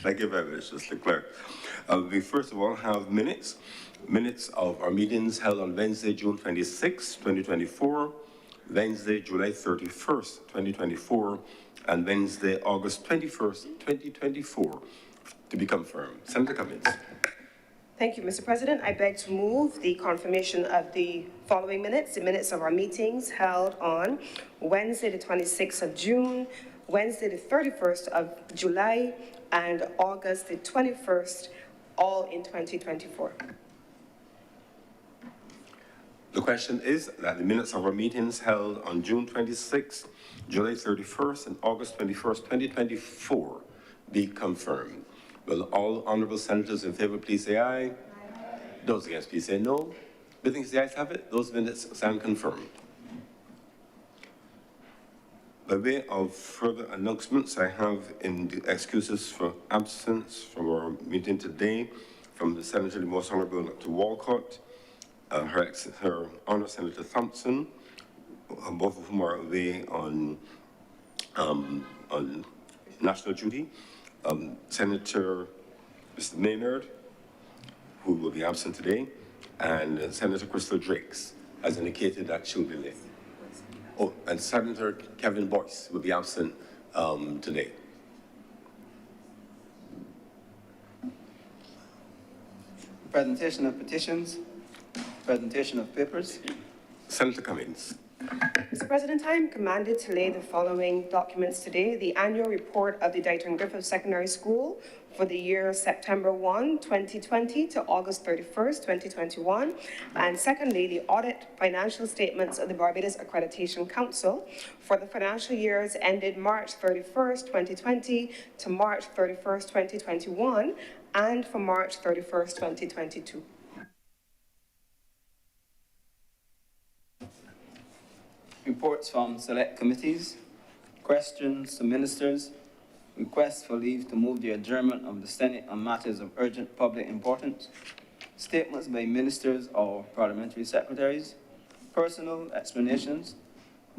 Thank you very much, Mr. Clerk. We first of all have minutes. Minutes of our meetings held on Wednesday, June 26, 2024, Wednesday, July 31st, 2024, and Wednesday, August 21st, 2024, to be confirmed. Senator Cummins. Thank you, Mr. President. I beg to move the confirmation of the following minutes, the minutes of our meetings held on Wednesday, the 26th of June, Wednesday, the 31st of July, and August, the 21st, all in 2024. The question is that the minutes of our meetings held on June 26th, July 31st, and August 21st, 2024 be confirmed. Will all honorable senators in favor please say aye? Aye. Those against please say no. Bidding the ayes have it, those minutes stand confirmed. By way of further announcements, I have in the excuses for absence from our meeting today from the Senator, the Most Honorable Dr. Walcott, her Honor Senator Thompson, both of whom are away on national duty. Senator Mr. Maynard, who will be absent today, and Senator Crystal Drakes has indicated that she'll be late. Oh, and Senator Kevin Boyce will be absent today. Presentation of petitions, presentation of papers. Senator Cummins. Mr. President, I am commanded to lay the following documents today: the annual report of the Dighton Griffith Secondary School for the year September 1, 2020 to August 31st, 2021. And secondly, the audit financial statements of the Barbados Accreditation Council for the financial years ended March 31st, 2020 to March 31st, 2021, and for March 31st, 2022. Reports from select committees, questions to ministers, requests for leave to move the adjournment of the Senate on matters of urgent public importance, statements by ministers or parliamentary secretaries, personal explanations,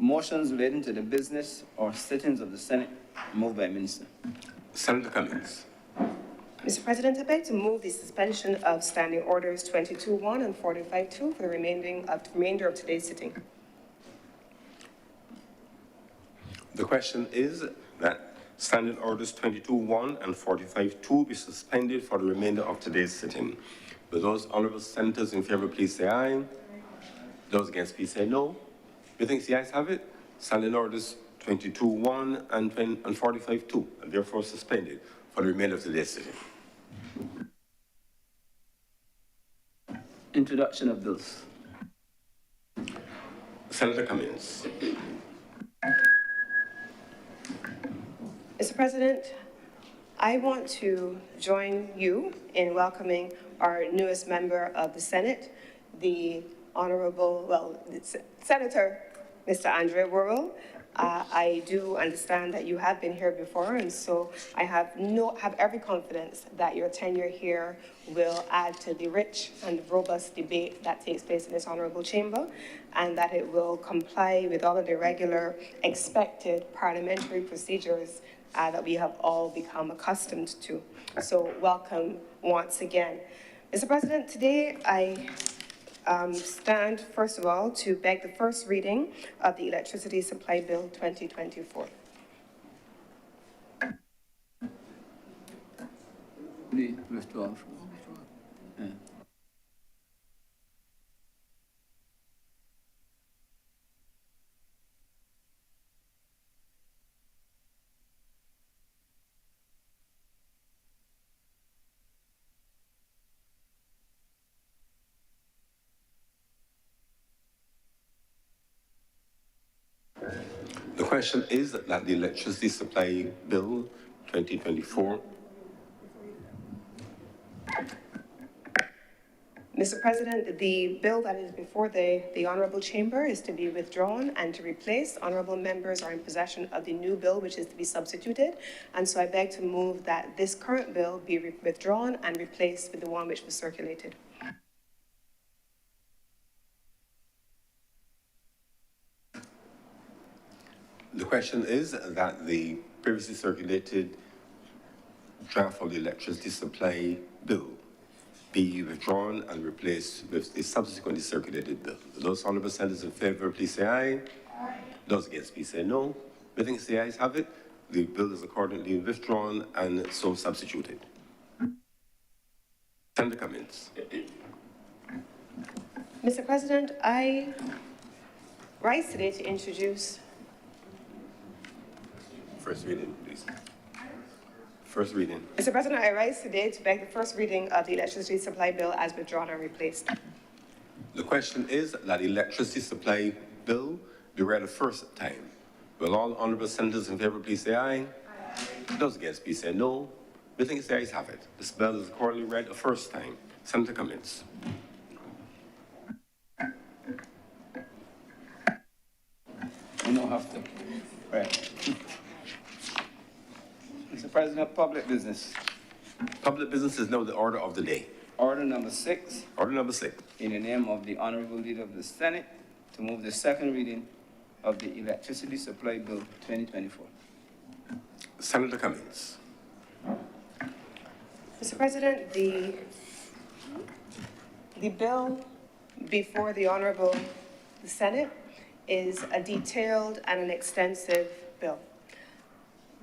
motions relating to the business or sittings of the Senate, moved by minister. Senator Cummins. Mr. President, I beg to move the suspension of Standing Orders 22-1 and 45-2 for the remainder of today's sitting. The question is that Standing Orders 22-1 and 45-2 be suspended for the remainder of today's sitting. Will those honorable senators in favor please say aye? Those against please say no. You think the ayes have it? Standing Orders 22-1 and 45-2 and therefore suspended for the remainder of today's sitting. Introduction of bills. Senator Cummins. Mr. President, I want to join you in welcoming our newest member of the Senate, the Honorable, Senator Mr. Andre Worrell. I do understand that you have been here before, and so I have every confidence that your tenure here will add to the rich and robust debate that takes place in this honorable chamber, and that it will comply with all of the regular expected parliamentary procedures that we have all become accustomed to. So welcome once again. Mr. President, today I stand, first of all, to beg the first reading of the Electricity Supply Bill 2024. The withdrawal. Yeah. The question is that the Electricity Supply Bill 2024. Mr. President, the bill that is before the Honourable Chamber is to be withdrawn and to replace. Honourable members are in possession of the new bill, which is to be substituted. And so I beg to move that this current bill be withdrawn and replaced with the one which was circulated. The question is that the previously circulated draft of the electricity supply bill be withdrawn and replaced with the subsequently circulated bill. Those honorable senators in favor, please say aye. Aye. Those against, please say no. Voting the ayes have it. The bill is accordingly withdrawn and so substituted. Senator Cummins. Mr. President, I rise today to introduce. First reading, please. First reading. Mr. President, I rise today to beg the first reading of the electricity supply bill as withdrawn and replaced. The question is that the electricity supply bill be read a first time. Will all honorable senators in favor please say aye? Aye. Those against please say no. Voting the ayes have it. This bill is accordingly read a first time. Senator Cummins. We don't have to. Right. Mr. President, public business. Public business is now the order of the day. Order number 6. Order number 6. In the name of the Honorable Leader of the Senate, to move the second reading of the Electricity Supply Bill 2024. Senator Cummins. Mr. President, the bill before the Honorable Senate is a detailed and an extensive bill.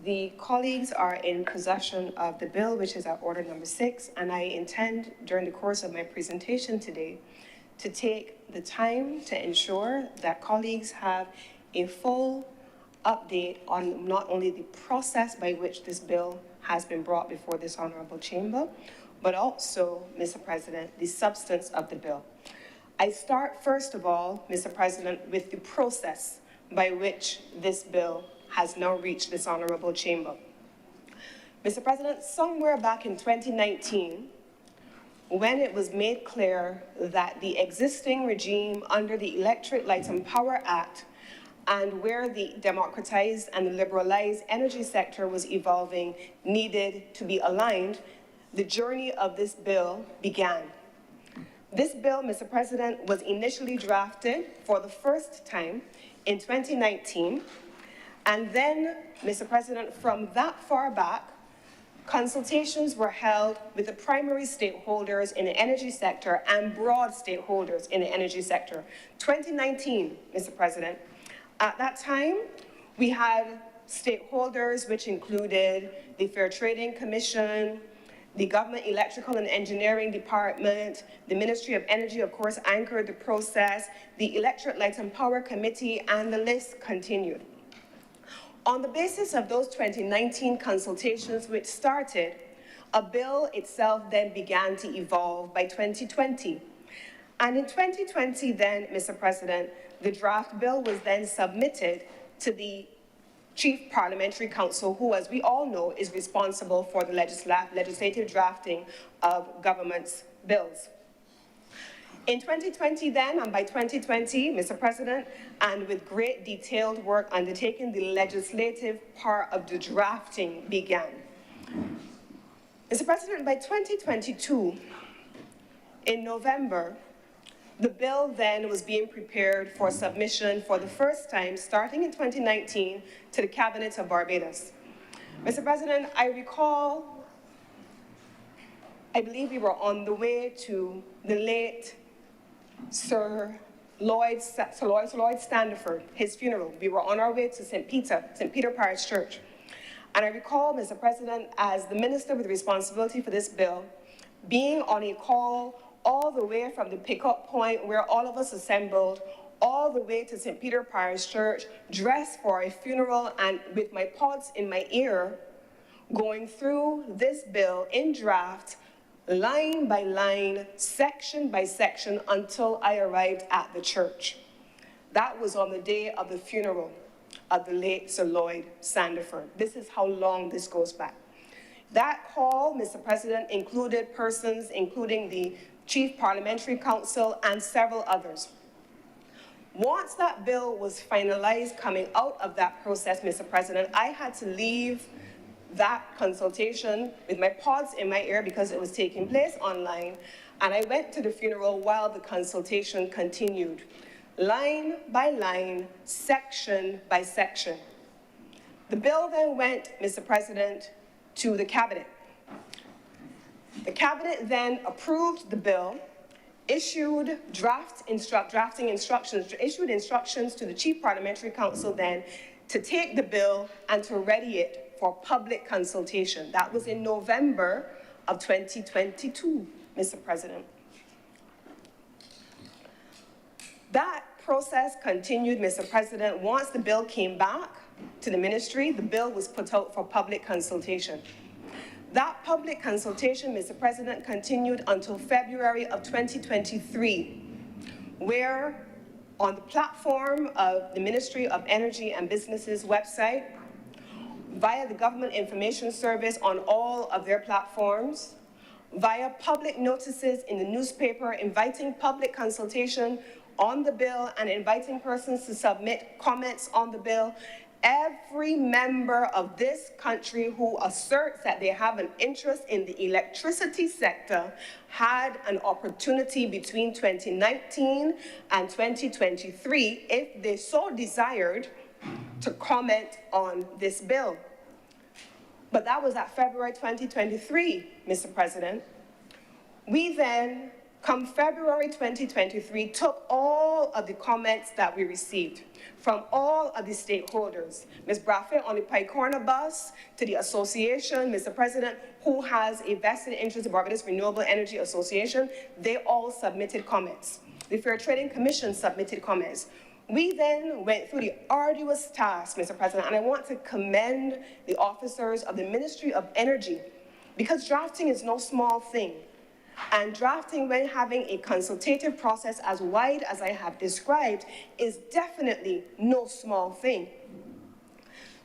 The colleagues are in possession of the bill, which is at order number 6, and I intend during the course of my presentation today to take the time to ensure that colleagues have a full update on not only the process by which this bill has been brought before this honorable chamber, but also, Mr. President, the substance of the bill. I start, first of all, Mr. President, with the process by which this bill has now reached this honorable chamber. Mr. President, somewhere back in 2019, when it was made clear that the existing regime under the Electric Light and Power Act and where the democratized and liberalized energy sector was evolving needed to be aligned, the journey of this bill began. This bill, Mr. President, was initially drafted for the first time in 2019. And then, Mr. President, from that far back, consultations were held with the primary stakeholders in the energy sector and broad stakeholders in the energy sector. 2019, Mr. President, at that time, we had stakeholders which included the Fair Trading Commission, the Government Electrical and Engineering Department, the Ministry of Energy, of course, anchored the process, the Electric Light and Power Committee, and the list continued. On the basis of those 2019 consultations which started, a bill itself then began to evolve by 2020. And in 2020 then, Mr. President, the draft bill was then submitted to the Chief Parliamentary Council, who, as we all know, is responsible for the legislative drafting of government's bills. In 2020 then, and by 2020, Mr. President, and with great detailed work undertaken, the legislative part of the drafting began. Mr. President, by 2022, in November, the bill then was being prepared for submission for the first time, starting in 2019, to the Cabinet of Barbados. Mr. President, I recall, I believe we were on the way to the late Sir Lloyd Standiford, his funeral. We were on our way to St. Peter Parish Church. And I recall, Mr. President, as the minister with responsibility for this bill, being on a call all the way from the pickup point where all of us assembled, all the way to St. Peter Parish Church, dressed for a funeral and with my pods in my ear, going through this bill in draft, line by line, section by section, until I arrived at the church. That was on the day of the funeral of the late Sir Lloyd Standiford. This is how long this goes back. That call, Mr. President, included persons, including the Chief Parliamentary Council and several others. Once that bill was finalized coming out of that process, Mr. President, I had to leave that consultation with my pods in my ear because it was taking place online, and I went to the funeral while the consultation continued, line by line, section by section. The bill then went, Mr. President, to the Cabinet. The cabinet then approved the bill, issued drafting instructions, issued instructions to the Chief Parliamentary Counsel then to take the bill and to ready it for public consultation. That was in November of 2022, Mr. President. That process continued, Mr. President. Once the bill came back to the ministry, the bill was put out for public consultation. That public consultation, Mr. President, continued until February of 2023, where on the platform of the Ministry of Energy and Business's website, via the Government Information Service on all of their platforms, via public notices in the newspaper inviting public consultation on the bill and inviting persons to submit comments on the bill, every member of this country who asserts that they have an interest in the electricity sector had an opportunity between 2019 and 2023, if they so desired, to comment on this bill. But that was at February 2023, Mr. President. We then, come February 2023, took all of the comments that we received from all of the stakeholders, Ms. Braffet on the Pike Corner bus, to the association, Mr. President, who has a vested interest in Barbados Renewable Energy Association, they all submitted comments. The Fair Trading Commission submitted comments. We then went through the arduous task, Mr. President, and I want to commend the officers of the Ministry of Energy, because drafting is no small thing. And drafting, when having a consultative process as wide as I have described, is definitely no small thing.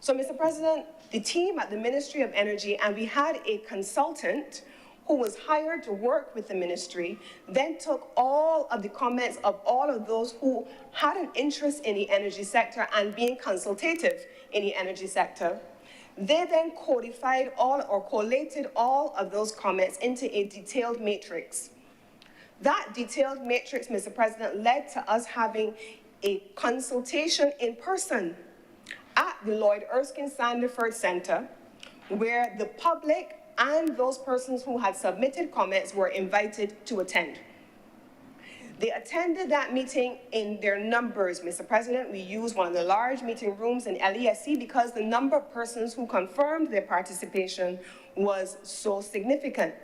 So, Mr. President, the team at the Ministry of Energy, and we had a consultant who was hired to work with the ministry, then took all of the comments of all of those who had an interest in the energy sector and being consultative in the energy sector. They then codified all or collated all of those comments into a detailed matrix. That detailed matrix, Mr. President, led to us having a consultation in person at the Lloyd Erskine Sandiford Center, where the public and those persons who had submitted comments were invited to attend. They attended that meeting in their numbers, Mr. President. We used one of the large meeting rooms in LESC because the number of persons who confirmed their participation was so significant.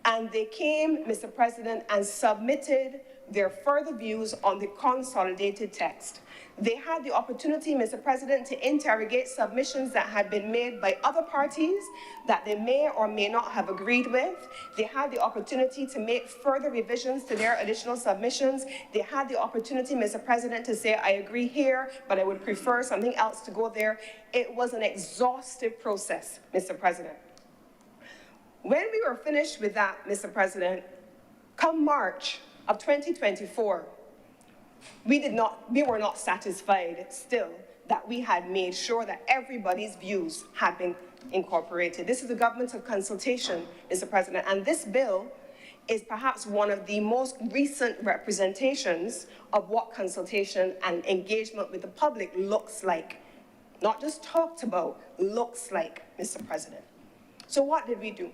And they came, Mr. President, and submitted their further views on the consolidated text. They had the opportunity, Mr. President, to interrogate submissions that had been made by other parties that they may or may not have agreed with. They had the opportunity to make further revisions to their additional submissions. They had the opportunity, Mr. President, to say, I agree here, but I would prefer something else to go there. It was an exhaustive process, Mr. President. When we were finished with that, Mr. President, come March of 2024, we were not satisfied still that we had made sure that everybody's views had been incorporated. This is a government of consultation, Mr. President, and this bill is perhaps one of the most recent representations of what consultation and engagement with the public looks like. Not just talked about, looks like, Mr. President. So what did we do?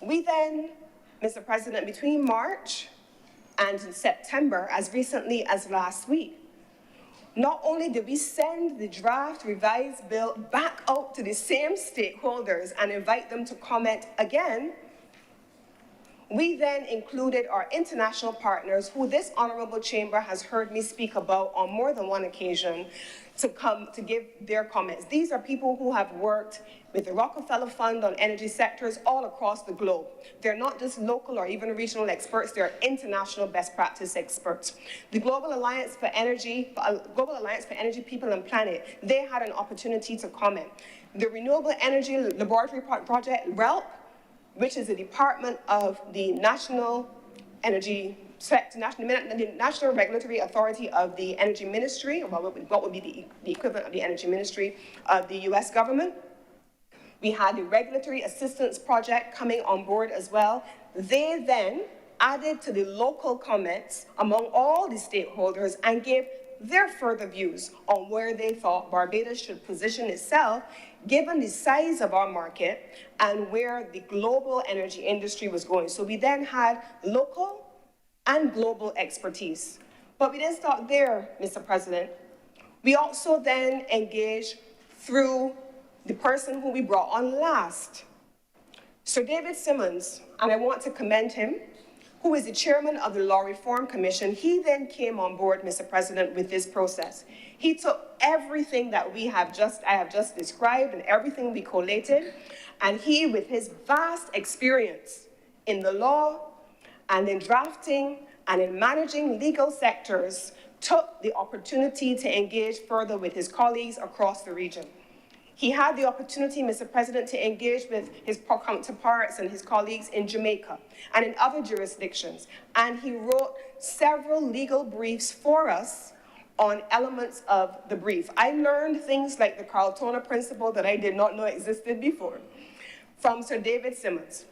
We then, Mr. President, between March and September, as recently as last week, not only did we send the draft revised bill back out to the same stakeholders and invite them to comment again, we then included our international partners, who this honorable chamber has heard me speak about on more than one occasion, to come to give their comments. These are people who have worked with the Rockefeller Fund on energy sectors all across the globe. They're not just local or even regional experts, they're international best practice experts. The Global Alliance for Energy People and Planet, they had an opportunity to comment. The Renewable Energy Laboratory Project, RELP, which is a department of the National Regulatory Authority of the Energy Ministry, or what would be the equivalent of the Energy Ministry of the US government. We had the Regulatory Assistance Project coming on board as well. They then added to the local comments among all the stakeholders and gave their further views on where they thought Barbados should position itself given the size of our market and where the global energy industry was going. So we then had local and global expertise. But we didn't stop there, Mr. President. We also then engaged through the person who we brought on last, Sir David Simmons, and I want to commend him, who is the chairman of the Law Reform Commission. He then came on board, Mr. President, with this process. He took everything that I have just described and everything we collated, and he, with his vast experience in the law and in drafting and in managing legal sectors, took the opportunity to engage further with his colleagues across the region. He had the opportunity, Mr. President, to engage with his counterparts and his colleagues in Jamaica and in other jurisdictions, and he wrote several legal briefs for us on elements of the brief. I learned things like the Carltona principle that I did not know existed before from Sir David Simmons.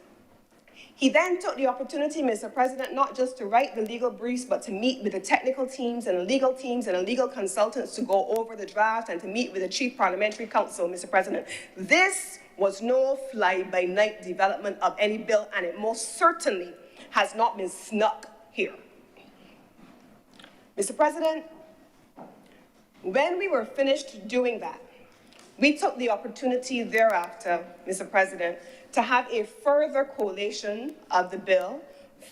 He then took the opportunity, Mr. President, not just to write the legal briefs, but to meet with the technical teams and the legal consultants to go over the draft and to meet with the Chief Parliamentary Counsel, Mr. President. This was no fly-by-night development of any bill, and it most certainly has not been snuck here. Mr. President, when we were finished doing that, we took the opportunity thereafter, Mr. President, to have a further collation of the bill,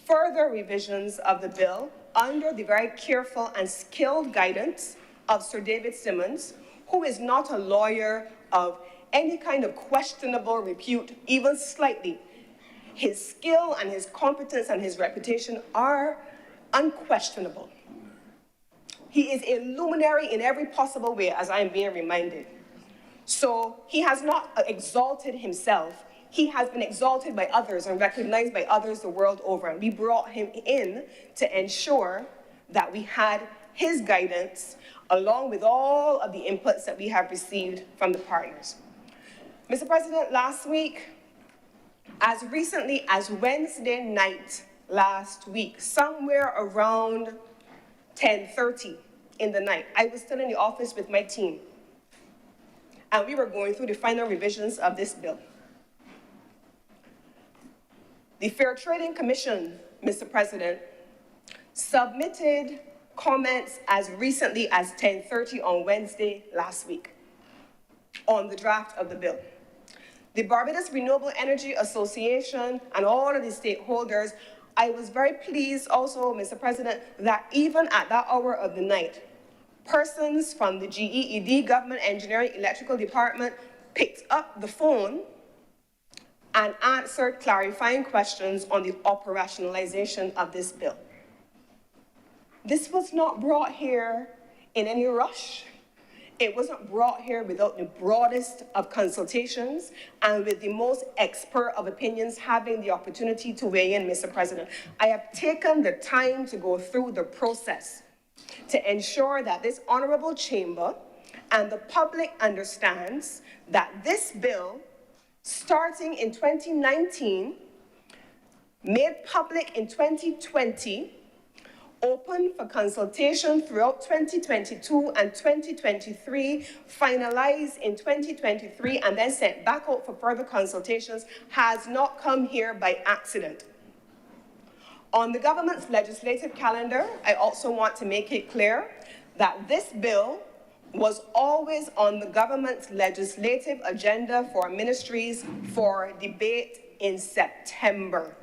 further revisions of the bill under the very careful and skilled guidance of Sir David Simmons, who is not a lawyer of any kind of questionable repute, even slightly. His skill and his competence and his reputation are unquestionable. He is a luminary in every possible way, as I am being reminded. So he has not exalted himself. He has been exalted by others and recognized by others the world over. And we brought him in to ensure that we had his guidance along with all of the inputs that we have received from the partners. Mr. President, last week, as recently as Wednesday night last week, somewhere around 10:30 in the night, I was still in the office with my team, and we were going through the final revisions of this bill. The Fair Trading Commission, Mr. President, submitted comments as recently as 10:30 on Wednesday last week on the draft of the bill. The Barbados Renewable Energy Association and all of the stakeholders, I was very pleased also, Mr. President, that even at that hour of the night, persons from the GEED, Government Engineering Electrical Department, picked up the phone and answered clarifying questions on the operationalization of this bill. This was not brought here in any rush. It wasn't brought here without the broadest of consultations and with the most expert of opinions having the opportunity to weigh in, Mr. President. I have taken the time to go through the process to ensure that this honorable chamber and the public understands that this bill, starting in 2019, made public in 2020, open for consultation throughout 2022 and 2023, finalized in 2023, and then sent back out for further consultations, has not come here by accident. On the government's legislative calendar, I also want to make it clear that this bill was always on the government's legislative agenda for ministries for debate in September.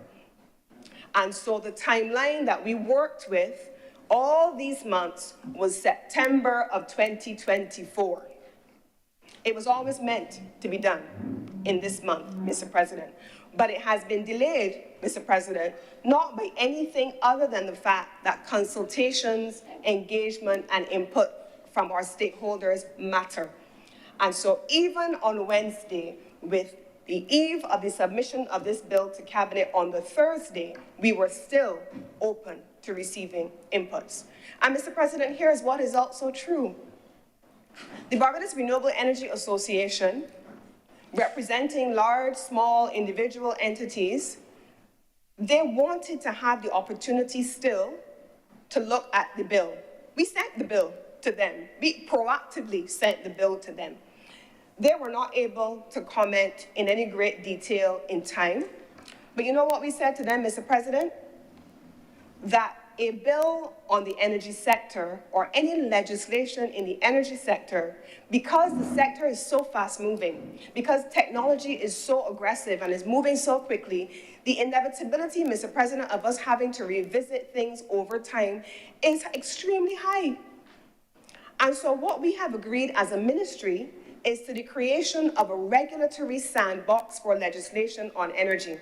And so the timeline that we worked with all these months was September of 2024. It was always meant to be done in this month, Mr. President. But it has been delayed, Mr. President, not by anything other than the fact that consultations, engagement, and input from our stakeholders matter. And so even on Wednesday, with the eve of the submission of this bill to Cabinet on the Thursday, we were still open to receiving inputs. And Mr. President, here is what is also true. The Barbados Renewable Energy Association, representing large, small, individual entities, they wanted to have the opportunity still to look at the bill. We sent the bill to them. We proactively sent the bill to them. They were not able to comment in any great detail in time. But you know what we said to them, Mr. President? That a bill on the energy sector or any legislation in the energy sector, because the sector is so fast moving, because technology is so aggressive and is moving so quickly, the inevitability, Mr. President, of us having to revisit things over time is extremely high. And so what we have agreed as a ministry is to the creation of a regulatory sandbox for legislation on energy,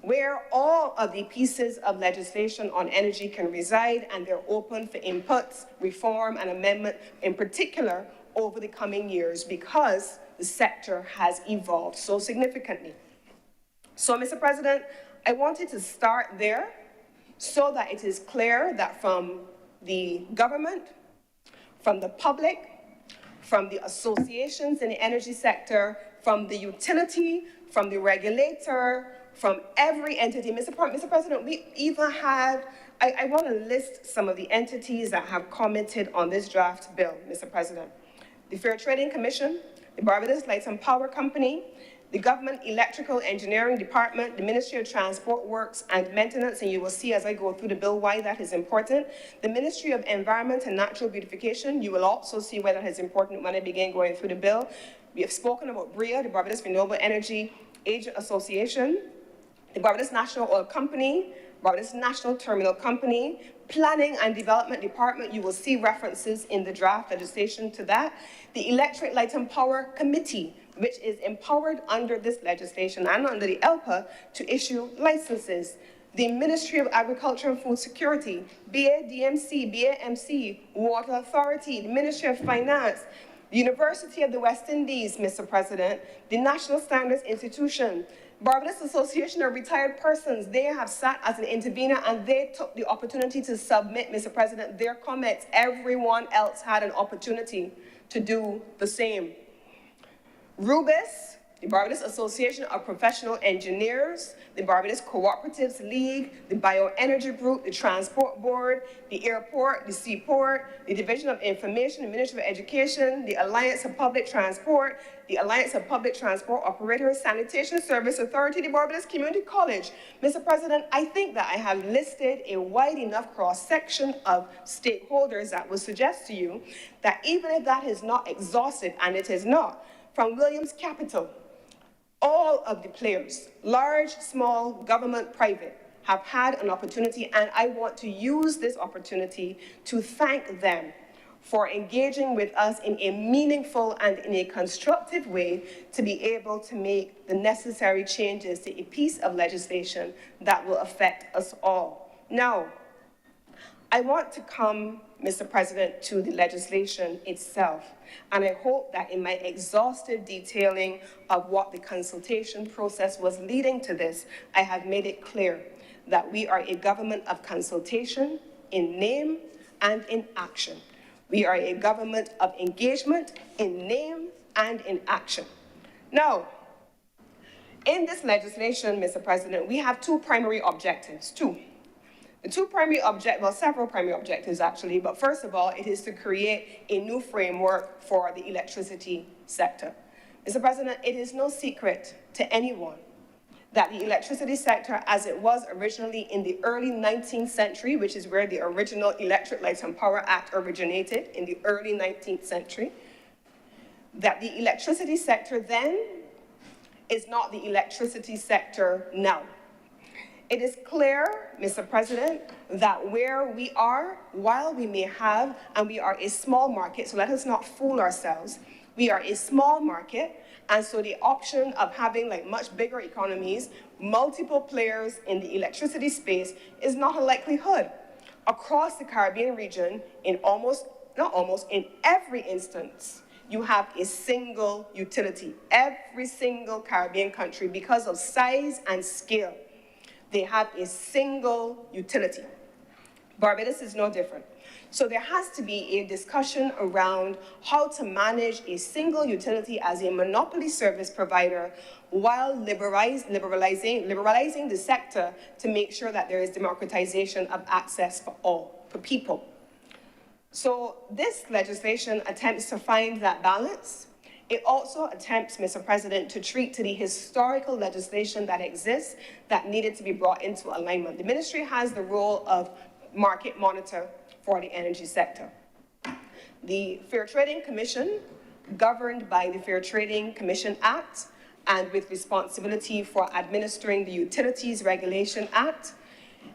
where all of the pieces of legislation on energy can reside, and they're open for inputs, reform, and amendment, in particular, over the coming years, because the sector has evolved so significantly. So, Mr. President, I wanted to start there so that it is clear that from the government, from the public, from the associations in the energy sector, from the utility, from the regulator, from every entity. Mr. President, we even had, I want to list some of the entities that have commented on this draft bill, Mr. President. The Fair Trading Commission, the Barbados Light and Power Company, the Government Electrical Engineering Department, the Ministry of Transport Works and Maintenance, and you will see as I go through the bill why that is important. The Ministry of Environment and Natural Beautification, you will also see why that is important when I begin going through the bill. We have spoken about BREA, the Barbados Renewable Energy Agent Association, the Barbados National Oil Company, Barbados National Terminal Company, Planning and Development Department, you will see references in the draft legislation to that. The Electric Light and Power Committee, which is empowered under this legislation and under the ELPA to issue licenses. The Ministry of Agriculture and Food Security, BADMC, BAMC, Water Authority, the Ministry of Finance, the University of the West Indies, Mr. President, the National Standards Institution, Barbados Association of Retired Persons, they have sat as an intervener and they took the opportunity to submit, Mr. President, their comments. Everyone else had an opportunity to do the same. RUBIS, the Barbados Association of Professional Engineers, the Barbados Cooperatives League, the Bioenergy Group, the Transport Board, the Airport, the Seaport, the Division of Information, the Ministry of Education, the Alliance of Public Transport, the Alliance of Public Transport Operators, Sanitation Service Authority, the Barbados Community College. Mr. President, I think that I have listed a wide enough cross-section of stakeholders that will suggest to you that even if that is not exhausted, and it is not, from Williams Capital, all of the players, large, small, government, private, have had an opportunity, and I want to use this opportunity to thank them for engaging with us in a meaningful and in a constructive way to be able to make the necessary changes to a piece of legislation that will affect us all. Now, I want to come, Mr. President, to the legislation itself, and I hope that in my exhaustive detailing of what the consultation process was leading to this, I have made it clear that we are a government of consultation in name and in action. We are a government of engagement in name and in action. Now, in this legislation, Mr. President, we have two primary objectives, The two primary objectives, well, several primary objectives actually, but first of all, it is to create a new framework for the electricity sector. Mr. President, it is no secret to anyone that the electricity sector, as it was originally in the early 19th century, which is where the original Electric Light and Power Act originated, in the early 19th century, that the electricity sector then is not the electricity sector now. It is clear, Mr. President, that where we are, while we may have, and we are a small market, so let us not fool ourselves, we are a small market, and so the option of having like much bigger economies, multiple players in the electricity space is not a likelihood. Across the Caribbean region, in every instance, you have a single utility. Every single Caribbean country, because of size and scale, they have a single utility. Barbados is no different. So there has to be a discussion around how to manage a single utility as a monopoly service provider while liberalizing the sector to make sure that there is democratization of access for all, for people. So this legislation attempts to find that balance. It also attempts, Mr. President, to treat to the historical legislation that exists that needed to be brought into alignment. The ministry has the role of market monitor for the energy sector. The Fair Trading Commission, governed by the Fair Trading Commission Act and with responsibility for administering the Utilities Regulation Act,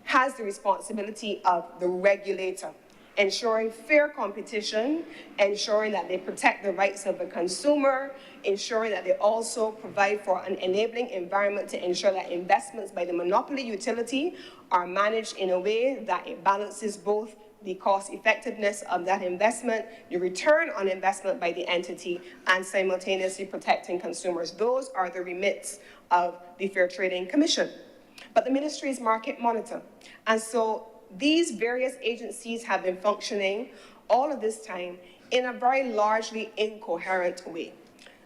has the responsibility of the regulator, ensuring fair competition, ensuring that they protect the rights of the consumer, ensuring that they also provide for an enabling environment to ensure that investments by the monopoly utility are managed in a way that it balances both the cost effectiveness of that investment, the return on investment by the entity, and simultaneously protecting consumers. Those are the remits of the Fair Trading Commission. But the ministry is market monitor. And so these various agencies have been functioning all of this time in a very largely incoherent way.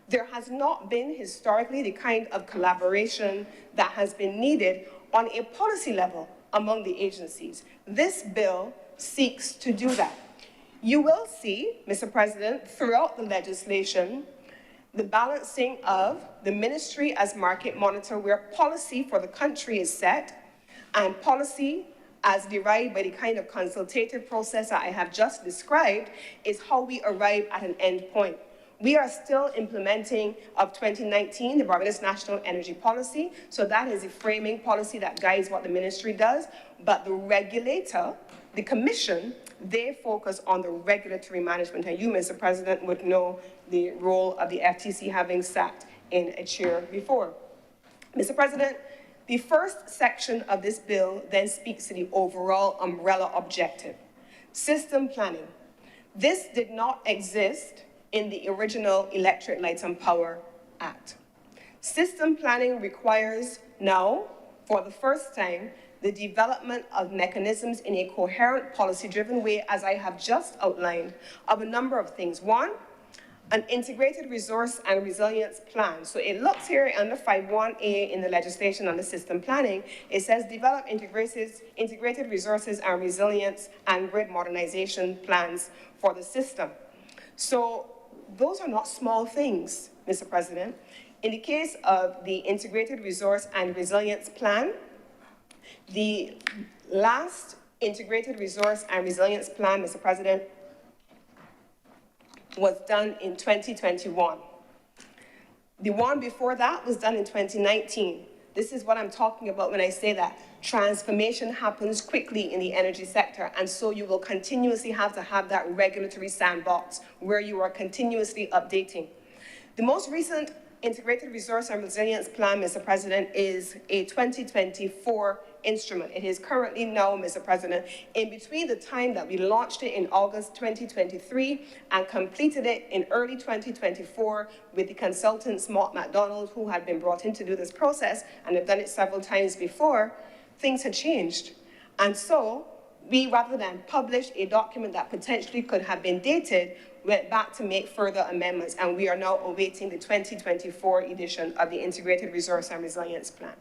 There has not been historically the kind of collaboration that has been needed on a policy level among the agencies. This bill seeks to do that. You will see, Mr. President, throughout the legislation, the balancing of the ministry as market monitor, where policy for the country is set, and policy as derived by the kind of consultative process that I have just described is how we arrive at an end point. We are still implementing of 2019, the Barbados National Energy Policy, so that is a framing policy that guides what the ministry does, but the regulator, the commission, they focus on the regulatory management. And you, Mr. President, would know the role of the FTC having sat in a chair before. Mr. President, the first section of this bill then speaks to the overall umbrella objective, system planning. This did not exist in the original Electric Light and Power Act. System planning requires now, for the first time, the development of mechanisms in a coherent, policy-driven way, as I have just outlined, of a number of things. One, an integrated resource and resilience plan. So it looks here under 5.1a in the legislation on the system planning, it says develop integrated resources and resilience and grid modernization plans for the system. So those are not small things, Mr. President. In the case of the integrated resource and resilience plan, the last integrated resource and resilience plan, Mr. President, was done in 2021. The one before that was done in 2019. This is what I'm talking about when I say that transformation happens quickly in the energy sector, and so you will continuously have to have that regulatory sandbox where you are continuously updating. The most recent Integrated Resource and Resilience Plan, Mr. President, is a 2024 instrument. It is currently now, Mr. President, in between the time that we launched it in August 2023 and completed it in early 2024 with the consultants, Mott MacDonald, who had been brought in to do this process and have done it several times before, things had changed. And so we, rather than publish a document that potentially could have been dated, went back to make further amendments, and we are now awaiting the 2024 edition of the Integrated Resource and Resilience Plan.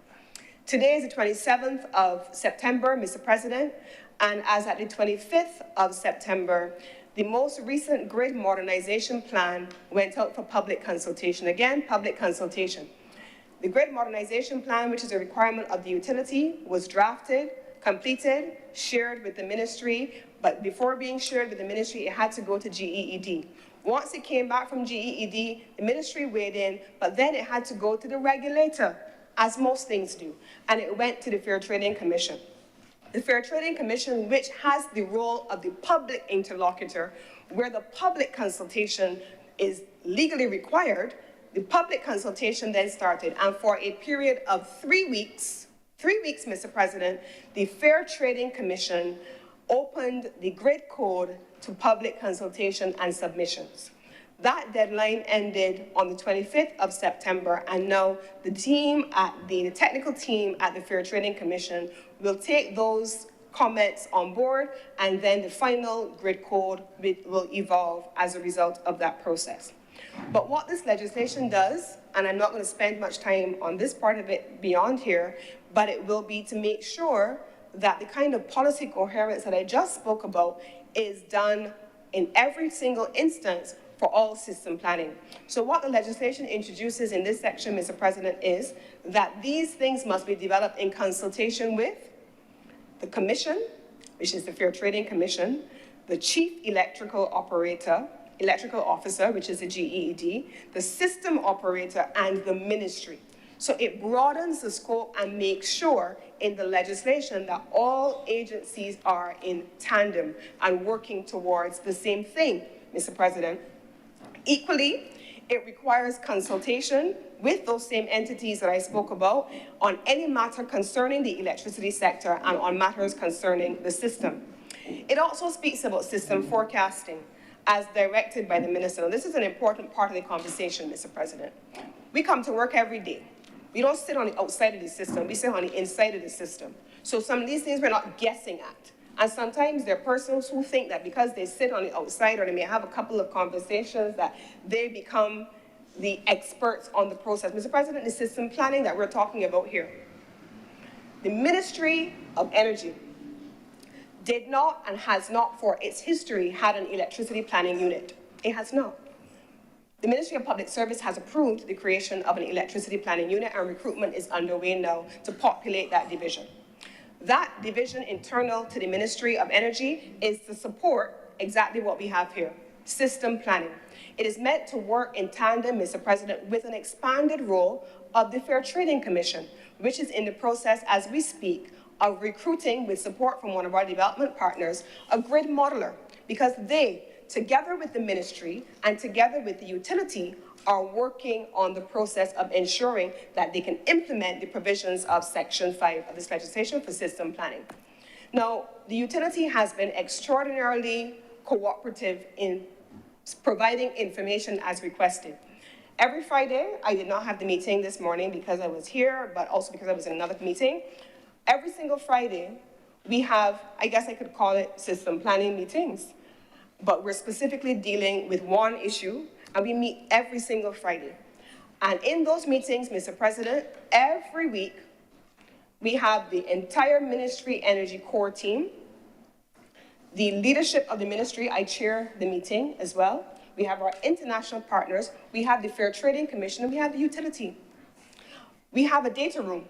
Today is the 27th of September, Mr. President, and as at the 25th of September, the most recent grid modernization plan went out for public consultation. Again, public consultation. The grid modernization plan, which is a requirement of the utility, was drafted, completed, shared with the ministry, but before being shared with the ministry, it had to go to GEED. Once it came back from GEED, the ministry weighed in, but then it had to go to the regulator, as most things do, and it went to the Fair Trading Commission. The Fair Trading Commission, which has the role of the public interlocutor, where the public consultation is legally required, the public consultation then started, and for a period of 3 weeks, Mr. President, the Fair Trading Commission opened the grid code to public consultation and submissions. That deadline ended on the 25th of September, and now the team the technical team at the Fair Trading Commission will take those comments on board, and then the final grid code will evolve as a result of that process. But what this legislation does, and I'm not going to spend much time on this part of it beyond here, but it will be to make sure that the kind of policy coherence that I just spoke about is done in every single instance for all system planning. So what the legislation introduces in this section, Mr. President, is that these things must be developed in consultation with the Commission, which is the Fair Trading Commission, the Chief Electrical Officer, which is the GEED, the System Operator, and the Ministry. So it broadens the scope and makes sure in the legislation that all agencies are in tandem and working towards the same thing, Mr. President. Equally, it requires consultation with those same entities that I spoke about on any matter concerning the electricity sector and on matters concerning the system. It also speaks about system forecasting as directed by the minister. Now, this is an important part of the conversation, Mr. President. We come to work every day. We don't sit on the outside of the system, we sit on the inside of the system. So some of these things we're not guessing at. And sometimes there are persons who think that because they sit on the outside or they may have a couple of conversations that they become the experts on the process. Mr. President, the system planning that we're talking about here, the Ministry of Energy did not and has not for its history had an electricity planning unit. It has not. The Ministry of Public Service has approved the creation of an electricity planning unit, and recruitment is underway now to populate that division. That division internal to the Ministry of Energy is to support exactly what we have here, system planning. It is meant to work in tandem, Mr. President, with an expanded role of the Fair Trading Commission, which is in the process as we speak of recruiting, with support from one of our development partners, a grid modeler, because they, together with the ministry and together with the utility, are working on the process of ensuring that they can implement the provisions of Section 5 of this legislation for system planning. Now, the utility has been extraordinarily cooperative in providing information as requested. Every Friday, I did not have the meeting this morning because I was here, but also because I was in another meeting. Every single Friday, we have, I guess I could call it system planning meetings, but we're specifically dealing with one issue, and we meet every single Friday. And in those meetings, Mr. President, every week, we have the entire Ministry Energy core team, the leadership of the ministry. I chair the meeting as well. We have our international partners, we have the Fair Trading Commission, and we have the utility. We have a data room.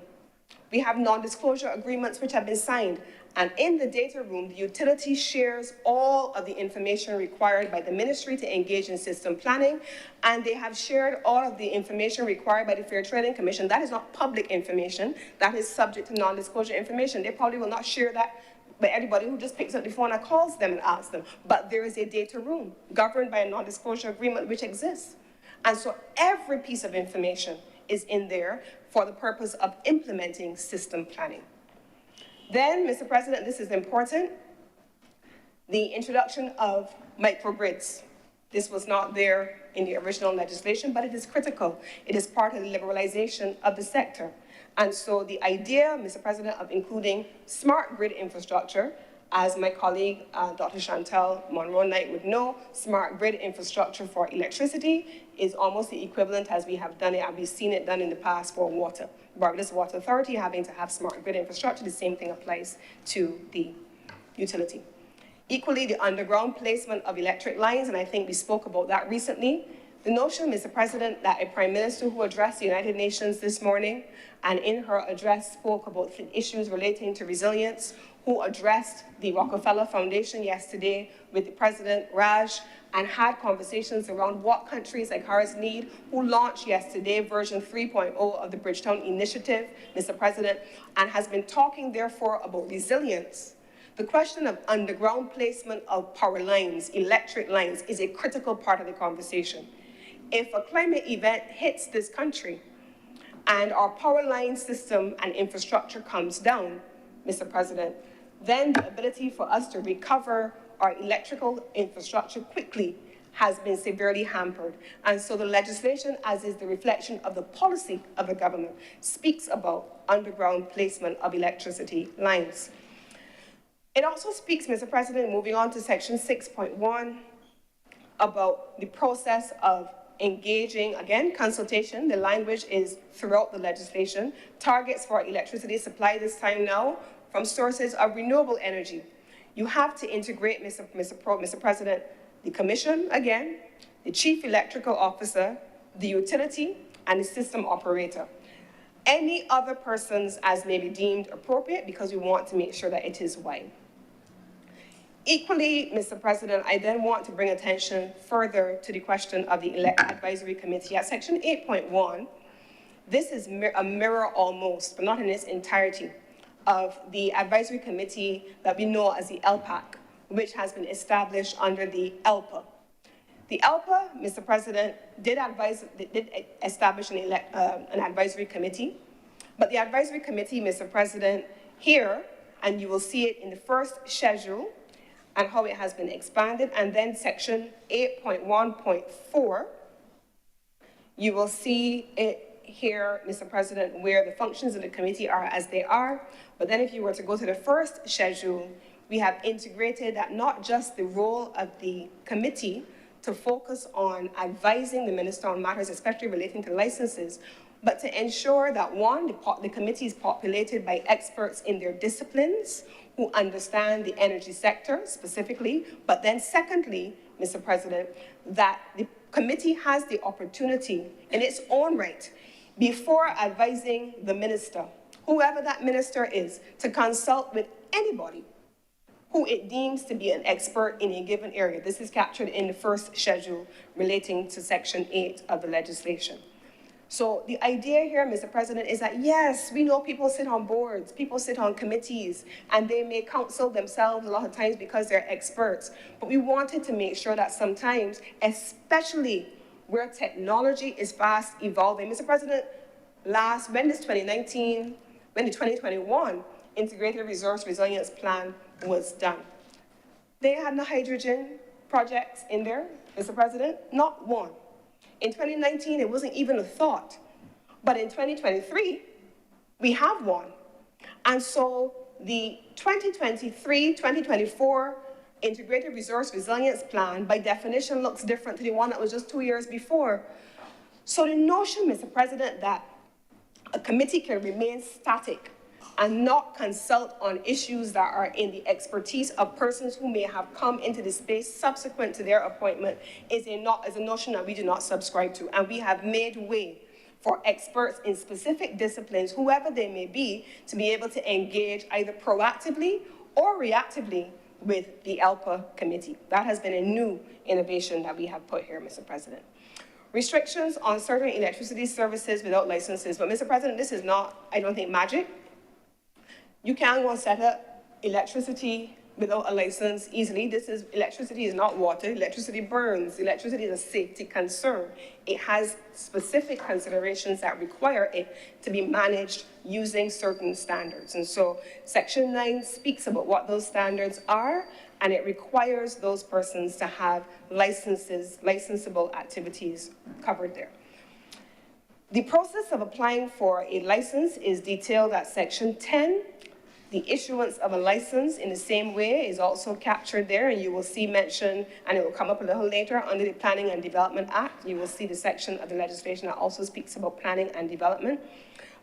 We have non-disclosure agreements which have been signed. And in the data room, the utility shares all of the information required by the ministry to engage in system planning, and they have shared all of the information required by the Fair Trading Commission. That is not public information. That is subject to non-disclosure information. They probably will not share that by anybody who just picks up the phone and calls them and asks them. But there is a data room governed by a non-disclosure agreement which exists. And so every piece of information is in there for the purpose of implementing system planning. Then, Mr. President, this is important, the introduction of microgrids. This was not there in the original legislation, but it is critical. It is part of the liberalization of the sector. And so the idea, Mr. President, of including smart grid infrastructure, as my colleague, Dr. Chantal Monroe-Knight would know, smart grid infrastructure for electricity is almost the equivalent as we have done it, and we've seen it done in the past for water. Barbados Water Authority having to have smart grid infrastructure, the same thing applies to the utility. Equally, the underground placement of electric lines, and I think we spoke about that recently. The notion, Mr. President, that a Prime Minister who addressed the United Nations this morning and in her address spoke about issues relating to resilience, who addressed the Rockefeller Foundation yesterday with the President Raj and had conversations around what countries like ours need, who launched yesterday version 3.0 of the Bridgetown Initiative, Mr. President, and has been talking therefore about resilience. The question of underground placement of power lines, electric lines, is a critical part of the conversation. If a climate event hits this country and our power line system and infrastructure comes down, Mr. President, then the ability for us to recover our electrical infrastructure quickly has been severely hampered. And so the legislation, as is the reflection of the policy of the government, speaks about underground placement of electricity lines. It also speaks, Mr. President, moving on to section 6.1, about the process of engaging, again, consultation. The language is throughout the legislation. Targets for electricity supply this time now from sources of renewable energy. You have to integrate, Mr. President, the Commission, again, the chief electrical officer, the utility, and the system operator. Any other persons as may be deemed appropriate, because we want to make sure that it is wide. Equally, Mr. President, I then want to bring attention further to the question of the Advisory Committee. At Section 8.1, this is a mirror almost, but not in its entirety, of the Advisory Committee that we know as the LPAC, which has been established under the ELPA. The ELPA, Mr. President, did establish an advisory committee, but the advisory committee, Mr. President, here, and you will see it in the first schedule and how it has been expanded, and then Section 8.1.4, you will see it here, Mr. President, where the functions of the committee are as they are. But then if you were to go to the first schedule, we have integrated that not just the role of the committee to focus on advising the minister on matters especially relating to licenses, but to ensure that, one, the committee is populated by experts in their disciplines who understand the energy sector specifically, but then secondly, Mr. President, that the committee has the opportunity in its own right, before advising the minister, whoever that minister is, to consult with anybody who it deems to be an expert in a given area. This is captured in the first schedule relating to Section 8 of the legislation. So the idea here, Mr. President, is that yes, we know people sit on boards, people sit on committees, and they may counsel themselves a lot of times because they're experts. But we wanted to make sure that sometimes, especially where technology is fast evolving, Mr. President, when the 2021 Integrated Resource Resilience Plan was done, they had no hydrogen projects in there, Mr. President, not one. In 2019, it wasn't even a thought. But in 2023, we have one. And so the 2023-2024 Integrated Resource Resilience Plan, by definition, looks different to the one that was just 2 years before. So the notion, Mr. President, that a committee can remain static and not consult on issues that are in the expertise of persons who may have come into the space subsequent to their appointment is a notion that we do not subscribe to. And we have made way for experts in specific disciplines, whoever they may be, to be able to engage either proactively or reactively with the ELPA committee. That has been a new innovation that we have put here, Mr. President. Restrictions on certain electricity services without licenses. But Mr. President, this is not, I don't think, magic. You can go and set up electricity without a license easily. Electricity is not water. Electricity burns. Electricity is a safety concern. It has specific considerations that require it to be managed using certain standards. And so Section 9 speaks about what those standards are, and it requires those persons to have licensable activities covered there. The process of applying for a license is detailed at Section 10. The issuance of a license in the same way is also captured there, and you will see mention, and it will come up a little later, under the Planning and Development Act. You will see the section of the legislation that also speaks about planning and development.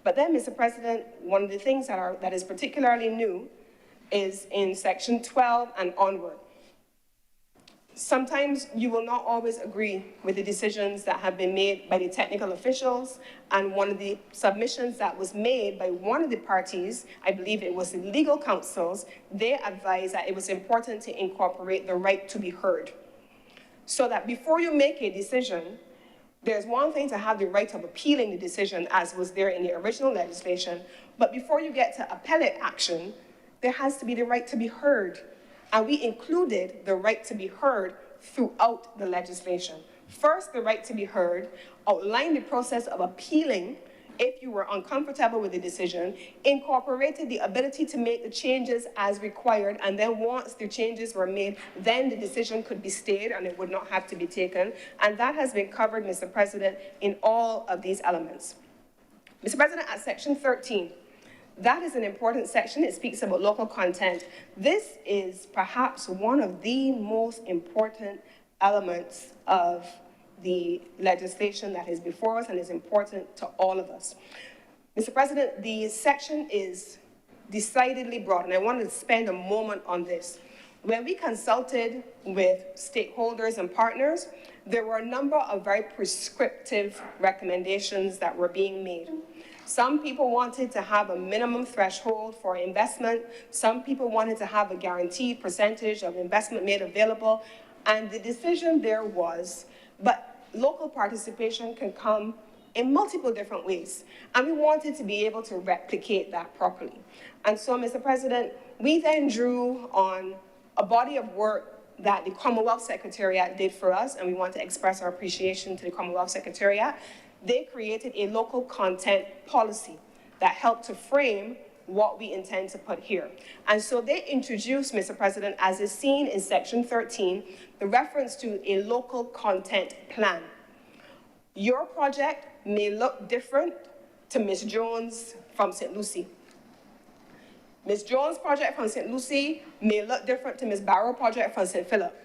But then, Mr. President, one of the things that is particularly new is in Section 12 and onward. Sometimes you will not always agree with the decisions that have been made by the technical officials, and one of the submissions that was made by one of the parties, I believe it was the legal counsels, they advised that it was important to incorporate the right to be heard. So that before you make a decision, there's one thing to have the right of appealing the decision, as was there in the original legislation, but before you get to appellate action, there has to be the right to be heard. And we included the right to be heard throughout the legislation. First, the right to be heard, outlined the process of appealing if you were uncomfortable with the decision, incorporated the ability to make the changes as required, and then once the changes were made, then the decision could be stayed and it would not have to be taken. And that has been covered, Mr. President, in all of these elements. Mr. President, at Section 13, that is an important section. It speaks about local content. This is perhaps one of the most important elements of the legislation that is before us and is important to all of us. Mr. President, the section is decidedly broad, and I wanted to spend a moment on this. When we consulted with stakeholders and partners, there were a number of very prescriptive recommendations that were being made. Some people wanted to have a minimum threshold for investment. Some people wanted to have a guaranteed percentage of investment made available. And the decision there was, but local participation can come in multiple different ways. And we wanted to be able to replicate that properly. And so, Mr. President, we then drew on a body of work that the Commonwealth Secretariat did for us, and we want to express our appreciation to the Commonwealth Secretariat. They created a local content policy that helped to frame what we intend to put here. And so they introduced, Mr. President, as is seen in Section 13, the reference to a local content plan. Your project may look different to Ms. Jones from St. Lucie. Ms. Jones' project from St. Lucie may look different to Ms. Barrow project from St. Philip.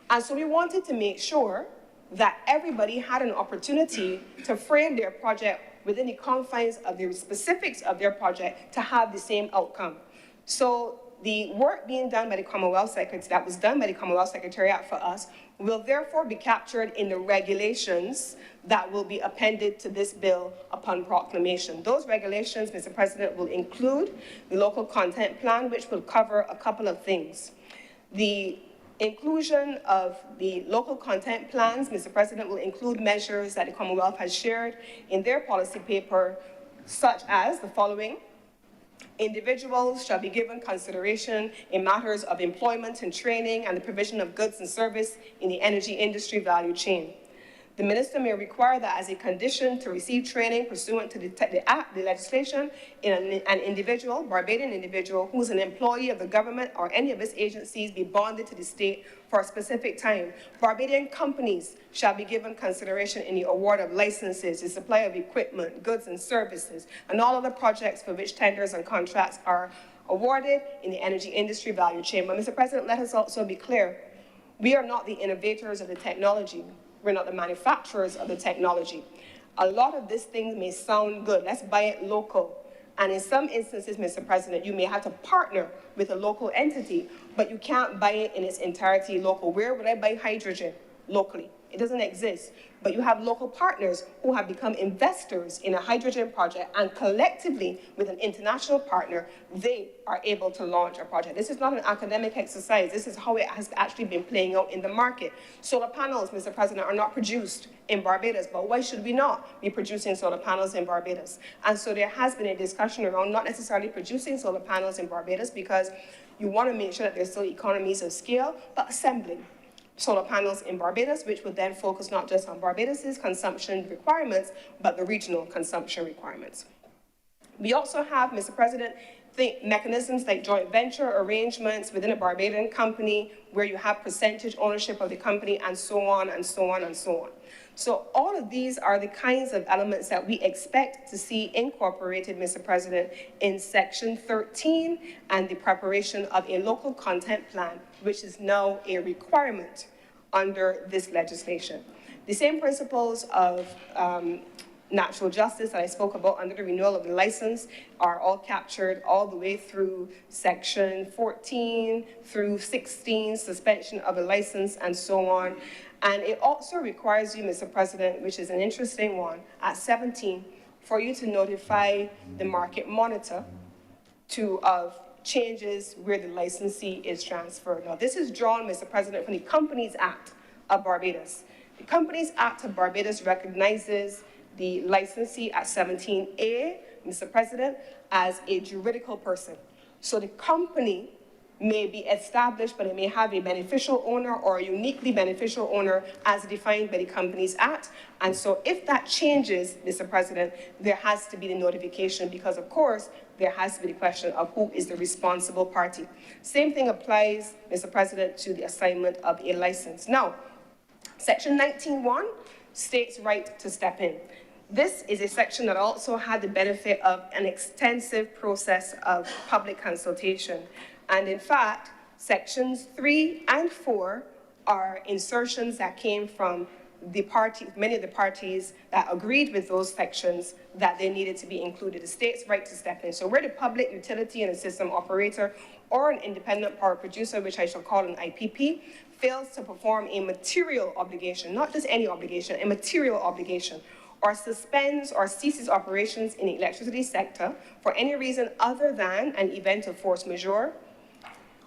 And so we wanted to make sure that everybody had an opportunity to frame their project within the confines of the specifics of their project to have the same outcome. So the work being done by the Commonwealth Secretariat, that was done by the Commonwealth Secretariat for us, will therefore be captured in the regulations that will be appended to this bill upon proclamation. Those regulations, Mr. President, will include the local content plan, which will cover a couple of things. The inclusion of the local content plans, Mr. President, will include measures that the Commonwealth has shared in their policy paper, such as the following. Individuals shall be given consideration in matters of employment and training and the provision of goods and service in the energy industry value chain. The minister may require that as a condition to receive training pursuant to the legislation, in an individual, Barbadian individual, who is an employee of the government or any of its agencies be bonded to the state for a specific time. Barbadian companies shall be given consideration in the award of licenses, the supply of equipment, goods and services, and all other projects for which tenders and contracts are awarded in the energy industry value chain. But Mr. President, let us also be clear. We are not the innovators of the technology. We're not the manufacturers of the technology. A lot of these things may sound good. Let's buy it local. And in some instances, Mr. President, you may have to partner with a local entity, but you can't buy it in its entirety local. Where would I buy hydrogen? Locally. It doesn't exist. But you have local partners who have become investors in a hydrogen project, and collectively, with an international partner, they are able to launch a project. This is not an academic exercise. This is how it has actually been playing out in the market. Solar panels, Mr. President, are not produced in Barbados, but why should we not be producing solar panels in Barbados? And so there has been a discussion around not necessarily producing solar panels in Barbados, because you want to make sure that there's still economies of scale, but assembling solar panels in Barbados, which would then focus not just on Barbados's consumption requirements, but the regional consumption requirements. We also have, Mr. President, mechanisms like joint venture arrangements within a Barbadian company where you have percentage ownership of the company, and so on and so on and so on. So all of these are the kinds of elements that we expect to see incorporated, Mr. President, in Section 13 and the preparation of a local content plan, which is now a requirement under this legislation. The same principles of natural justice that I spoke about under the renewal of the license are all captured all the way through Section 14 through 16, suspension of a license, and so on. And it also requires you, Mr. President, which is an interesting one, at 17, for you to notify the market monitor of changes where the licensee is transferred. Now, this is drawn, Mr. President, from the Companies Act of Barbados. The Companies Act of Barbados recognizes the licensee at 17A, Mr. President, as a juridical person. So the company may be established, but it may have a beneficial owner or a uniquely beneficial owner as defined by the Companies Act. And so if that changes, Mr. President, there has to be the notification, because of course, there has to be the question of who is the responsible party. Same thing applies, Mr. President, to the assignment of a license. Now, Section 19.1 states right to step in. This is a section that also had the benefit of an extensive process of public consultation. And in fact, Sections 3 and 4 are insertions that came from many of the parties that agreed with those sections that they needed to be included. The state's right to step in. So where the public utility and a system operator or an independent power producer, which I shall call an IPP, fails to perform a material obligation, not just any obligation, a material obligation, or suspends or ceases operations in the electricity sector for any reason other than an event of force majeure,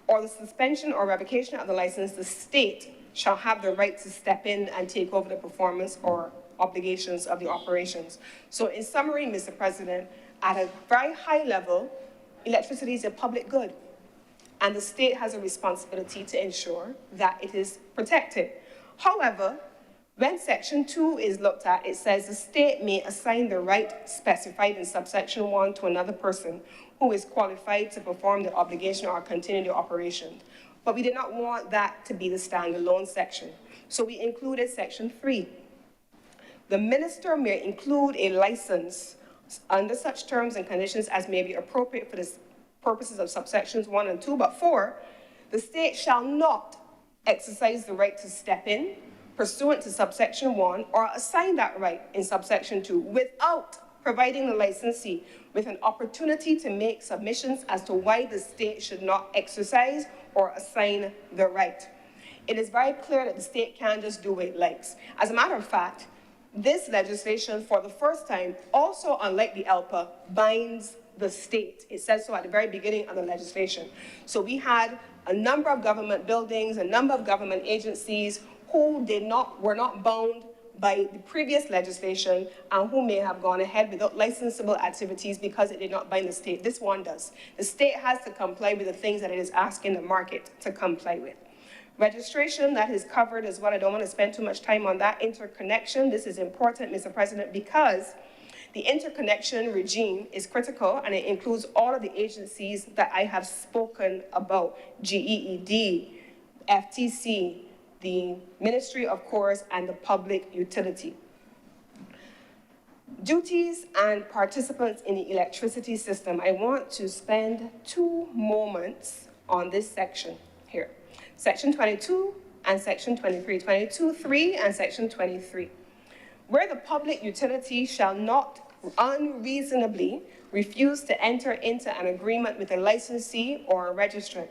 or the suspension or revocation of the license, the state shall have the right to step in and take over the performance or obligations of the operations. So in summary, Mr. President, at a very high level, electricity is a public good, and the state has a responsibility to ensure that it is protected. However, when Section 2 is looked at, it says the state may assign the right specified in subsection 1 to another person who is qualified to perform the obligation or continue the operation. But we did not want that to be the standalone section. So we included Section 3. The minister may include a license under such terms and conditions as may be appropriate for the purposes of subsections 1 and 2, but 4, the state shall not exercise the right to step in pursuant to subsection 1 or assign that right in subsection 2 without providing the licensee with an opportunity to make submissions as to why the state should not exercise or assign the right. It is very clear that the state can't just do what it likes. As a matter of fact, this legislation, for the first time, also unlike the ELPA, binds the state. It says so at the very beginning of the legislation. So we had a number of government buildings, a number of government agencies who were not bound by the previous legislation and who may have gone ahead without licensable activities because it did not bind the state. This one does. The state has to comply with the things that it is asking the market to comply with. Registration, that is covered as well. I don't want to spend too much time on that. Interconnection, this is important, Mr. President, because the interconnection regime is critical and it includes all of the agencies that I have spoken about: GEED, FTC, the Ministry of Course, and the public utility. Duties and participants in the electricity system. I want to spend 2 moments on this section here. Section 22 and Section 23, 22(3) and Section 23. Where the public utility shall not unreasonably refuse to enter into an agreement with a licensee or a registrant,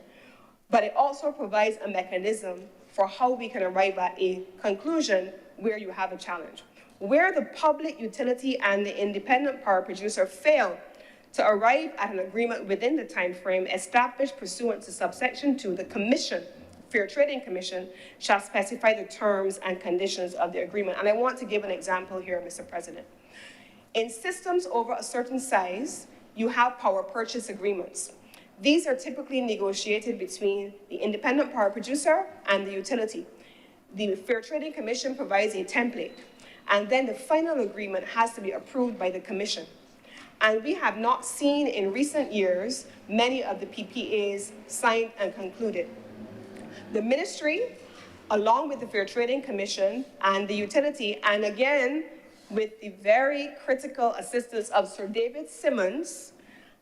but it also provides a mechanism for how we can arrive at a conclusion where you have a challenge. Where the public utility and the independent power producer fail to arrive at an agreement within the time frame established pursuant to subsection 2, the Commission, Fair Trading Commission, shall specify the terms and conditions of the agreement. And I want to give an example here, Mr. President. In systems over a certain size, you have power purchase agreements. These are typically negotiated between the independent power producer and the utility. The Fair Trading Commission provides a template, and then the final agreement has to be approved by the Commission. And we have not seen in recent years many of the PPAs signed and concluded. The ministry, along with the Fair Trading Commission and the utility, and again, with the very critical assistance of Sir David Simmons,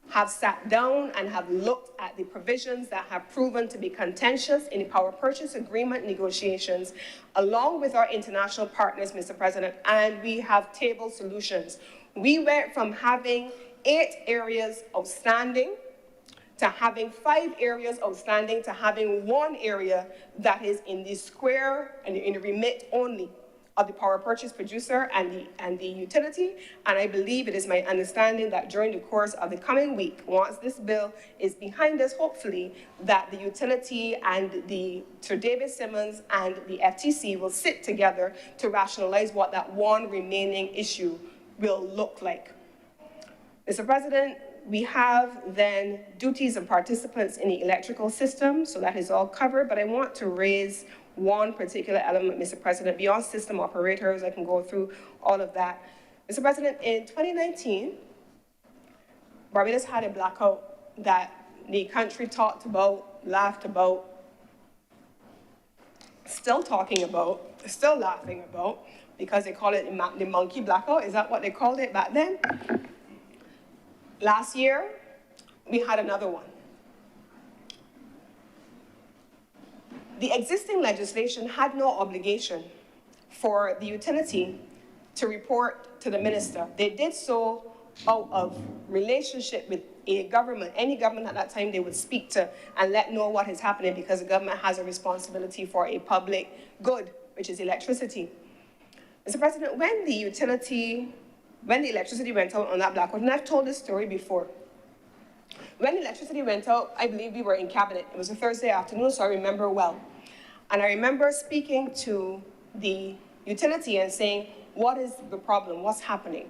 have sat down and have looked at the provisions that have proven to be contentious in the power purchase agreement negotiations, along with our international partners, Mr. President, and we have tabled solutions. We went from having 8 areas outstanding to having 5 areas outstanding to having 1 area that is in the square and in the remit only of the power purchase producer and the utility. And I believe it is my understanding that during the course of the coming week, once this bill is behind us, hopefully, that the utility and the Sir David Simmons and the FTC will sit together to rationalize what that 1 remaining issue will look like. Mr. President, we have then duties of participants in the electrical system, so that is all covered, but I want to raise 1 particular element, Mr. President, beyond system operators. I can go through all of that. Mr. President, in 2019, Barbados had a blackout that the country talked about, laughed about, still talking about, still laughing about, because they call it the monkey blackout. Is that what they called it back then? Last year, we had another one. The existing legislation had no obligation for the utility to report to the minister. They did so out of relationship with a government, any government at that time they would speak to and let know what is happening, because the government has a responsibility for a public good, which is electricity. Mr. President, when the electricity went out on that blackout, and I've told this story before, when the electricity went out, I believe we were in cabinet. It was a Thursday afternoon, so I remember well. And I remember speaking to the utility and saying, what is the problem? What's happening?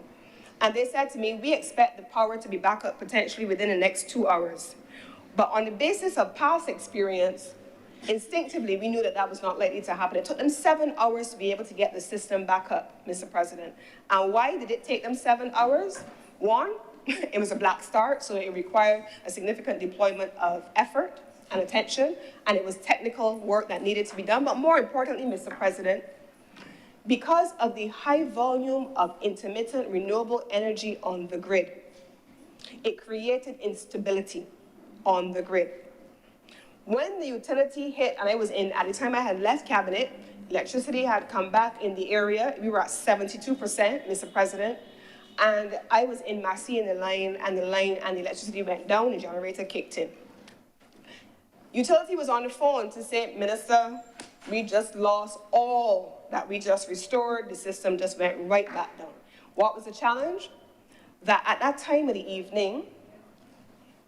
And they said to me, we expect the power to be back up potentially within the next 2 hours. But on the basis of past experience, instinctively, we knew that that was not likely to happen. It took them 7 hours to be able to get the system back up, Mr. President. And why did it take them 7 hours? One, it was a black start, so it required a significant deployment of effort and attention, and it was technical work that needed to be done. But more importantly, Mr. President, because of the high volume of intermittent renewable energy on the grid, it created instability on the grid. When the utility hit, and I was in, at the time I had left cabinet, electricity had come back in the area. We were at 72%, Mr. President. And I was in Massey in the line and the electricity went down, the generator kicked in. Utility was on the phone to say, Minister, we just lost all that we just restored. The system just went right back down. What was the challenge? That at that time of the evening,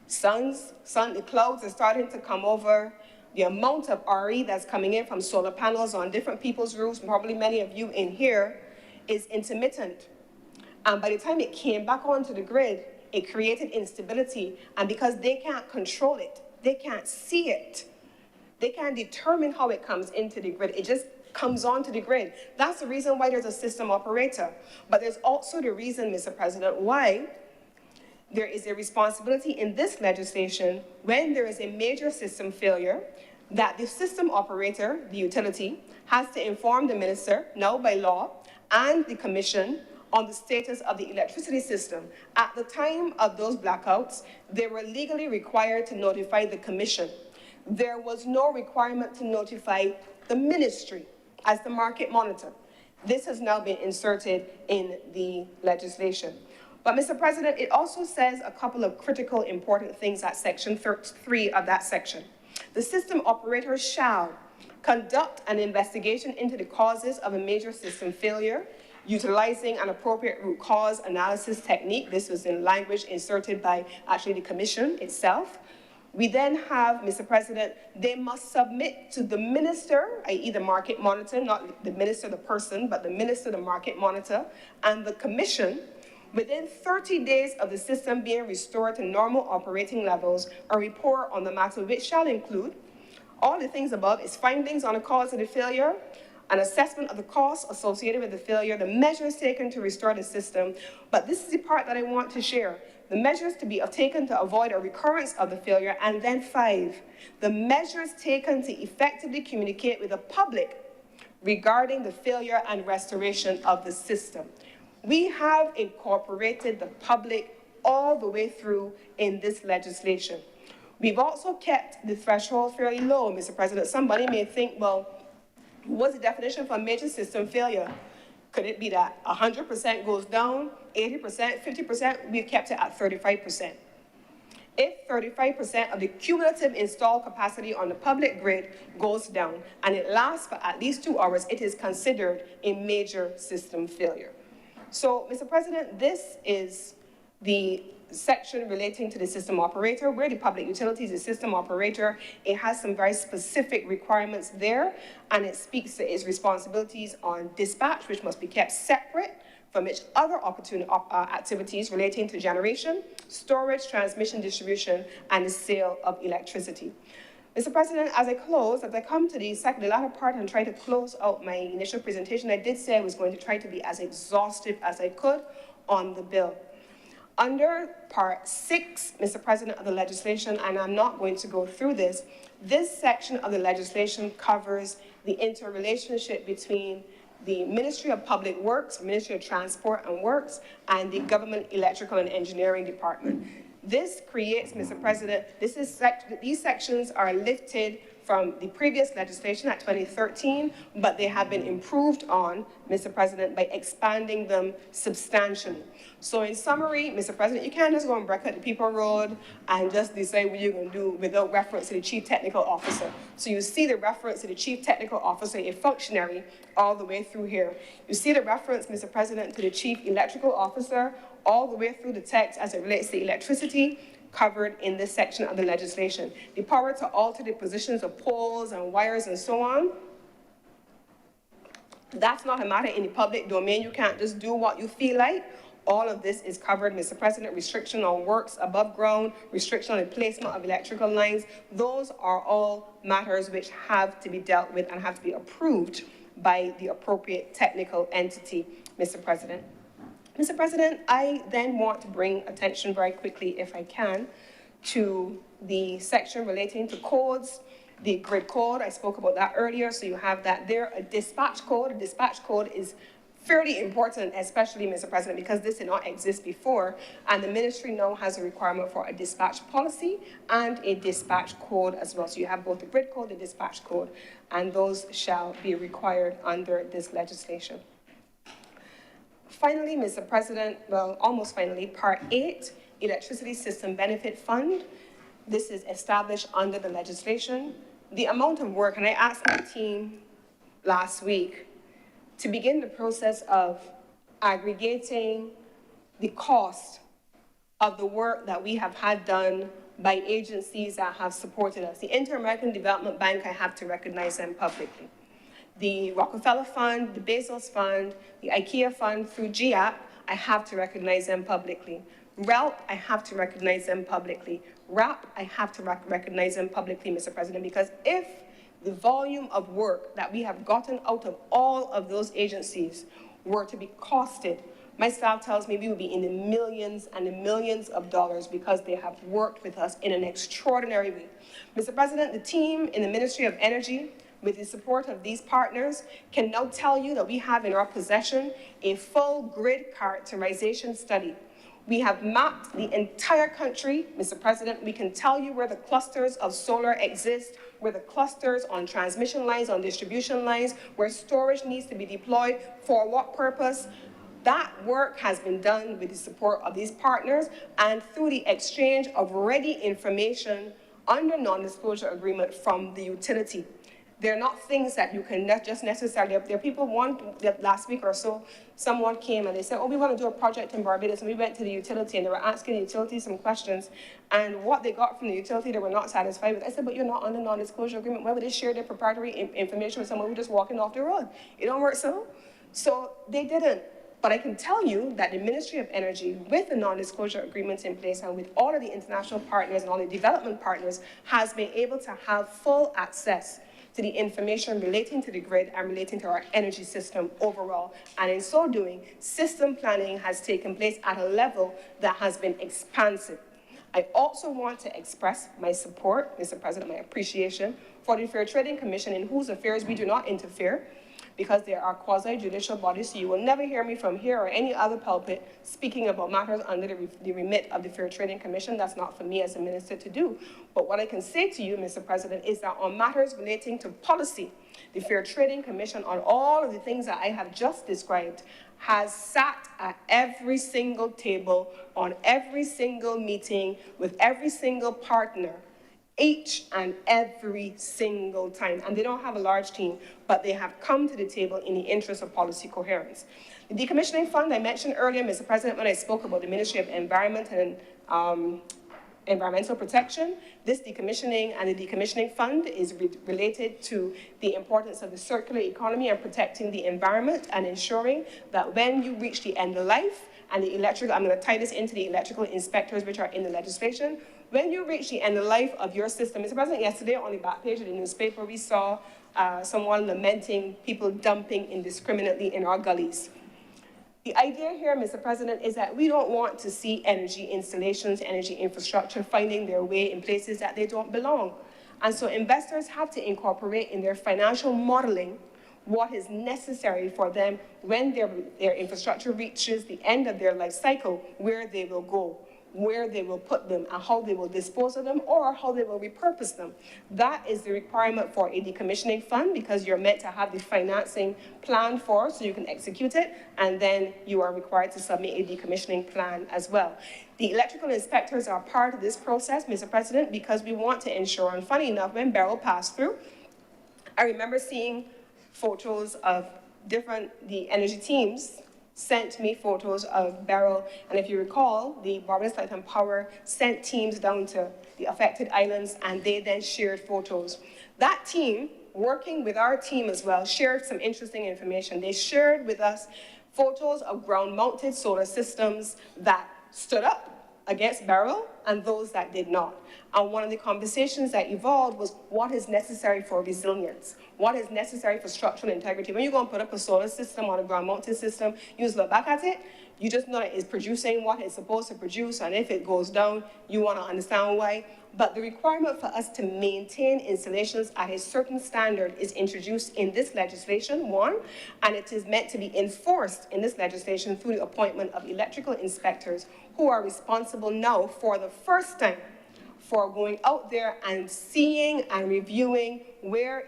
the clouds are starting to come over. The amount of RE that's coming in from solar panels on different people's roofs, probably many of you in here, is intermittent. And by the time it came back onto the grid, it created instability. And because they can't control it, they can't see it, they can't determine how it comes into the grid. It just comes onto the grid. That's the reason why there's a system operator. But there's also the reason, Mr. President, why there is a responsibility in this legislation when there is a major system failure that the system operator, the utility, has to inform the minister, now by law, and the commission on the status of the electricity system. At the time of those blackouts, they were legally required to notify the commission. There was no requirement to notify the ministry as the market monitor. This has now been inserted in the legislation. But Mr. President, it also says a couple of critical important things at section 3 of that section. The system operator shall conduct an investigation into the causes of a major system failure, utilizing an appropriate root cause analysis technique. This was in language inserted by actually the commission itself. We then have, Mr. President, they must submit to the minister, i.e. the market monitor, not the minister, the person, but the minister, the market monitor, and the commission, within 30 days of the system being restored to normal operating levels, a report on the matter, which shall include all the things above, its findings on the cause of the failure, an assessment of the costs associated with the failure, the measures taken to restore the system. But this is the part that I want to share. The measures to be taken to avoid a recurrence of the failure. And then 5, the measures taken to effectively communicate with the public regarding the failure and restoration of the system. We have incorporated the public all the way through in this legislation. We've also kept the threshold fairly low, Mr. President. Somebody may think, well, what's the definition for major system failure? Could it be that 100% goes down, 80%, 50%? We've kept it at 35%. If 35% of the cumulative installed capacity on the public grid goes down and it lasts for at least 2 hours, it is considered a major system failure. So, Mr. President, this is the section relating to the system operator. Where the public utilities, the system operator, it has some very specific requirements there, and it speaks to its responsibilities on dispatch, which must be kept separate from its other activities relating to generation, storage, transmission, distribution, and the sale of electricity. Mr. President, as I come to the latter part and try to close out my initial presentation, I did say I was going to try to be as exhaustive as I could on the bill. Under Part 6, Mr. President, of the legislation, and I'm not going to go through this section of the legislation covers the interrelationship between the Ministry of Public Works, Ministry of Transport and Works, and the Government Electrical and Engineering Department. This creates, Mr. President, these sections are lifted from the previous legislation at 2013, but they have been improved on, Mr. President, by expanding them substantially. So in summary, Mr. President, you can't just go and break out the People Road and just decide what you're going to do without reference to the Chief Technical Officer. So you see the reference to the Chief Technical Officer, a functionary, all the way through here. You see the reference, Mr. President, to the Chief Electrical Officer, all the way through the text as it relates to electricity, covered in this section of the legislation. The power to alter the positions of poles and wires and so on, that's not a matter in the public domain. You can't just do what you feel like. All of this is covered, Mr. President. Restriction on works above ground, restriction on the placement of electrical lines. Those are all matters which have to be dealt with and have to be approved by the appropriate technical entity, Mr. President. Mr. President, I then want to bring attention very quickly, if I can, to the section relating to codes, the grid code. I spoke about that earlier, so you have that there. A dispatch code is fairly important, especially, Mr. President, because this did not exist before, and the ministry now has a requirement for a dispatch policy and a dispatch code as well. So you have both the grid code and the dispatch code, and those shall be required under this legislation. Finally, Mr. President, well, almost finally, Part 8, Electricity System Benefit Fund. This is established under the legislation. The amount of work, and I asked my team last week to begin the process of aggregating the cost of the work that we have had done by agencies that have supported us. The Inter-American Development Bank, I have to recognize them publicly. The Rockefeller Fund, the Bezos Fund, the IKEA Fund through GIAP, I have to recognize them publicly. RELP, I have to recognize them publicly. RAP, I have to recognize them publicly, Mr. President, because if the volume of work that we have gotten out of all of those agencies were to be costed, my staff tells me we would be in the millions and the millions of dollars because they have worked with us in an extraordinary way. Mr. President, the team in the Ministry of Energy, with the support of these partners, can now tell you that we have in our possession a full grid characterization study. We have mapped the entire country, Mr. President. We can tell you where the clusters of solar exist, where the clusters on transmission lines, on distribution lines, where storage needs to be deployed, for what purpose. That work has been done with the support of these partners and through the exchange of ready information under non-disclosure agreement from the utility. They're not things that you can just necessarily, there are people, last week or so, someone came and they said, oh, we want to do a project in Barbados, and we went to the utility and they were asking the utility some questions, and what they got from the utility they were not satisfied with. I said, but you're not under non-disclosure agreement. Why would they share their proprietary information with someone who's just walking off the road? It don't work so. So they didn't. But I can tell you that the Ministry of Energy, with the non-disclosure agreements in place and with all of the international partners and all the development partners, has been able to have full access to the information relating to the grid and relating to our energy system overall. And in so doing, system planning has taken place at a level that has been expansive. I also want to express my support, Mr. President, my appreciation for the Fair Trading Commission, in whose affairs we do not interfere, because there are quasi-judicial bodies, so you will never hear me from here or any other pulpit speaking about matters under the remit of the Fair Trading Commission. That's not for me as a minister to do. But what I can say to you, Mr. President, is that on matters relating to policy, the Fair Trading Commission, on all of the things that I have just described, has sat at every single table, on every single meeting, with every single partner, each and every single time. And they don't have a large team, but they have come to the table in the interest of policy coherence. The decommissioning fund I mentioned earlier, Mr. President, when I spoke about the Ministry of Environment and Environmental Protection, this decommissioning and the decommissioning fund is related to the importance of the circular economy and protecting the environment and ensuring that when you reach the end of life, and the electrical, I'm going to tie this into the electrical inspectors which are in the legislation, when you reach the end of life of your system. Mr. President, yesterday on the back page of the newspaper, we saw someone lamenting people dumping indiscriminately in our gullies. The idea here, Mr. President, is that we don't want to see energy installations, energy infrastructure finding their way in places that they don't belong. And so investors have to incorporate in their financial modeling what is necessary for them when their infrastructure reaches the end of their life cycle, where they will go. where they will put them and how they will dispose of them or how they will repurpose them. That is the requirement for a decommissioning fund, because you're meant to have the financing planned for so you can execute it, and then you are required to submit a decommissioning plan as well. The electrical inspectors are part of this process, Mr. President, because we want to ensure, and funny enough, when Beryl passed through, I remember seeing photos of the energy teams sent me photos of Beryl, and if you recall, the Barbados Light and Power sent teams down to the affected islands, and they then shared photos. That team, working with our team as well, shared some interesting information. They shared with us photos of ground-mounted solar systems that stood up against Beryl and those that did not. And one of the conversations that evolved was what is necessary for resilience, what is necessary for structural integrity. When you're going to put up a solar system or a ground-mounted system, you just look back at it, you just know that it's producing what it's supposed to produce, and if it goes down, you want to understand why. But the requirement for us to maintain installations at a certain standard is introduced in this legislation, one, and it is meant to be enforced in this legislation through the appointment of electrical inspectors who are responsible now for the first time for going out there and seeing and reviewing where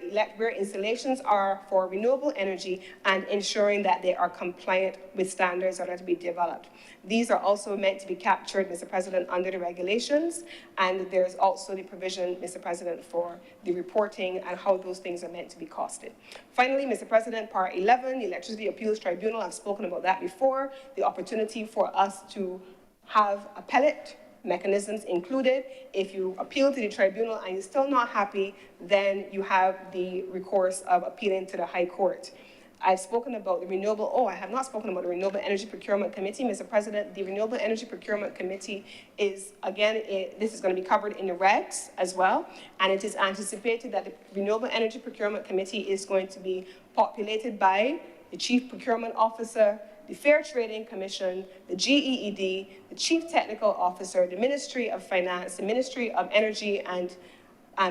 installations are for renewable energy and ensuring that they are compliant with standards that are to be developed. These are also meant to be captured, Mr. President, under the regulations, and there's also the provision, Mr. President, for the reporting and how those things are meant to be costed. Finally, Mr. President, Part 11, the Electricity Appeals Tribunal, I've spoken about that before, the opportunity for us to have appellate mechanisms included. If you appeal to the tribunal and you're still not happy, then you have the recourse of appealing to the High Court. I've spoken about I have not spoken about the Renewable Energy Procurement Committee, Mr. President. The Renewable Energy Procurement Committee is, again, this is going to be covered in the regs as well, and it is anticipated that the Renewable Energy Procurement Committee is going to be populated by the Chief Procurement Officer, the Fair Trading Commission, the GEED, the Chief Technical Officer, the Ministry of Finance, the Ministry of Energy and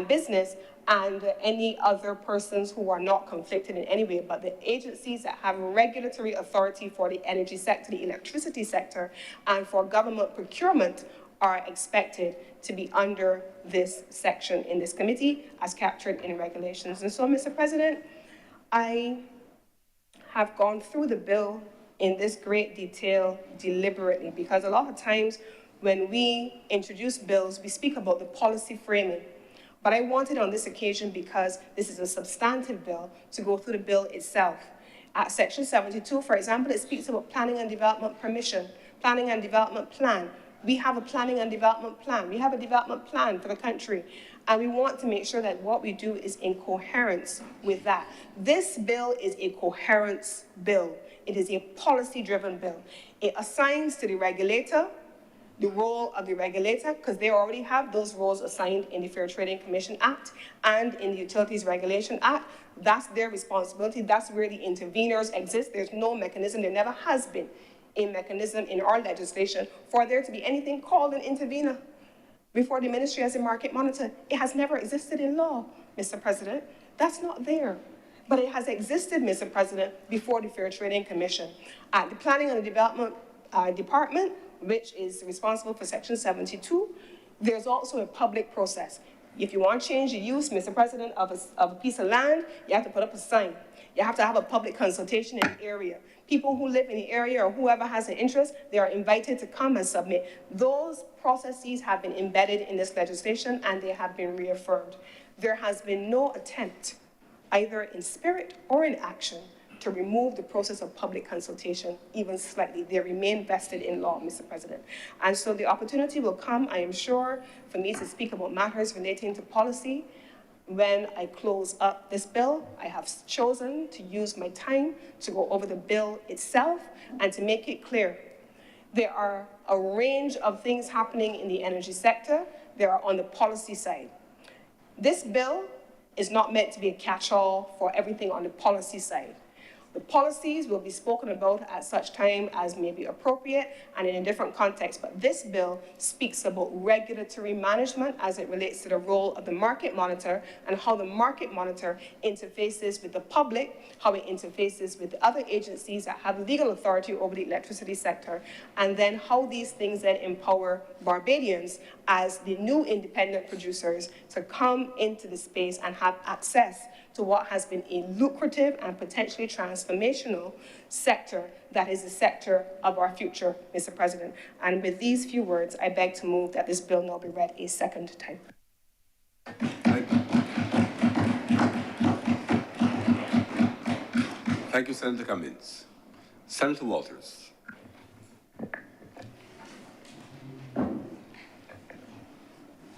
Business, and any other persons who are not conflicted in any way, but the agencies that have regulatory authority for the energy sector, the electricity sector, and for government procurement are expected to be under this section in this committee as captured in regulations. And so, Mr. President, I have gone through the bill in this great detail deliberately, because a lot of times when we introduce bills, we speak about the policy framing. But I wanted on this occasion, because this is a substantive bill, to go through the bill itself. At Section 72, for example, it speaks about planning and development permission, planning and development plan. We have a planning and development plan. We have a development plan for the country. And we want to make sure that what we do is in coherence with that. This bill is a coherence bill. It is a policy-driven bill. It assigns to the regulator the role of the regulator, because they already have those roles assigned in the Fair Trading Commission Act and in the Utilities Regulation Act. That's their responsibility. That's where the interveners exist. There's no mechanism. There never has been a mechanism in our legislation for there to be anything called an intervener before the ministry as a market monitor. It has never existed in law, Mr. President. That's not there. But it has existed, Mr. President, before the Fair Trading Commission. At the Planning and the Development Department, which is responsible for Section 72, there's also a public process. If you want to change the use, Mr. President, of a piece of land, you have to put up a sign. You have to have a public consultation in the area. People who live in the area or whoever has an interest, they are invited to come and submit. Those processes have been embedded in this legislation and they have been reaffirmed. There has been no attempt, either in spirit or in action, to remove the process of public consultation, even slightly. They remain vested in law, Mr. President. And so the opportunity will come, I am sure, for me to speak about matters relating to policy. When I close up this bill, I have chosen to use my time to go over the bill itself and to make it clear. There are a range of things happening in the energy sector. There are on the policy side. This bill is not meant to be a catch-all for everything on the policy side. The policies will be spoken about at such time as may be appropriate and in a different context, but this bill speaks about regulatory management as it relates to the role of the market monitor and how the market monitor interfaces with the public, how it interfaces with the other agencies that have legal authority over the electricity sector, and then how these things then empower Barbadians as the new independent producers to come into the space and have access to what has been a lucrative and potentially transformational sector that is the sector of our future, Mr. President. And with these few words, I beg to move that this bill now be read a second time. Thank you, Senator Cummins. Senator Walters.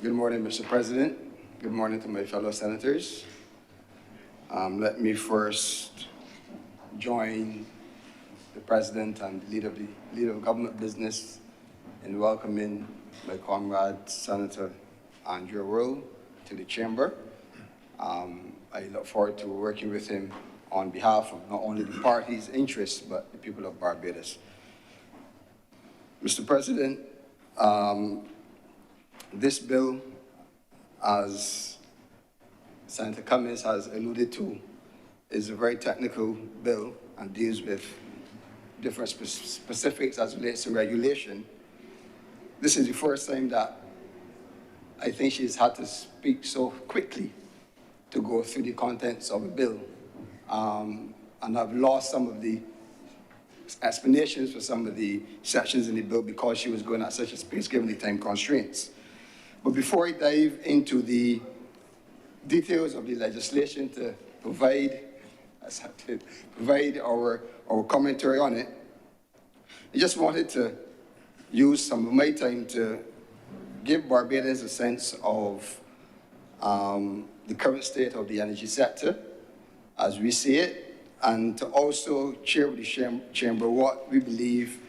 Good morning, Mr. President. Good morning to my fellow senators. Let me first join the President and the leader of government business in welcoming my comrade, Senator Andrew Worrell, to the chamber. I look forward to working with him on behalf of not only the party's interests, but the people of Barbados. Mr. President, this bill, as Senator Cummins has alluded to, is a very technical bill and deals with different specifics as relates to regulation. This is the first time that I think she's had to speak so quickly to go through the contents of a bill. And I've lost some of the explanations for some of the sections in the bill because she was going at such a pace given the time constraints. But before I dive into the details of the legislation to provide our commentary on it, I just wanted to use some of my time to give Barbadians a sense of the current state of the energy sector as we see it, and to also share with the chamber what we believe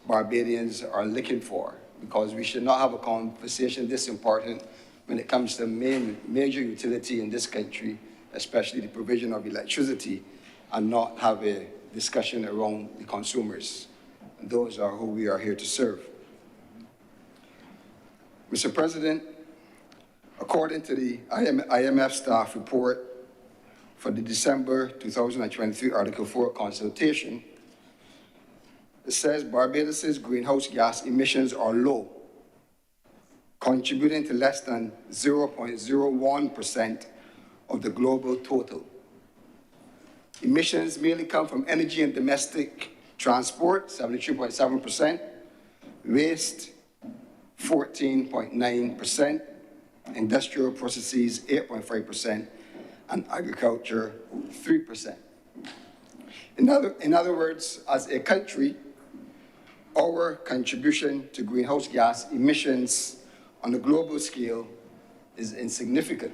Barbadians are looking for, because we should not have a conversation this important when it comes to major utility in this country, especially the provision of electricity, and not have a discussion around the consumers. Those are who we are here to serve. Mr. President, according to the IMF staff report for the December 2023 Article 4 consultation, it says Barbados's greenhouse gas emissions are low, contributing to less than 0.01% of the global total. Emissions mainly come from energy and domestic transport, 73.7%, waste, 14.9%, industrial processes, 8.5%, and agriculture, 3%. In other words, as a country, our contribution to greenhouse gas emissions on a global scale is insignificant.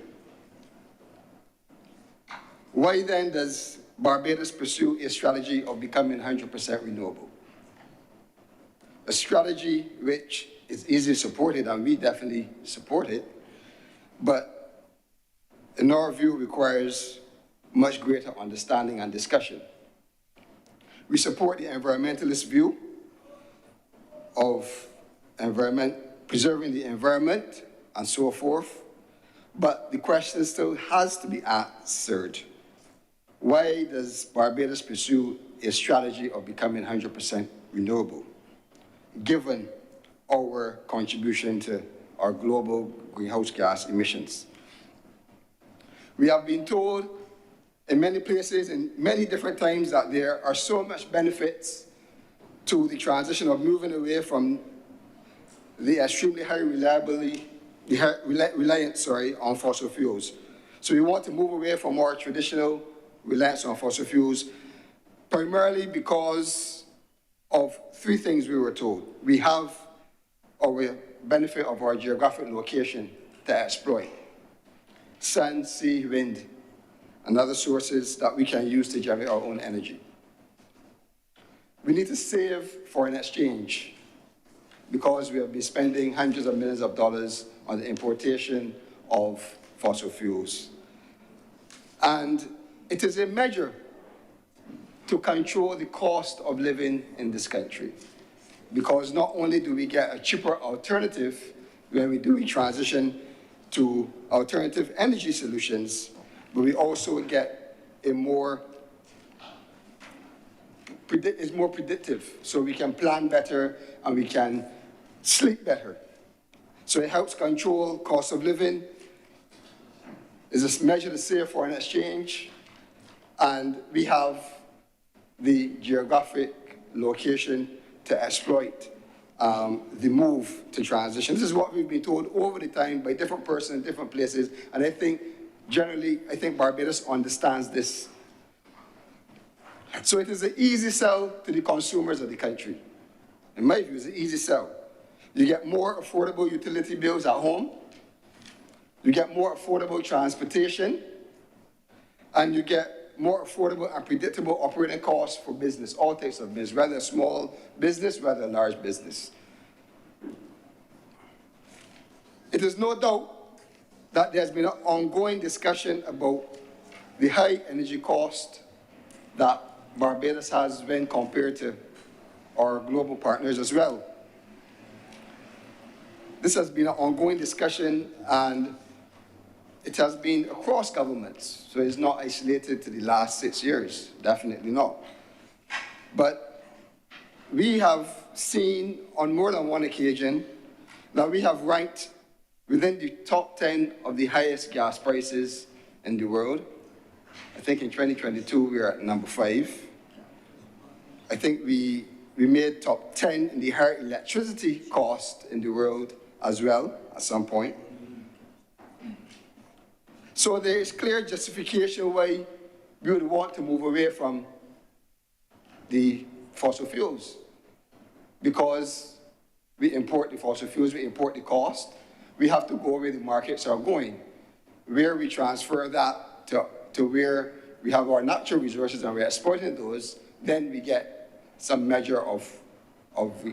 Why then does Barbados pursue a strategy of becoming 100% renewable? A strategy which is easily supported, and we definitely support it, but in our view requires much greater understanding and discussion. We support the environmentalist view of preserving the environment and so forth, but the question still has to be answered. Why does Barbados pursue a strategy of becoming 100% renewable, given our contribution to our global greenhouse gas emissions? We have been told in many places, in many different times, that there are so much benefits to the transition of moving away from the extremely high reliance on fossil fuels. So we want to move away from our traditional reliance on fossil fuels, primarily because of three things we were told. We have our benefit of our geographic location to exploit: sun, sea, wind, and other sources that we can use to generate our own energy. We need to save foreign exchange because we have been spending hundreds of millions of dollars on the importation of fossil fuels. And it is a measure to control the cost of living in this country. Because not only do we get a cheaper alternative when we do transition to alternative energy solutions, but we also get a it's more predictive, so we can plan better and we can sleep better. So it helps control cost of living, is a measure to save foreign exchange, and we have the geographic location to exploit the move to transition. This is what we've been told over the time by different persons in different places, and I think generally, Barbados understands this. So it is an easy sell to the consumers of the country. In my view, it's an easy sell. You get more affordable utility bills at home, you get more affordable transportation, and you get more affordable and predictable operating costs for business, all types of business, whether a small business, whether a large business. It is no doubt that there's been an ongoing discussion about the high energy cost that Barbados has when compared to our global partners as well. This has been an ongoing discussion, and it has been across governments, so it's not isolated to the last 6 years, definitely not. But we have seen on more than one occasion that we have ranked within the top 10 of the highest gas prices in the world. I think in 2022 we are at number 5. I think we made top 10 in the higher electricity cost in the world as well at some point. So there is clear justification why we would want to move away from the fossil fuels. Because we import the fossil fuels, we import the cost, we have to go where the markets are going. Where we transfer that to where we have our natural resources and we're exploiting those, then we get some measure of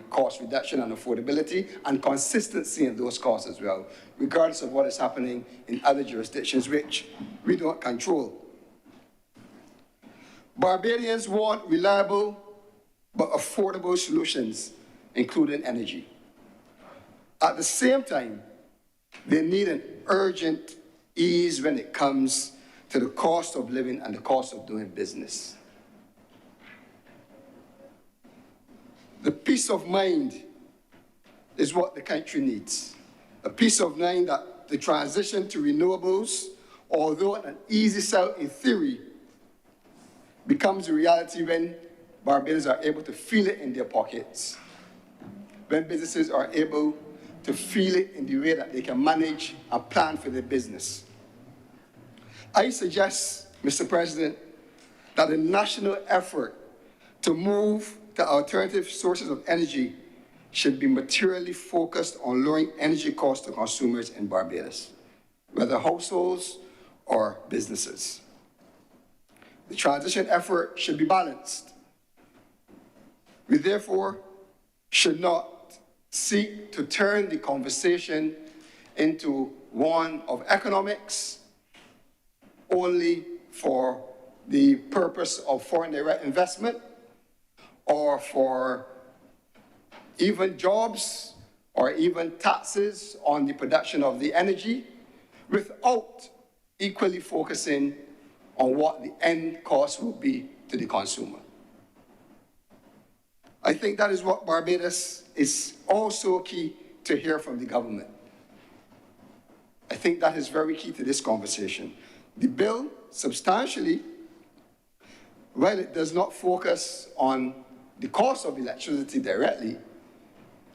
cost reduction and affordability and consistency in those costs as well, regardless of what is happening in other jurisdictions which we don't control. Barbadians want reliable but affordable solutions, including energy. At the same time, they need an urgent ease when it comes to the cost of living and the cost of doing business. The peace of mind is what the country needs. A peace of mind that the transition to renewables, although an easy sell in theory, becomes a reality when Barbadians are able to feel it in their pockets, when businesses are able to feel it in the way that they can manage and plan for their business. I suggest, Mr. President, that a national effort to move to alternative sources of energy should be materially focused on lowering energy costs to consumers in Barbados, whether households or businesses. The transition effort should be balanced. We therefore should not seek to turn the conversation into one of economics only for the purpose of foreign direct investment or for even jobs or even taxes on the production of the energy without equally focusing on what the end cost will be to the consumer. I think that is what Barbados is also key to hear from the government. I think that is very key to this conversation. The bill, substantially, while it does not focus on the cost of electricity directly,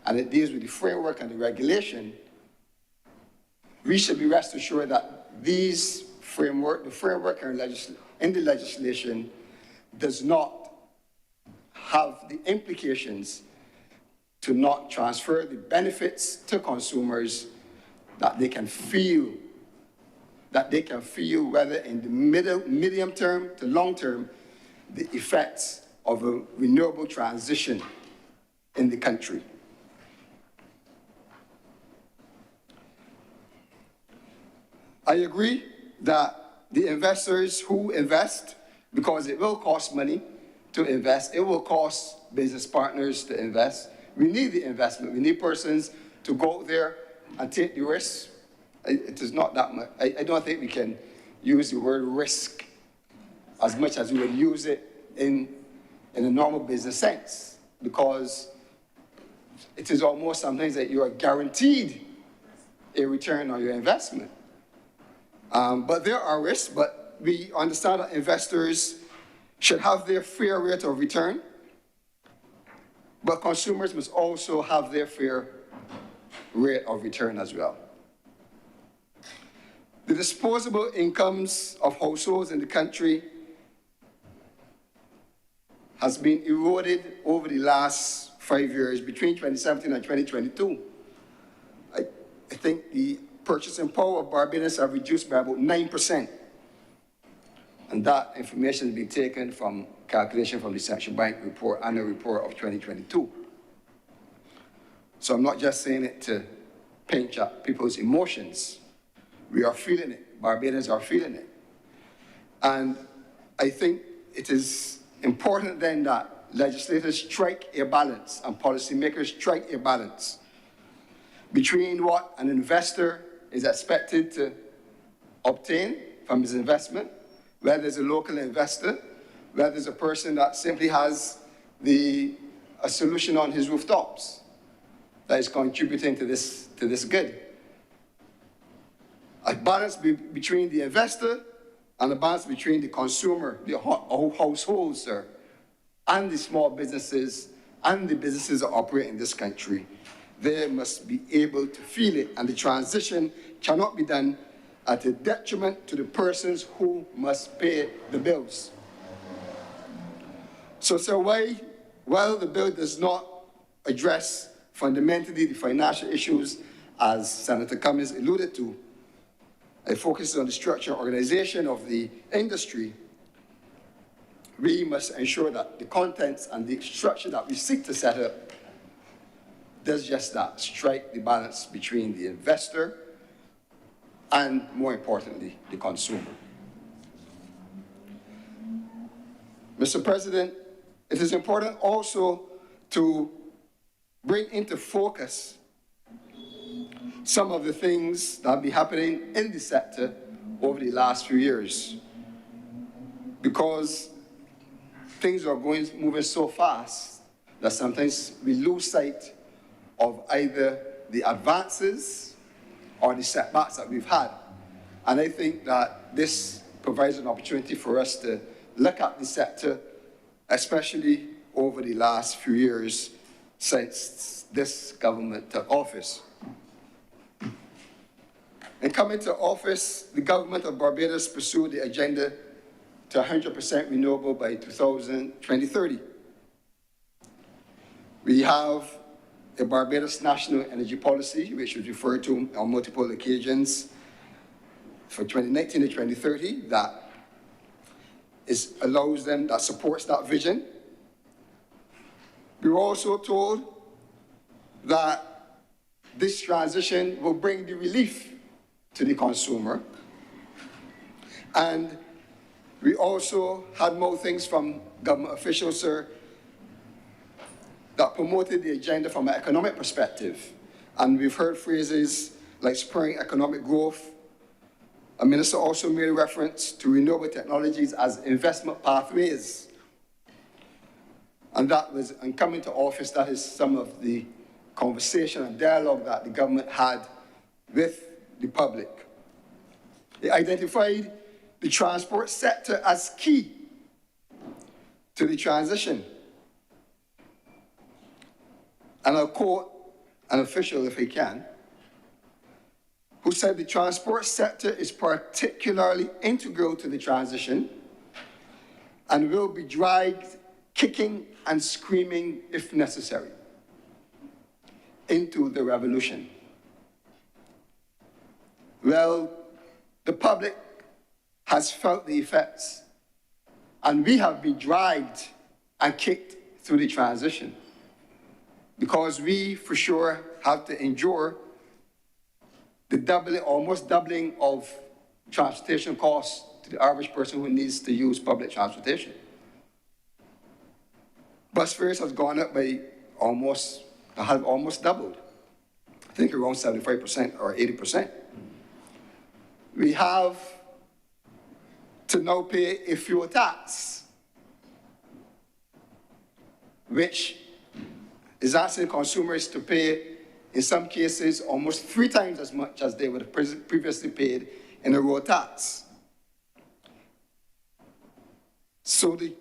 and it deals with the framework and the regulation, we should be rest assured that the framework in the legislation does not have the implications to not transfer the benefits to consumers that they can feel, whether in the medium term to long term, the effects of a renewable transition in the country. I agree that the investors who invest, because it will cost money to invest. It will cost business partners to invest. We need the investment. We need persons to go out there and take the risk. It is not that much. I don't think we can use the word risk as much as we would use it in a normal business sense, because it is almost sometimes that you are guaranteed a return on your investment. But there are risks, but we understand that investors should have their fair rate of return, but consumers must also have their fair rate of return as well. The disposable incomes of households in the country has been eroded over the last 5 years, between 2017 and 2022. I think the purchasing power of Barbadians have reduced by about 9%. And that information has been taken from calculation from the Central Bank report, annual report of 2022. So I'm not just saying it to pinch at people's emotions. We are feeling it. Barbadians are feeling it. And I think it is important then that legislators strike a balance and policymakers strike a balance between what an investor is expected to obtain from his investment, whether it's a local investor, whether it's a person that simply has a solution on his rooftops that is contributing to this good. A balance between the investor and a balance between the consumer, the households, sir, and the small businesses and the businesses that operate in this country. They must be able to feel it, and the transition cannot be done at a detriment to the persons who must pay the bills. So, sir, while the bill does not address fundamentally the financial issues, as Senator Cummings alluded to, it focuses on the structure and organization of the industry, we must ensure that the contents and the structure that we seek to set up does just that, strike the balance between the investor and, more importantly, the consumer. Mr. President, it is important also to bring into focus some of the things that have been happening in the sector over the last few years, because things are moving so fast that sometimes we lose sight of either the advances or the setbacks that we've had. And I think that this provides an opportunity for us to look at the sector, especially over the last few years since this government took office. In coming to office, the government of Barbados pursued the agenda to 100% renewable by 2030. We have a Barbados National Energy Policy, which was referred to on multiple occasions for 2019 to 2030, that supports that vision. We were also told that this transition will bring the relief to the consumer. And we also had more things from government officials, sir, that promoted the agenda from an economic perspective. And we've heard phrases like spurring economic growth. A minister also made reference to renewable technologies as investment pathways. And that was, in coming to office, that is some of the conversation and dialogue that the government had with the public. It identified the transport sector as key to the transition. And I'll quote an official, if I can, who said the transport sector is particularly integral to the transition and will be dragged kicking and screaming, if necessary, into the revolution. Well, the public has felt the effects, and we have been dragged and kicked through the transition, because we, for sure, have to endure the doubling, almost doubling of transportation costs to the average person who needs to use public transportation. Bus fares has gone up by have almost doubled. I think around 75% or 80%. We have to now pay a fuel tax, which is asking consumers to pay, in some cases, almost 3 times as much as they would have previously paid in a road tax. So the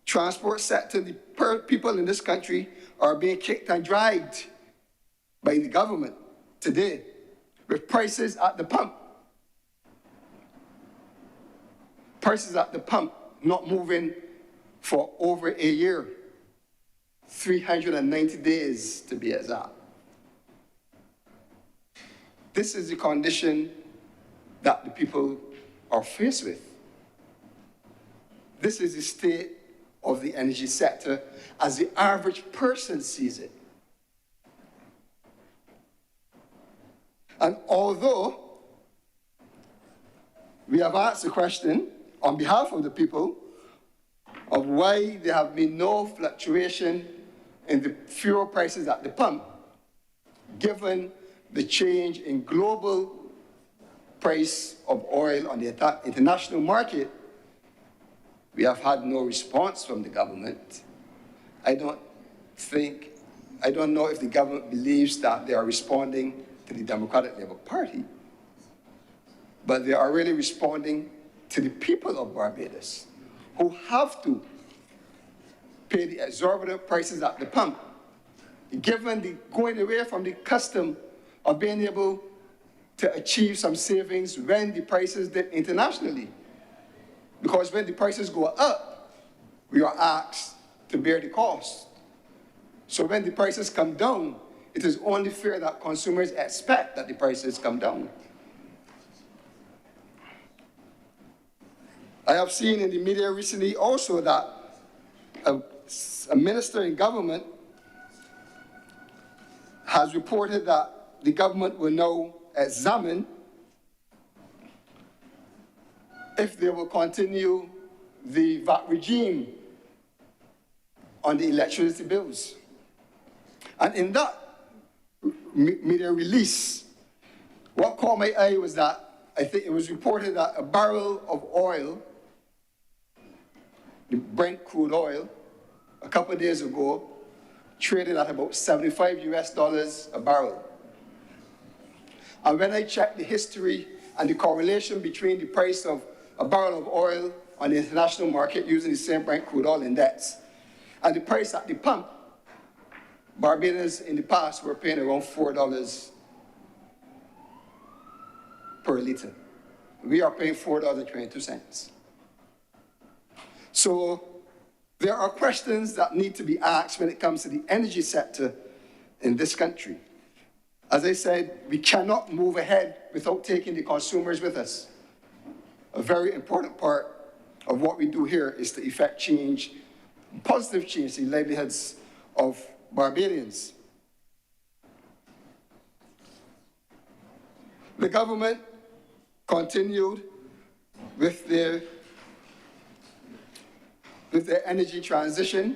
transport sector, the people in this country are being kicked and dragged by the government today with prices at the pump. Prices at the pump not moving for over a year, 390 days to be exact. This is the condition that the people are faced with. This is the state of the energy sector as the average person sees it. And although we have asked the question on behalf of the people of why there have been no fluctuation in the fuel prices at the pump, given the change in global price of oil on the international market, we have had no response from the government. I don't know if the government believes that they are responding to the Democratic Labour Party, but they are really responding to the people of Barbados who have to pay the exorbitant prices at the pump, given the going away from the custom of being able to achieve some savings when the prices dip internationally. Because when the prices go up, we are asked to bear the cost. So when the prices come down, it is only fair that consumers expect that the prices come down. I have seen in the media recently also that a minister in government has reported that the government will now examine if they will continue the VAT regime on the electricity bills. And in that media release, what caught my eye was that I think it was reported that a barrel of oil, the Brent crude oil, a couple of days ago, traded at about $75 a barrel. And when I checked the history and the correlation between the price of a barrel of oil on the international market using the same Brent crude oil index and the price at the pump, Barbadians in the past were paying around $4 per liter. We are paying $4.22. So there are questions that need to be asked when it comes to the energy sector in this country. As I said, we cannot move ahead without taking the consumers with us. A very important part of what we do here is to effect change, positive change in the livelihoods of Barbadians. The government continued with their energy transition,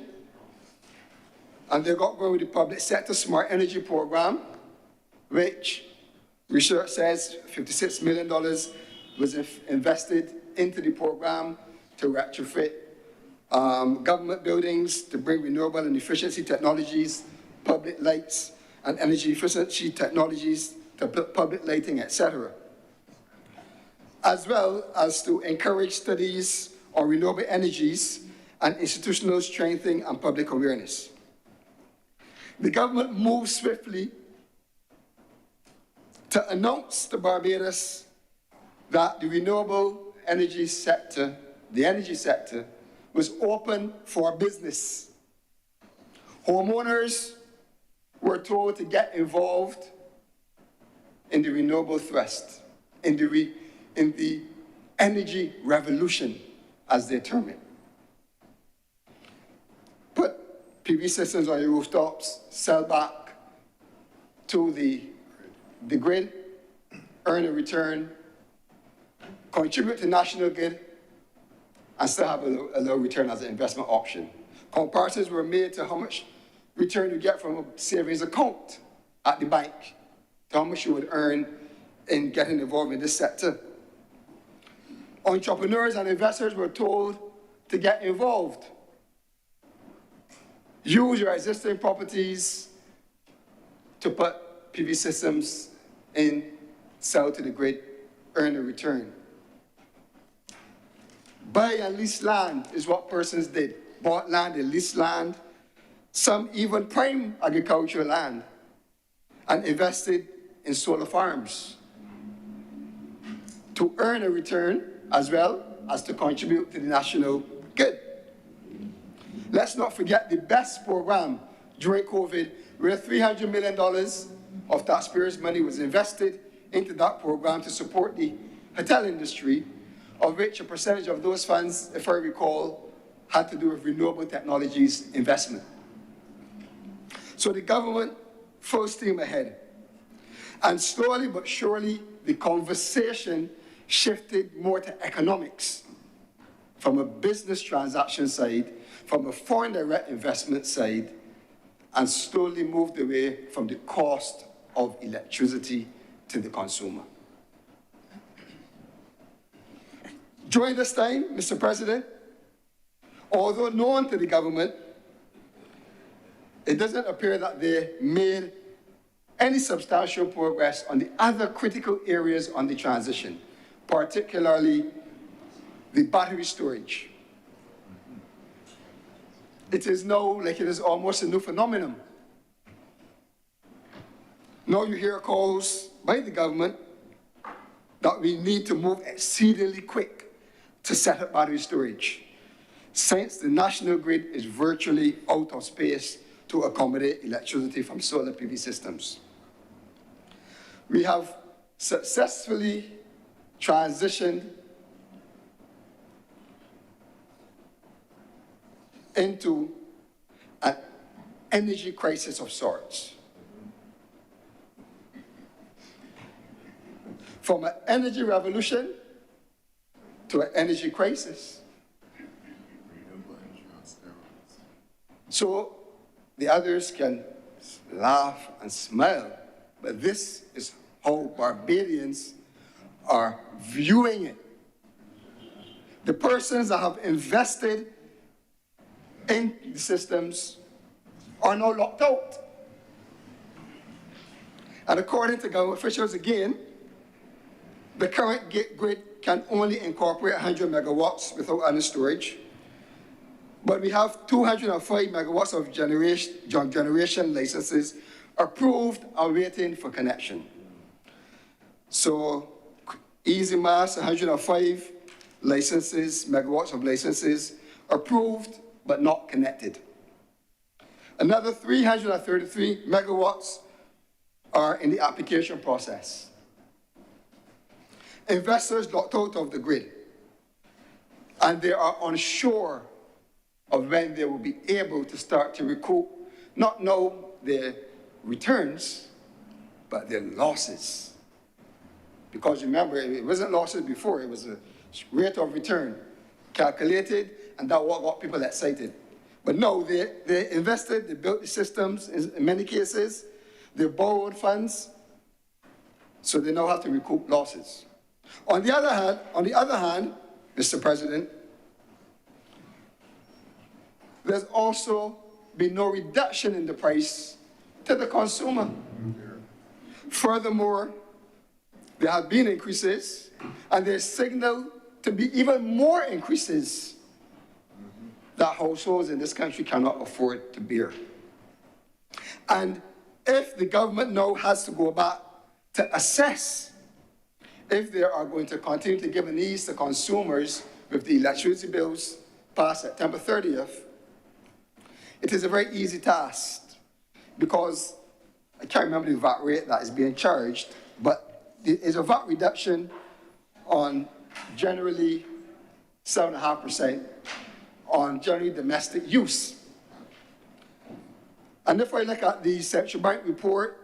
and they got going with the public sector smart energy program, which research says $56 million was invested into the program to retrofit government buildings to bring renewable and efficiency technologies, public lights, and energy efficiency technologies to public lighting, etc., as well as to encourage studies on renewable energies and institutional strengthening and public awareness. The government moved swiftly to announce to Barbados that the renewable energy sector, the energy sector, was open for business. Homeowners were told to get involved in the renewable thrust, in the energy revolution, as they term it. Put PV systems on your rooftops, sell back to the grid, earn a return, contribute to national grid, and still have a low return as an investment option. Comparisons were made to how much return you get from a savings account at the bank, to how much you would earn in getting involved in this sector. Entrepreneurs and investors were told to get involved. Use your existing properties to put PV systems in, sell to the grid, earn a return. Buy and lease land is what persons did. Bought land, they leased land, some even prime agricultural land, and invested in solar farms to earn a return as well as to contribute to the national good. Let's not forget the BEST program during COVID, where $300 million of taxpayers' money was invested into that program to support the hotel industry, of which a percentage of those funds, if I recall, had to do with renewable technologies investment. So the government full steam ahead. And slowly but surely, the conversation shifted more to economics, from a business transaction side, from a foreign direct investment side, and slowly moved away from the cost of electricity to the consumer. During this time, Mr. President, although known to the government, it doesn't appear that they made any substantial progress on the other critical areas on the transition, particularly the battery storage. It is now like it is almost a new phenomenon. Now you hear calls by the government that we need to move exceedingly quick to set up battery storage, since the national grid is virtually out of space to accommodate electricity from solar PV systems. We have successfully transitioned into an energy crisis of sorts. From an energy revolution to an energy crisis. So the others can laugh and smile, but this is how Barbadians are viewing it. The persons that have invested in the systems are now locked out. And according to government officials, again, the current grid can only incorporate 100 megawatts without any storage. But we have 205 megawatts of generation licenses approved and waiting for connection. So easy math, 105 licenses, megawatts of licenses approved but not connected. Another 333 megawatts are in the application process. Investors locked out of the grid, and they are unsure of when they will be able to start to recoup, not now their returns, but their losses. Because remember, it wasn't losses before, it was a rate of return calculated, and that what got people excited. But no, they invested, they built the systems in many cases, they borrowed funds, so they now have to recoup losses. On the other hand, Mr. President, there's also been no reduction in the price to the consumer. Furthermore, there have been increases, and there's signal to be even more increases that households in this country cannot afford to bear. And if the government now has to go back to assess if they are going to continue to give an ease to consumers with the electricity bills past September 30th, it is a very easy task, because I can't remember the VAT rate that is being charged, but there is a VAT reduction on generally 7.5% on generally domestic use. And if I look at the Central Bank report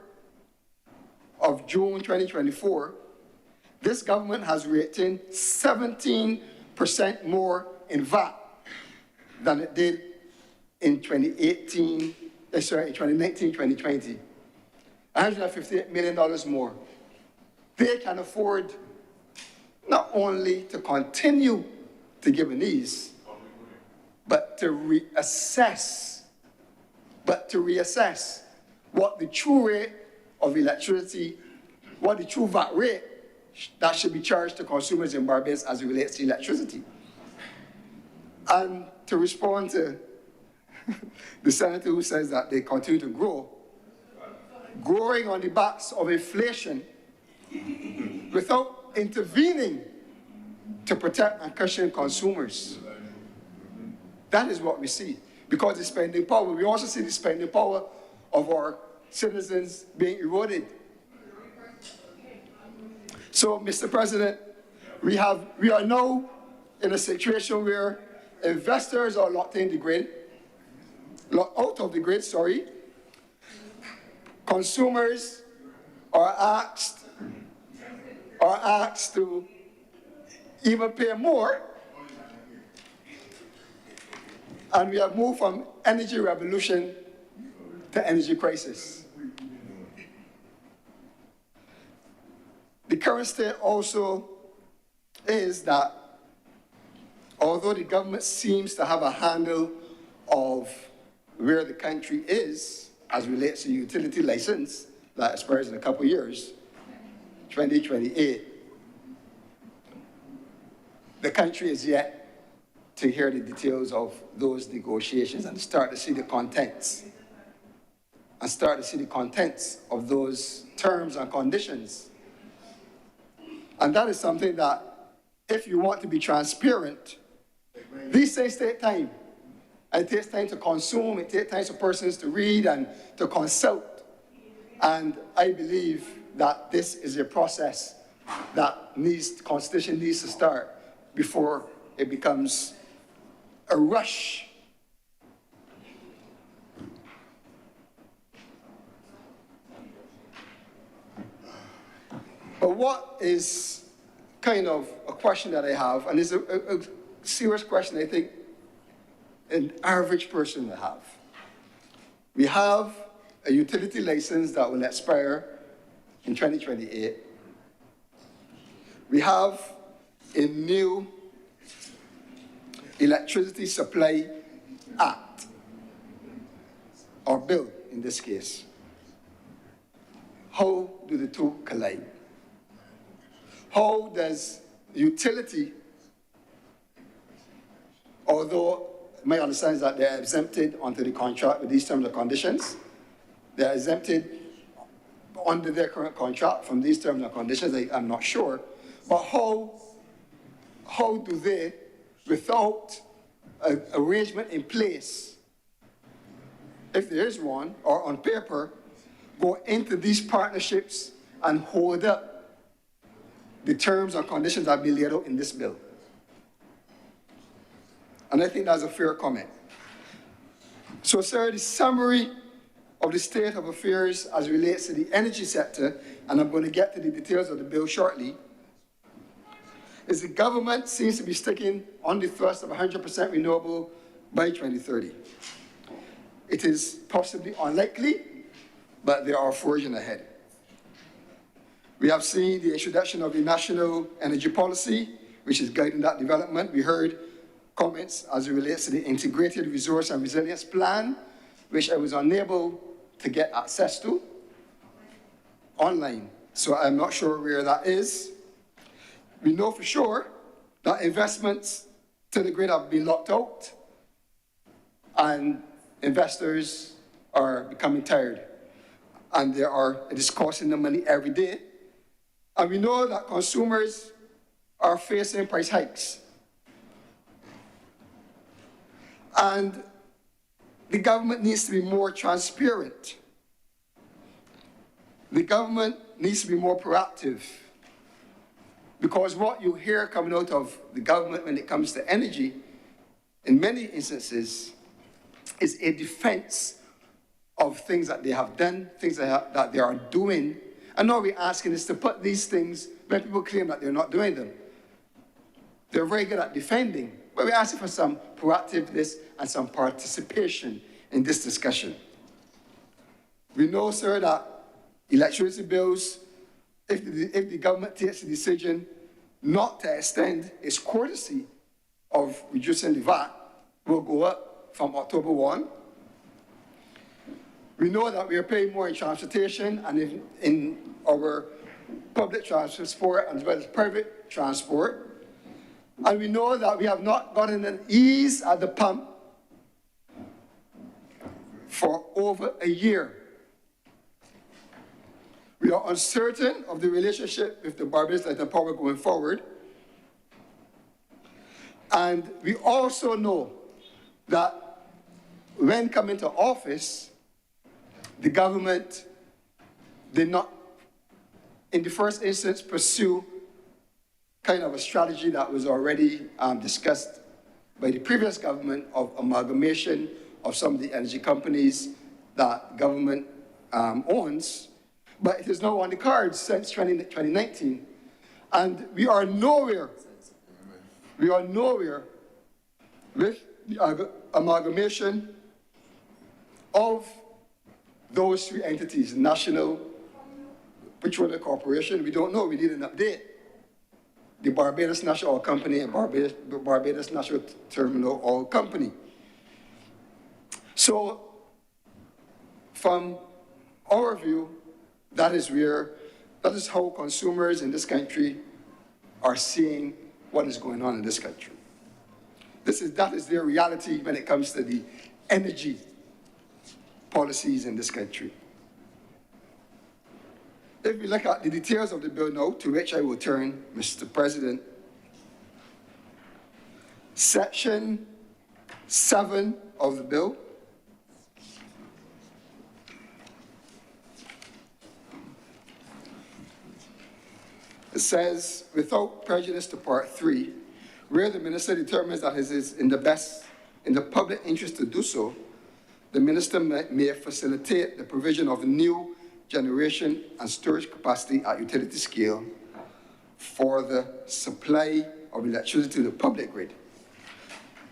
of June 2024, this government has written 17% more in VAT than it did in 2019, 2020, $158 million more. They can afford not only to continue to give these, but to reassess what the true rate of electricity, what the true VAT rate that should be charged to consumers in Barbados as it relates to electricity. And to respond to the senator who says that they continue to grow, growing on the backs of inflation without intervening to protect and cushion consumers. That is what we see. Because the spending power, we also see the spending power of our citizens being eroded. So, Mr. President, we are now in a situation where investors are locked in the grid, locked out of the grid, sorry. Consumers are asked to even pay more. And we have moved from energy revolution to energy crisis. The current state also is that although the government seems to have a handle of where the country is as relates to utility license that expires in a couple of years, 2028, the country is yet to hear the details of those negotiations and start to see the contents. And start to see the contents of those terms and conditions. And that is something that, if you want to be transparent, these things take time. And it takes time to consume, it takes time for persons to read and to consult. And I believe that this is a process that the Constitution needs to start before it becomes a rush. But what is kind of a question that I have, and it's a serious question I think an average person will have. We have a utility license that will expire in 2028. We have a new Electricity Supply Act, or bill in this case. How do the two collide? How does utility, although my understanding is that they're exempted under the contract with these terms and conditions, they're exempted under their current contract from these terms and conditions, I'm not sure, but how do they, without an arrangement in place, if there is one, or on paper, go into these partnerships and hold up the terms and conditions that have been laid out in this bill? And I think that's a fair comment. So, sir, the summary of the state of affairs as it relates to the energy sector, and I'm going to get to the details of the bill shortly, is the government seems to be sticking on the thrust of 100% renewable by 2030. It is possibly unlikely, but there are forging ahead. We have seen the introduction of the National Energy Policy, which is guiding that development. We heard comments as it relates to the Integrated Resource and Resilience Plan, which I was unable to get access to online. So I'm not sure where that is. We know for sure that investments to the grid have been locked out, and investors are becoming tired. And it is costing them money every day. And we know that consumers are facing price hikes. And the government needs to be more transparent. The government needs to be more proactive. Because what you hear coming out of the government when it comes to energy, in many instances, is a defense of things that they have done, things that they are doing. And all we're asking is to put these things when people claim that they're not doing them. They're very good at defending, but we're asking for some proactiveness and some participation in this discussion. We know, sir, that electricity bills, if the government takes a decision not to extend its courtesy of reducing the VAT, will go up from October 1. We know that we are paying more in transportation and in our public transport as well as private transport. And we know that we have not gotten an ease at the pump for over a year. We are uncertain of the relationship with the Barbados Light and Power going forward. And we also know that when coming to office, the government did not, in the first instance, pursue kind of a strategy that was already discussed by the previous government of amalgamation of some of the energy companies that government owns. But it is now on the cards since 2019. And we are nowhere with the amalgamation of those three entities, National Petroleum Corporation. We don't know, we need an update. The Barbados National Oil Company and Barbados National Terminal Oil Company. So, from our view, that is how consumers in this country are seeing what is going on in this country. That is their reality when it comes to the energy policies in this country. If we look at the details of the bill now, to which I will turn, Mr. President, Section 7 of the bill it says, without prejudice to Part 3, where the minister determines that it is in the public interest to do so, the minister may facilitate the provision of new generation and storage capacity at utility scale for the supply of electricity to the public grid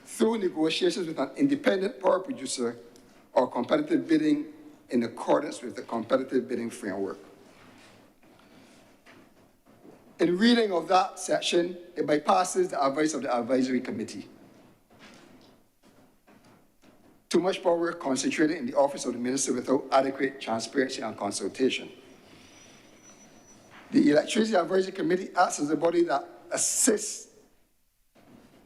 through negotiations with an independent power producer or competitive bidding in accordance with the competitive bidding framework. In reading of that section, it bypasses the advice of the advisory committee. Too much power concentrated in the office of the minister without adequate transparency and consultation. The Electricity Advisory Committee acts as a body that assists